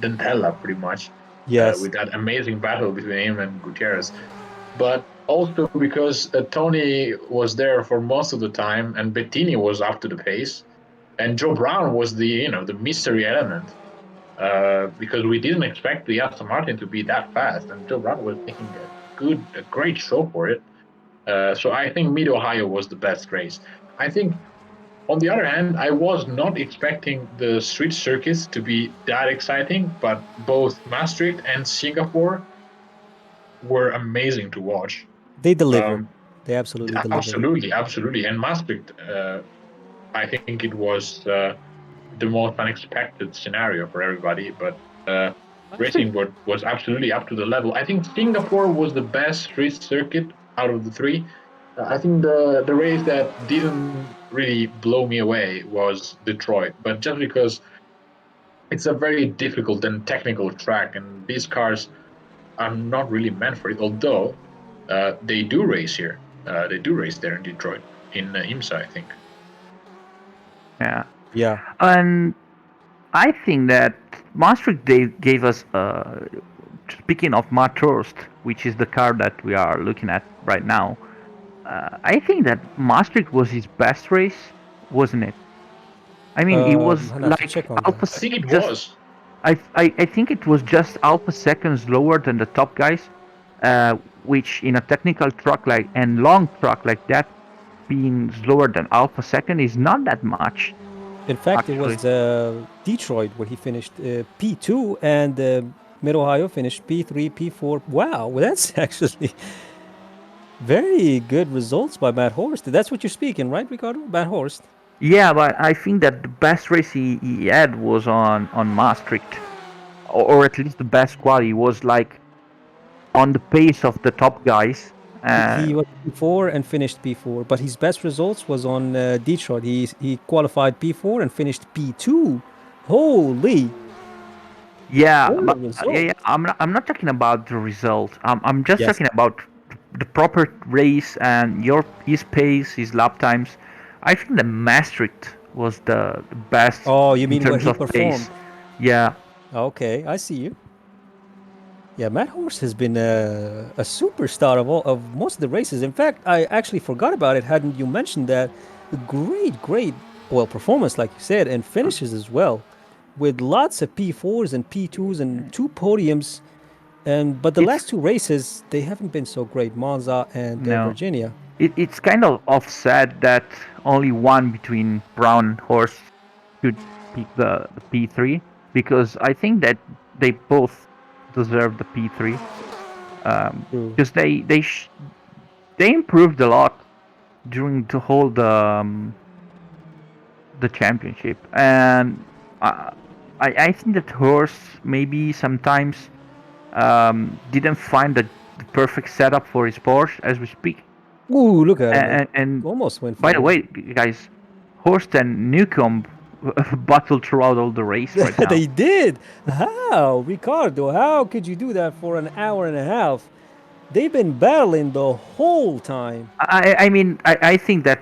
[SPEAKER 2] Dantella pretty much,
[SPEAKER 1] Yes.
[SPEAKER 2] with that amazing battle between him and Gutierrez. But also because Tony was there for most of the time and Bettini was up to the pace, and Joe Brown was the mystery element. Because we didn't expect the Aston Martin to be that fast, and Joe Brown was making a great show for it. So I think Mid Ohio was the best race. I think, on the other hand, I was not expecting the street circuits to be that exciting, but both Maastricht and Singapore were amazing to watch.
[SPEAKER 1] They delivered.
[SPEAKER 2] Um,
[SPEAKER 1] They absolutely delivered.
[SPEAKER 2] Absolutely, absolutely. And Maastricht, I think it was the most unexpected scenario for everybody, but racing was absolutely up to the level. I think Singapore was the best street circuit out of the three. I think the race that didn't really blow me away was Detroit, but just because it's a very difficult and technical track, and these cars are not really meant for it. Although they do race here, they do race there in Detroit in IMSA, I think.
[SPEAKER 3] Yeah,
[SPEAKER 1] Yeah.
[SPEAKER 3] and I think that Maastricht they gave us. Speaking of Matrost, which is the car that we are looking at right now, I think that Maastricht was his best race, wasn't it? I mean, it was
[SPEAKER 1] I'll have to
[SPEAKER 3] like
[SPEAKER 1] check on
[SPEAKER 3] Alpha.
[SPEAKER 1] that.
[SPEAKER 2] I think it
[SPEAKER 3] Just
[SPEAKER 2] was.
[SPEAKER 3] I think it was just Alpha seconds lower than the top guys, which in a technical truck like and long truck like that, being slower than Alpha second is not that much.
[SPEAKER 1] In fact, it
[SPEAKER 3] actually.
[SPEAKER 1] was Detroit where he finished P2 and Mid Ohio finished P3, P4. Wow, well, that's actually very good results by Matt Horst. That's what you're speaking, right, Ricardo? Matt Horst.
[SPEAKER 3] Yeah, but I think that the best race he had was on Maastricht, or at least the best quality was like on the pace of the top guys.
[SPEAKER 1] He was P4 and finished P4, but his best results was on Detroit. He qualified P4 and finished P2. Holy,
[SPEAKER 3] Yeah,
[SPEAKER 1] what a
[SPEAKER 3] but yeah,
[SPEAKER 1] result!
[SPEAKER 3] yeah, I'm not talking about the result. I'm just
[SPEAKER 1] Yes.
[SPEAKER 3] talking about the proper race and his pace, his lap times. I think the Maastricht was the best
[SPEAKER 1] Oh, you
[SPEAKER 3] in
[SPEAKER 1] mean where
[SPEAKER 3] terms
[SPEAKER 1] he
[SPEAKER 3] of pace.
[SPEAKER 1] performed?
[SPEAKER 3] Yeah,
[SPEAKER 1] Okay, I see you. Yeah, Matt Horse has been a superstar of most of the races. In fact, I actually forgot about it. Hadn't you mentioned that? Great, well, performance, like you said, and finishes as well, with lots of P4s and P2s and two podiums. And but the
[SPEAKER 3] it's
[SPEAKER 1] last two races they haven't been so great, Monza and
[SPEAKER 3] no,
[SPEAKER 1] Virginia.
[SPEAKER 3] it's kind of offset that only one between Brown and Horse could pick the P3 because I think that they both deserve the P3
[SPEAKER 1] True.
[SPEAKER 3] because they improved a lot during the championship, and I I think that Horse maybe sometimes didn't find the perfect setup for his Porsche as we speak,
[SPEAKER 1] Ooh, look at him! It
[SPEAKER 3] and
[SPEAKER 1] almost went
[SPEAKER 3] by the
[SPEAKER 1] for.
[SPEAKER 3] way, guys, Horst and Newcomb battled throughout all the race right now.
[SPEAKER 1] They did. How, Ricardo? How could you do that for an hour and a half? They've been battling the whole time.
[SPEAKER 3] I mean I think that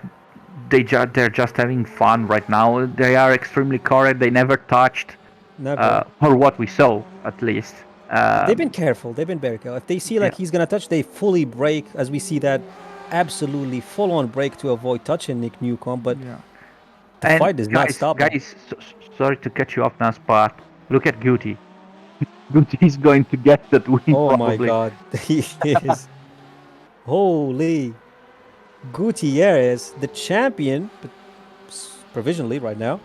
[SPEAKER 3] they're just having fun right now. They are extremely correct. They never touched,
[SPEAKER 1] Never.
[SPEAKER 3] for what we saw at least.
[SPEAKER 1] They've been careful. They've been very careful. If they see like
[SPEAKER 3] Yeah,
[SPEAKER 1] he's gonna touch, they fully brake, as we see that absolutely full-on brake to avoid touching Nick Newcomb. But
[SPEAKER 3] yeah.
[SPEAKER 1] the
[SPEAKER 3] And
[SPEAKER 1] fight is not stopping.
[SPEAKER 3] sorry to cut you off, Nas, but look at Guti. Guti is going to get that win
[SPEAKER 1] Oh my
[SPEAKER 3] probably.
[SPEAKER 1] God, he is holy Gutierrez, the champion, but provisionally right now,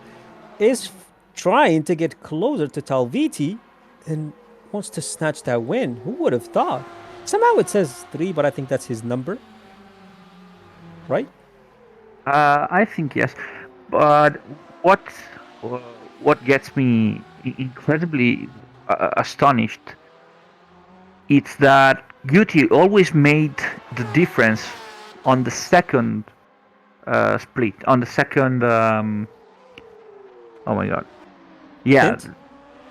[SPEAKER 1] is trying to get closer to Talviti and wants to snatch that win. Who would have thought? Somehow it says 3, but I think that's his number, right?
[SPEAKER 3] I think yes, but what what gets me incredibly astonished it's that Guti always made the difference on the second split, on the second. Oh my god! Yeah,
[SPEAKER 1] Stint?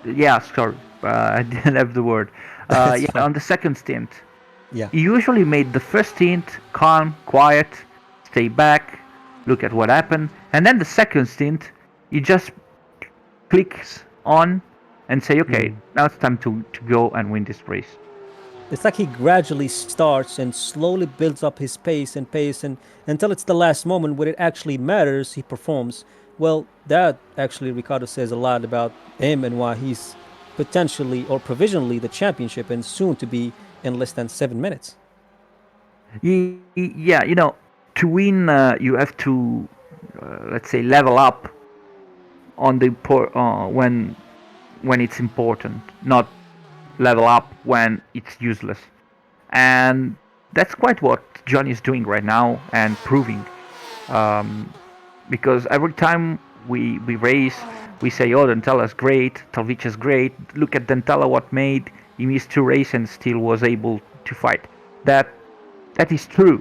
[SPEAKER 3] yeah. Sorry, I didn't have the word.
[SPEAKER 1] That's
[SPEAKER 3] Yeah,
[SPEAKER 1] fine.
[SPEAKER 3] on the second stint,
[SPEAKER 1] Yeah.
[SPEAKER 3] he usually made the first stint calm, quiet, stay back, look at what happened, and then the second stint, he just clicks on and say, okay, now it's time to go and win this race.
[SPEAKER 1] It's like he gradually starts and slowly builds up his pace and until it's the last moment where it actually matters, he performs. Well, that actually Ricardo says a lot about him and why he's potentially or provisionally the championship and soon to be in less than 7 minutes.
[SPEAKER 3] Yeah, to win, you have to, let's say, level up on when it's important, not level up when it's useless. And that's quite what Johnny is doing right now and proving. Um, because every time we race, we say, "Oh, Dentala's great, Talvica's great. Look at Dentala, what made he missed two races and still was able to fight." That that is true,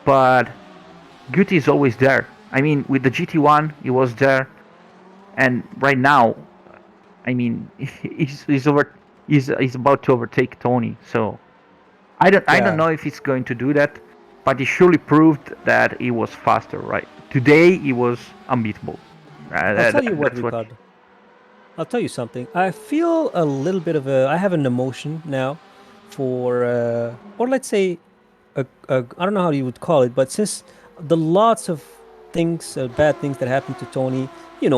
[SPEAKER 3] but Guti is always there. I mean, with the GT1, he was there, and right now, I mean, he's about to overtake Tony. So I don't
[SPEAKER 1] Yeah,
[SPEAKER 3] know if he's going to do that, but he surely proved that he was faster. Right today, he was unbeatable.
[SPEAKER 1] I'll tell you what,
[SPEAKER 3] That's what.
[SPEAKER 1] Ricardo. I'll tell you something. I feel a little bit of a. I have an emotion now for, or let's say, I don't know how you would call it, but since the lots of things, bad things that happened to Tony,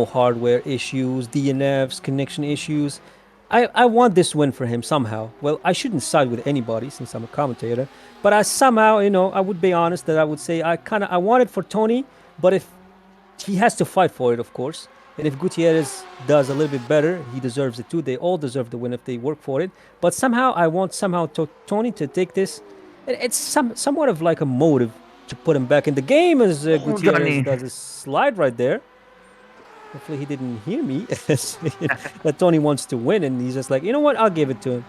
[SPEAKER 1] hardware issues, DNFs, connection issues, I want this win for him somehow. Well, I shouldn't side with anybody since I'm a commentator, but I somehow, I would be honest that I would say I want it for Tony, but if he has to fight for it, of course. And if Gutierrez does a little bit better, he deserves it too. They all deserve the win if they work for it. But somehow, I want Tony to take this. It's somewhat of like a motive to put him back in the game as
[SPEAKER 3] Oh,
[SPEAKER 1] Gutierrez
[SPEAKER 3] Johnny.
[SPEAKER 1] does a slide right there. Hopefully, he didn't hear me. That Tony wants to win, and he's just like, you know what? I'll give it to him.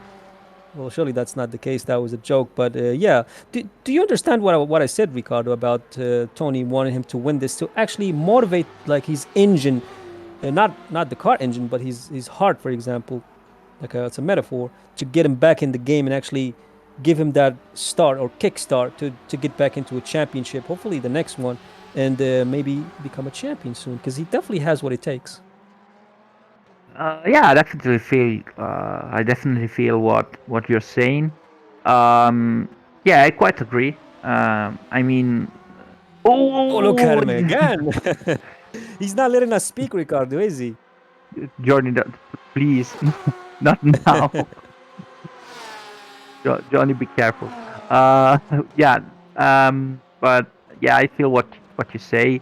[SPEAKER 1] Well, surely that's not the case. That was a joke. But yeah, do you understand what I said, Ricardo, about Tony wanting him to win this to actually motivate like his engine, not the car engine, but his heart, for example, like it's a metaphor to get him back in the game and actually give him that start or kickstart to get back into a championship. Hopefully, the next one, and maybe become a champion soon because he definitely has what it takes.
[SPEAKER 3] Yeah, I definitely feel what you're saying. Um, yeah, I quite agree. I mean,
[SPEAKER 1] Oh, look at
[SPEAKER 3] oh,
[SPEAKER 1] him again. He's not letting us speak, Ricardo, is he?
[SPEAKER 3] Johnny, please, not now. Johnny, be careful. Uh, yeah. But yeah, I feel what you say.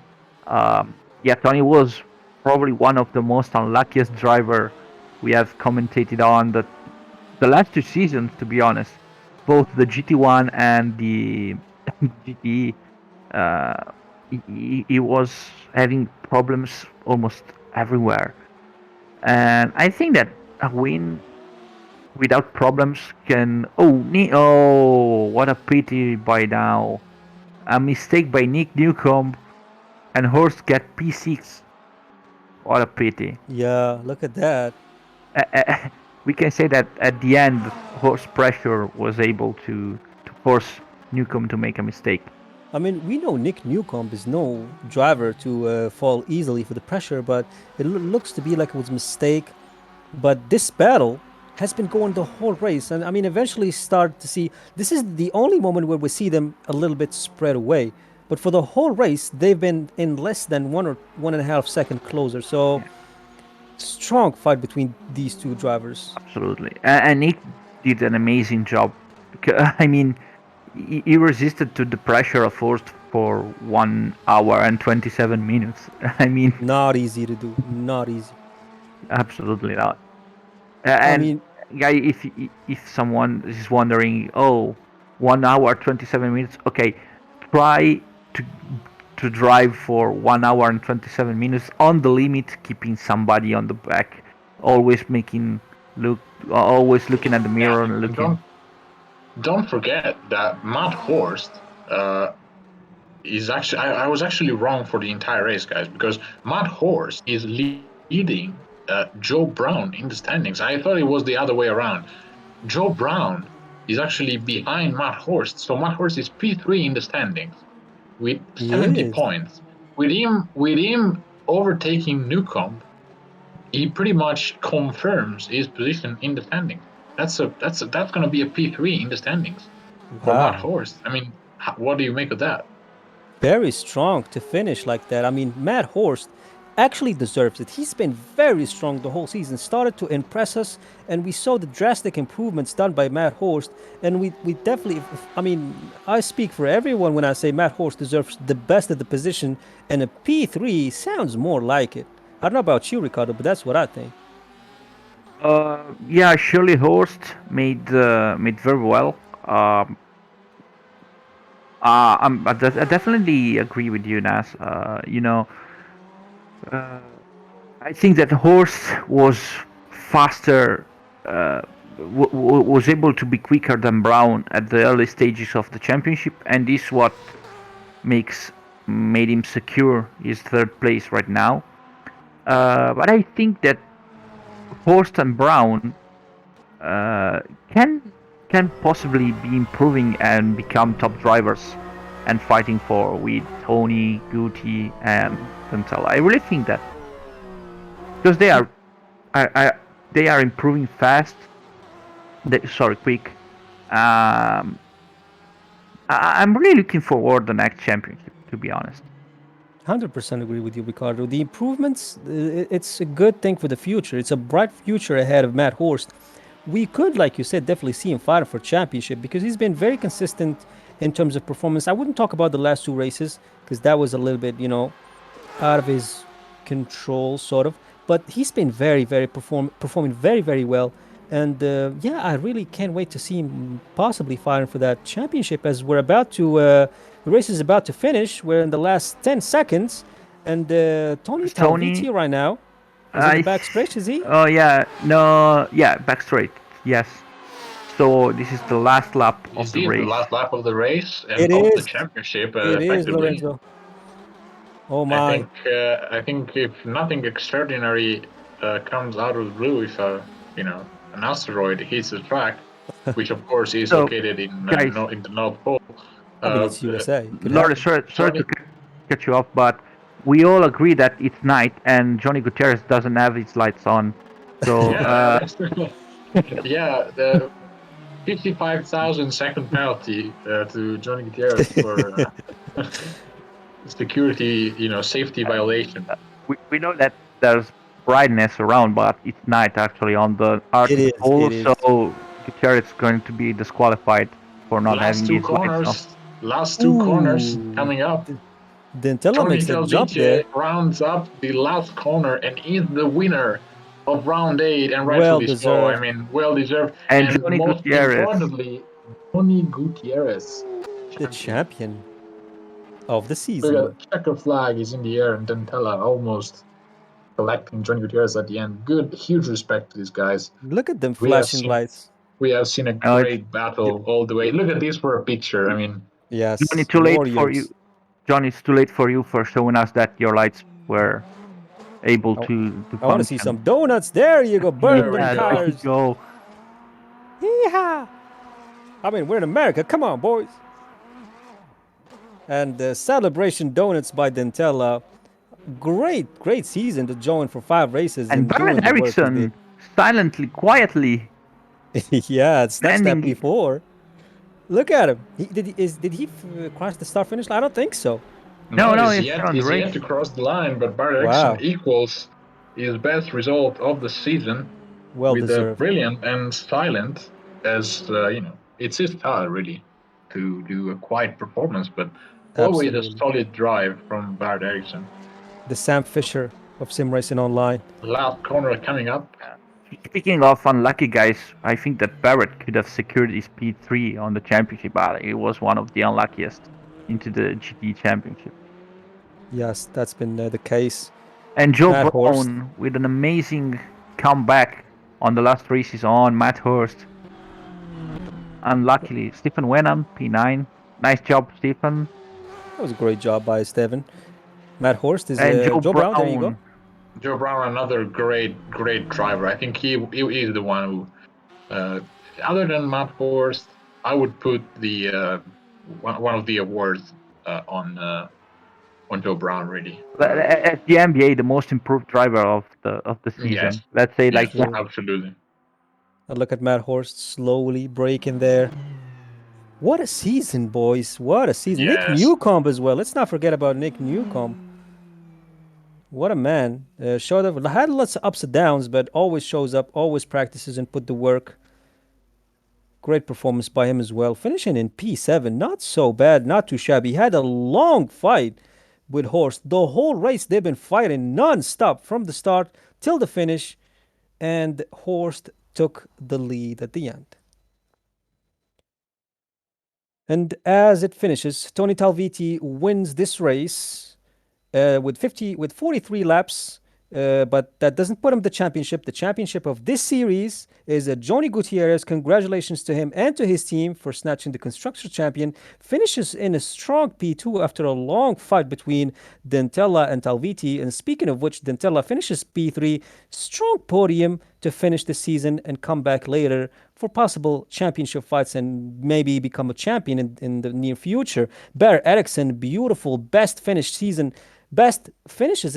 [SPEAKER 3] Yeah, Tony was probably one of the most unluckiest driver we have commentated on the last 2 seasons. To be honest, both the GT1 and the GT. Uh, he was having problems almost everywhere, and I think that a win without problems can. Oh, what a pity by now. A mistake by Nick Newcomb and Horst get P6. What a pity.
[SPEAKER 1] Yeah, look at that.
[SPEAKER 3] We can say that at the end, Horst pressure was able to force Newcomb to make a mistake.
[SPEAKER 1] I mean, we know Nick Newcomb is no driver to fall easily for the pressure, but it looks to be like it was a mistake. But this battle has been going the whole race, and I mean, eventually start to see this is the only moment where we see them a little bit spread away. But for the whole race, they've been in less than 1 or 1.5 second closer. So
[SPEAKER 3] Yeah,
[SPEAKER 1] strong fight between these two drivers.
[SPEAKER 3] absolutely. And Nick did an amazing job. I mean, he resisted to the pressure of Horst for 1 hour and 27 minutes. I mean,
[SPEAKER 1] Not easy to do. Not easy.
[SPEAKER 3] absolutely not.
[SPEAKER 1] I
[SPEAKER 3] And
[SPEAKER 1] mean,
[SPEAKER 3] guy, if someone is wondering, oh, 1 hour 27 minutes, okay, try to drive for 1 hour and 27 minutes on the limit, keeping somebody on the back, always making look, always looking at the
[SPEAKER 2] Yeah,
[SPEAKER 3] mirror and
[SPEAKER 2] and
[SPEAKER 3] looking.
[SPEAKER 2] don't forget that Matt Horst is actually. I was actually wrong for the entire race, guys, because Matt Horst is leading Joe Brown in the standings. I thought it was the other way around. Joe Brown is actually behind Matt Horst, so Matt Horst is P3 in the standings with
[SPEAKER 1] he
[SPEAKER 2] 70
[SPEAKER 1] is.
[SPEAKER 2] points. With him overtaking Newcomb, he pretty much confirms his position in the standings. That's going to be a P3 in the standings for Matt
[SPEAKER 1] Wow.
[SPEAKER 2] Horst. I mean, what do you make of that?
[SPEAKER 1] Very strong to finish like that. I mean, Matt Horst actually deserves it. He's been very strong the whole season, started to impress us, and we saw the drastic improvements done by Matt Horst. And we definitely, I mean, I speak for everyone when I say Matt Horst deserves the best at the position, and a P3 sounds more like it. I don't know about you, Ricardo, but that's what I think.
[SPEAKER 3] Yeah, Shirley Horst made very well. I definitely agree with you, Nas. Uh, I think that Horst was faster, was able to be quicker than Brown at the early stages of the championship, and this is what makes made him secure his third place right now. But I think that Horst and Brown uh, can possibly be improving and become top drivers and fighting for with Tony, Guti, and Pentel. I really think that because I, they are improving fast. Sorry, quick. Um, I'm really looking forward to the next championship. To be honest.
[SPEAKER 1] 100% agree with you, Ricardo. The improvements, it's a good thing for the future. It's a bright future ahead of Matt Horst. We could, like you said, definitely see him fighting for championship because he's been very consistent in terms of performance. I wouldn't talk about the last two races because that was a little bit, out of his control, sort of. But he's been performing very, very well. And yeah, I really can't wait to see him possibly fighting for that championship as the race is about to finish. We're in the last 10 seconds. And Tony
[SPEAKER 3] Tony,
[SPEAKER 1] Talviti right now is in the
[SPEAKER 3] I.
[SPEAKER 1] back stretch, is he?
[SPEAKER 3] Oh yeah, no, yeah, back straight. Yes. So this is the last lap
[SPEAKER 2] You
[SPEAKER 3] of the
[SPEAKER 2] see, it's the
[SPEAKER 3] race.
[SPEAKER 2] last lap of the race and
[SPEAKER 1] It
[SPEAKER 2] of the
[SPEAKER 1] is.
[SPEAKER 2] championship,
[SPEAKER 1] It is,
[SPEAKER 2] effectively.
[SPEAKER 1] Lorenzo. Oh
[SPEAKER 2] I
[SPEAKER 1] my.
[SPEAKER 2] think I think if nothing extraordinary comes out of the blue, if an asteroid hits the track, which of course is
[SPEAKER 3] So,
[SPEAKER 2] located
[SPEAKER 3] guys,
[SPEAKER 2] in the North Pole,
[SPEAKER 1] I mean,
[SPEAKER 2] uh,
[SPEAKER 1] it's USA. Could
[SPEAKER 3] Lord,
[SPEAKER 1] happen.
[SPEAKER 3] sorry to
[SPEAKER 2] Johnny,
[SPEAKER 3] cut you off, but we all agree that it's night and Johnny Gutierrez doesn't have his lights on. So,
[SPEAKER 2] yeah, yeah, the 55,000 second penalty to Johnny Gutierrez for security, safety violation.
[SPEAKER 3] we know that there's brightness around, but it's night actually on the
[SPEAKER 1] It
[SPEAKER 3] Arctic
[SPEAKER 1] is.
[SPEAKER 3] Pole,
[SPEAKER 1] It is.
[SPEAKER 3] so Gutierrez is going to be disqualified for not
[SPEAKER 2] Last
[SPEAKER 3] having
[SPEAKER 2] two
[SPEAKER 3] his lights on.
[SPEAKER 2] corners, last two corners
[SPEAKER 1] Ooh.
[SPEAKER 2] coming up.
[SPEAKER 1] Dentella
[SPEAKER 2] Tony
[SPEAKER 1] makes that jump there.
[SPEAKER 2] Talvice rounds up the last corner and is the winner of round 8, and
[SPEAKER 1] Well
[SPEAKER 2] rightfully so. I
[SPEAKER 1] deserved.
[SPEAKER 2] mean, well deserved.
[SPEAKER 3] And
[SPEAKER 2] And
[SPEAKER 3] Johnny
[SPEAKER 2] most
[SPEAKER 3] Gutierrez.
[SPEAKER 2] importantly, Tony Gutierrez,
[SPEAKER 1] The
[SPEAKER 2] champion.
[SPEAKER 1] champion of the
[SPEAKER 2] Look
[SPEAKER 1] season.
[SPEAKER 2] at the checker flag is in the air, and Dentella almost collecting Johnny Gutierrez at the end. Good, huge respect to these guys.
[SPEAKER 1] Look at them
[SPEAKER 2] We have
[SPEAKER 1] flashing
[SPEAKER 2] seen
[SPEAKER 1] lights.
[SPEAKER 2] we have seen a
[SPEAKER 3] Oh, it's
[SPEAKER 2] great battle all the way. Look at this for a picture. I mean,
[SPEAKER 3] Johnny,
[SPEAKER 1] Yes,
[SPEAKER 3] too late for you.
[SPEAKER 1] warriors.
[SPEAKER 3] Johnny, it's too late for you for showing us that your lights were able
[SPEAKER 1] I,
[SPEAKER 3] to
[SPEAKER 1] I want to see
[SPEAKER 3] function.
[SPEAKER 1] some donuts. There you go. Burn
[SPEAKER 2] there
[SPEAKER 1] them
[SPEAKER 2] we
[SPEAKER 3] Yeah, there
[SPEAKER 2] go.
[SPEAKER 3] you
[SPEAKER 1] cars.
[SPEAKER 3] go.
[SPEAKER 1] Yeehaw. I mean, we're in America. Come on, boys. And the celebration donuts by Dentella. Great season to join for 5 races
[SPEAKER 3] And
[SPEAKER 1] and doing
[SPEAKER 3] Baron
[SPEAKER 1] the work he did.
[SPEAKER 3] Eriksson, silently, quietly
[SPEAKER 1] Yeah, it snatched that
[SPEAKER 3] standing.
[SPEAKER 1] before. Look at him. Did he cross the start finish line? I don't think so.
[SPEAKER 3] No,
[SPEAKER 2] No,
[SPEAKER 3] no, it's still on the
[SPEAKER 2] is
[SPEAKER 3] race.
[SPEAKER 2] yet to cross the line, but Bart Eriksson
[SPEAKER 1] Wow,
[SPEAKER 2] equals his best result of the season
[SPEAKER 1] well
[SPEAKER 2] with a
[SPEAKER 1] deserved.
[SPEAKER 2] brilliant and silent, as it's his style really to do a quiet performance, but always a
[SPEAKER 1] Absolutely.
[SPEAKER 2] solid drive from Bart Eriksson.
[SPEAKER 1] The Sam Fisher of SimRacingOnline.
[SPEAKER 2] Last corner coming up.
[SPEAKER 3] Speaking of unlucky guys, I think that Barrett could have secured his P3 on the championship, but it was one of the unluckiest into the GT championship.
[SPEAKER 1] Yes, that's been the case.
[SPEAKER 3] And Joe
[SPEAKER 1] Matt Horst.
[SPEAKER 3] Brown with an amazing comeback on the last races on Matt Hurst. Unluckily, Stephen Wenham, P9. Nice job, Stephen.
[SPEAKER 1] That was a great job by Steven. Matt Horst is
[SPEAKER 3] And Joe
[SPEAKER 1] Joe Brown. There you go.
[SPEAKER 3] Brown.
[SPEAKER 2] Joe Brown, another great driver. I think he is the one who, other than Matt Horst, I would put the one of the awards on Joe Brown really.
[SPEAKER 3] At the NBA, the most improved driver of the
[SPEAKER 2] Yes,
[SPEAKER 3] season. Let's say like
[SPEAKER 2] yes,
[SPEAKER 3] that.
[SPEAKER 1] True.
[SPEAKER 2] absolutely.
[SPEAKER 1] And look at Matt Horst slowly breaking there. What a season, boys. What a season. Nick
[SPEAKER 2] Yes,
[SPEAKER 1] Newcomb as well. Let's not forget about Nick Newcomb. What a man. Showed up, had lots of ups and downs, but always shows up, always practices and put the work. Great performance by him as well. Finishing in P7. Not so bad, not too shabby. He had a long fight with Horst. The whole race they've been fighting non-stop from the start till the finish. And Horst took the lead at the end. And as it finishes, Tony Talviti wins this race with 43 laps. But that doesn't put him the championship. The championship of this series is Johnny Gutierrez. Congratulations to him and to his team for snatching the constructor champion. Finishes in a strong P2 after a long fight between Dentella and Talviti. And speaking of which, Dentella finishes P3. Strong podium to finish the season and come back later for possible championship fights and maybe become a champion in the near future. Bear Eriksson, beautiful, best finishes in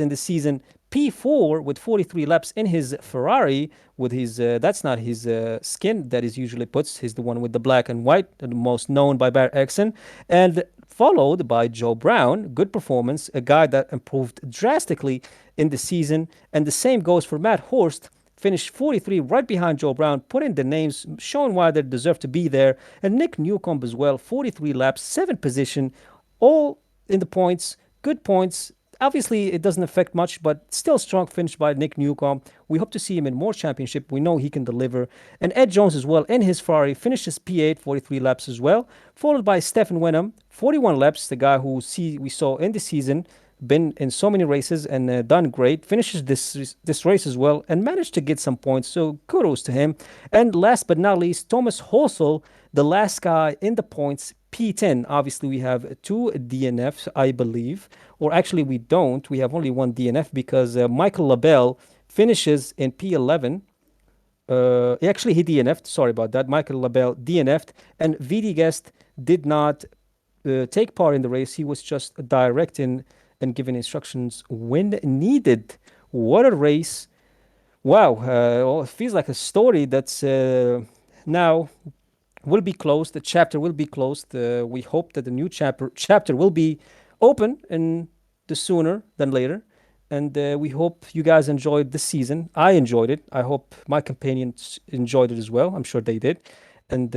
[SPEAKER 1] the season. P4 with 43 laps in his Ferrari with his that's not his skin that is usually puts. He's the one with the black and white, the most known by Bear Eriksson, and followed by Joe Brown. Good performance, a guy that improved drastically in the season, and the same goes for Matt Horst. Finished 43 right behind Joe Brown, putting the names, showing why they deserve to be there. And Nick Newcomb as well, 43 laps, 7th position, all in the points, good points, Obviously, it doesn't affect much, but still strong finish by Nick Newcomb. We hope to see him in more championship. We know he can deliver. And Ed Jones as well in his Ferrari finishes P8, 43 laps as well, followed by Stefan Wenham, 41 laps, the guy who we saw in the season, been in so many races and done great. Finishes this race as well and managed to get some points. So kudos to him. And last but not least, Thomas Hossel, the last guy in the points, P10. Obviously, we have two DNFs, I believe, or actually we don't. We have only one DNF because Michael Labelle finishes in P11. Actually, he DNF'd. Sorry about that. Michael Labelle DNF'd, and VD Guest did not take part in the race. He was just directing and giving instructions when needed. What a race! Wow, well, it feels like a story that's now will be closed. The chapter will be closed. We hope that the new chapter will be open and the sooner than later. And we hope you guys enjoyed this season. I enjoyed it. I hope my companions enjoyed it as well. I'm sure they did. And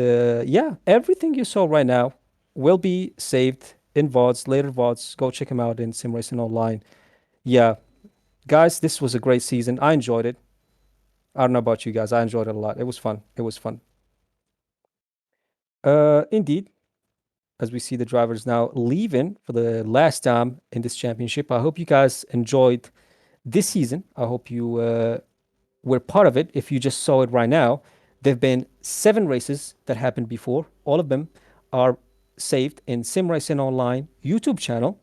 [SPEAKER 1] yeah, everything you saw right now will be saved in VODs, later VODs. Go check them out in SimRacing Online. Yeah, guys, this was a great season. I enjoyed it. I don't know about you guys. I enjoyed it a lot. It was fun. It was fun. Indeed, as we see the drivers now leaving for the last time in this championship. I hope you guys enjoyed this season. I hope you were part of it. If you just saw it right now, there have been 7 races that happened before. All of them are saved in Sim Racing Online YouTube channel.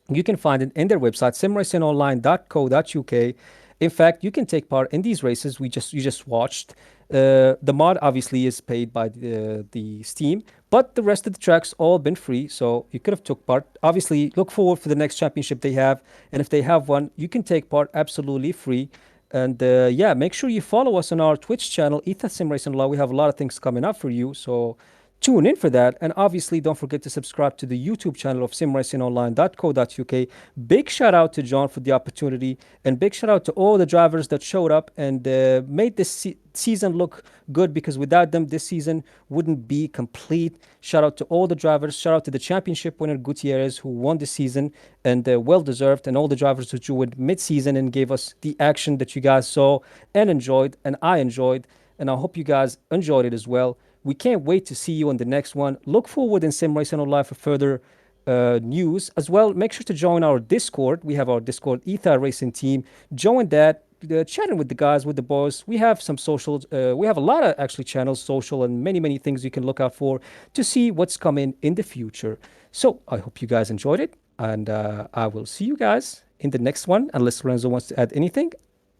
[SPEAKER 1] You can find it in their website, simracingonline.co.uk. In fact, you can take part in these races you just watched. The mod obviously is paid by the Steam, but the rest of the tracks all been free, so you could have took part. Obviously, look forward for the next championship they have, and if they have one, you can take part absolutely free. And yeah, make sure you follow us on our Twitch channel, Ether Sim Racing Law. We have a lot of things coming up for you, so tune in for that. And obviously, don't forget to subscribe to the YouTube channel of simracingonline.co.uk. Big shout out to John for the opportunity, and big shout out to all the drivers that showed up and made this season look good, because without them, this season wouldn't be complete. Shout out to all the drivers. Shout out to the championship winner, Gutierrez, who won this season, and well deserved, and all the drivers who joined mid season and gave us the action that you guys saw and enjoyed, and I enjoyed. And I hope you guys enjoyed it as well. We can't wait to see you on the next one. Look forward in Sim Racing Online for further news as well. Make sure to join our Discord. We have our Discord, Ether Racing Team. Join that. Chatting with the guys, with the boys. We have some socials. We have a lot of actually channels, social, and many, many things you can look out for to see what's coming in the future. So I hope you guys enjoyed it, and I will see you guys in the next one. Unless Lorenzo wants to add anything,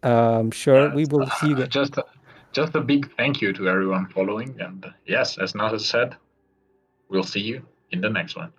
[SPEAKER 1] I'm sure we will see you.
[SPEAKER 2] Just a big thank you to everyone following, and yes, as Nasa said, we'll see you in the next one.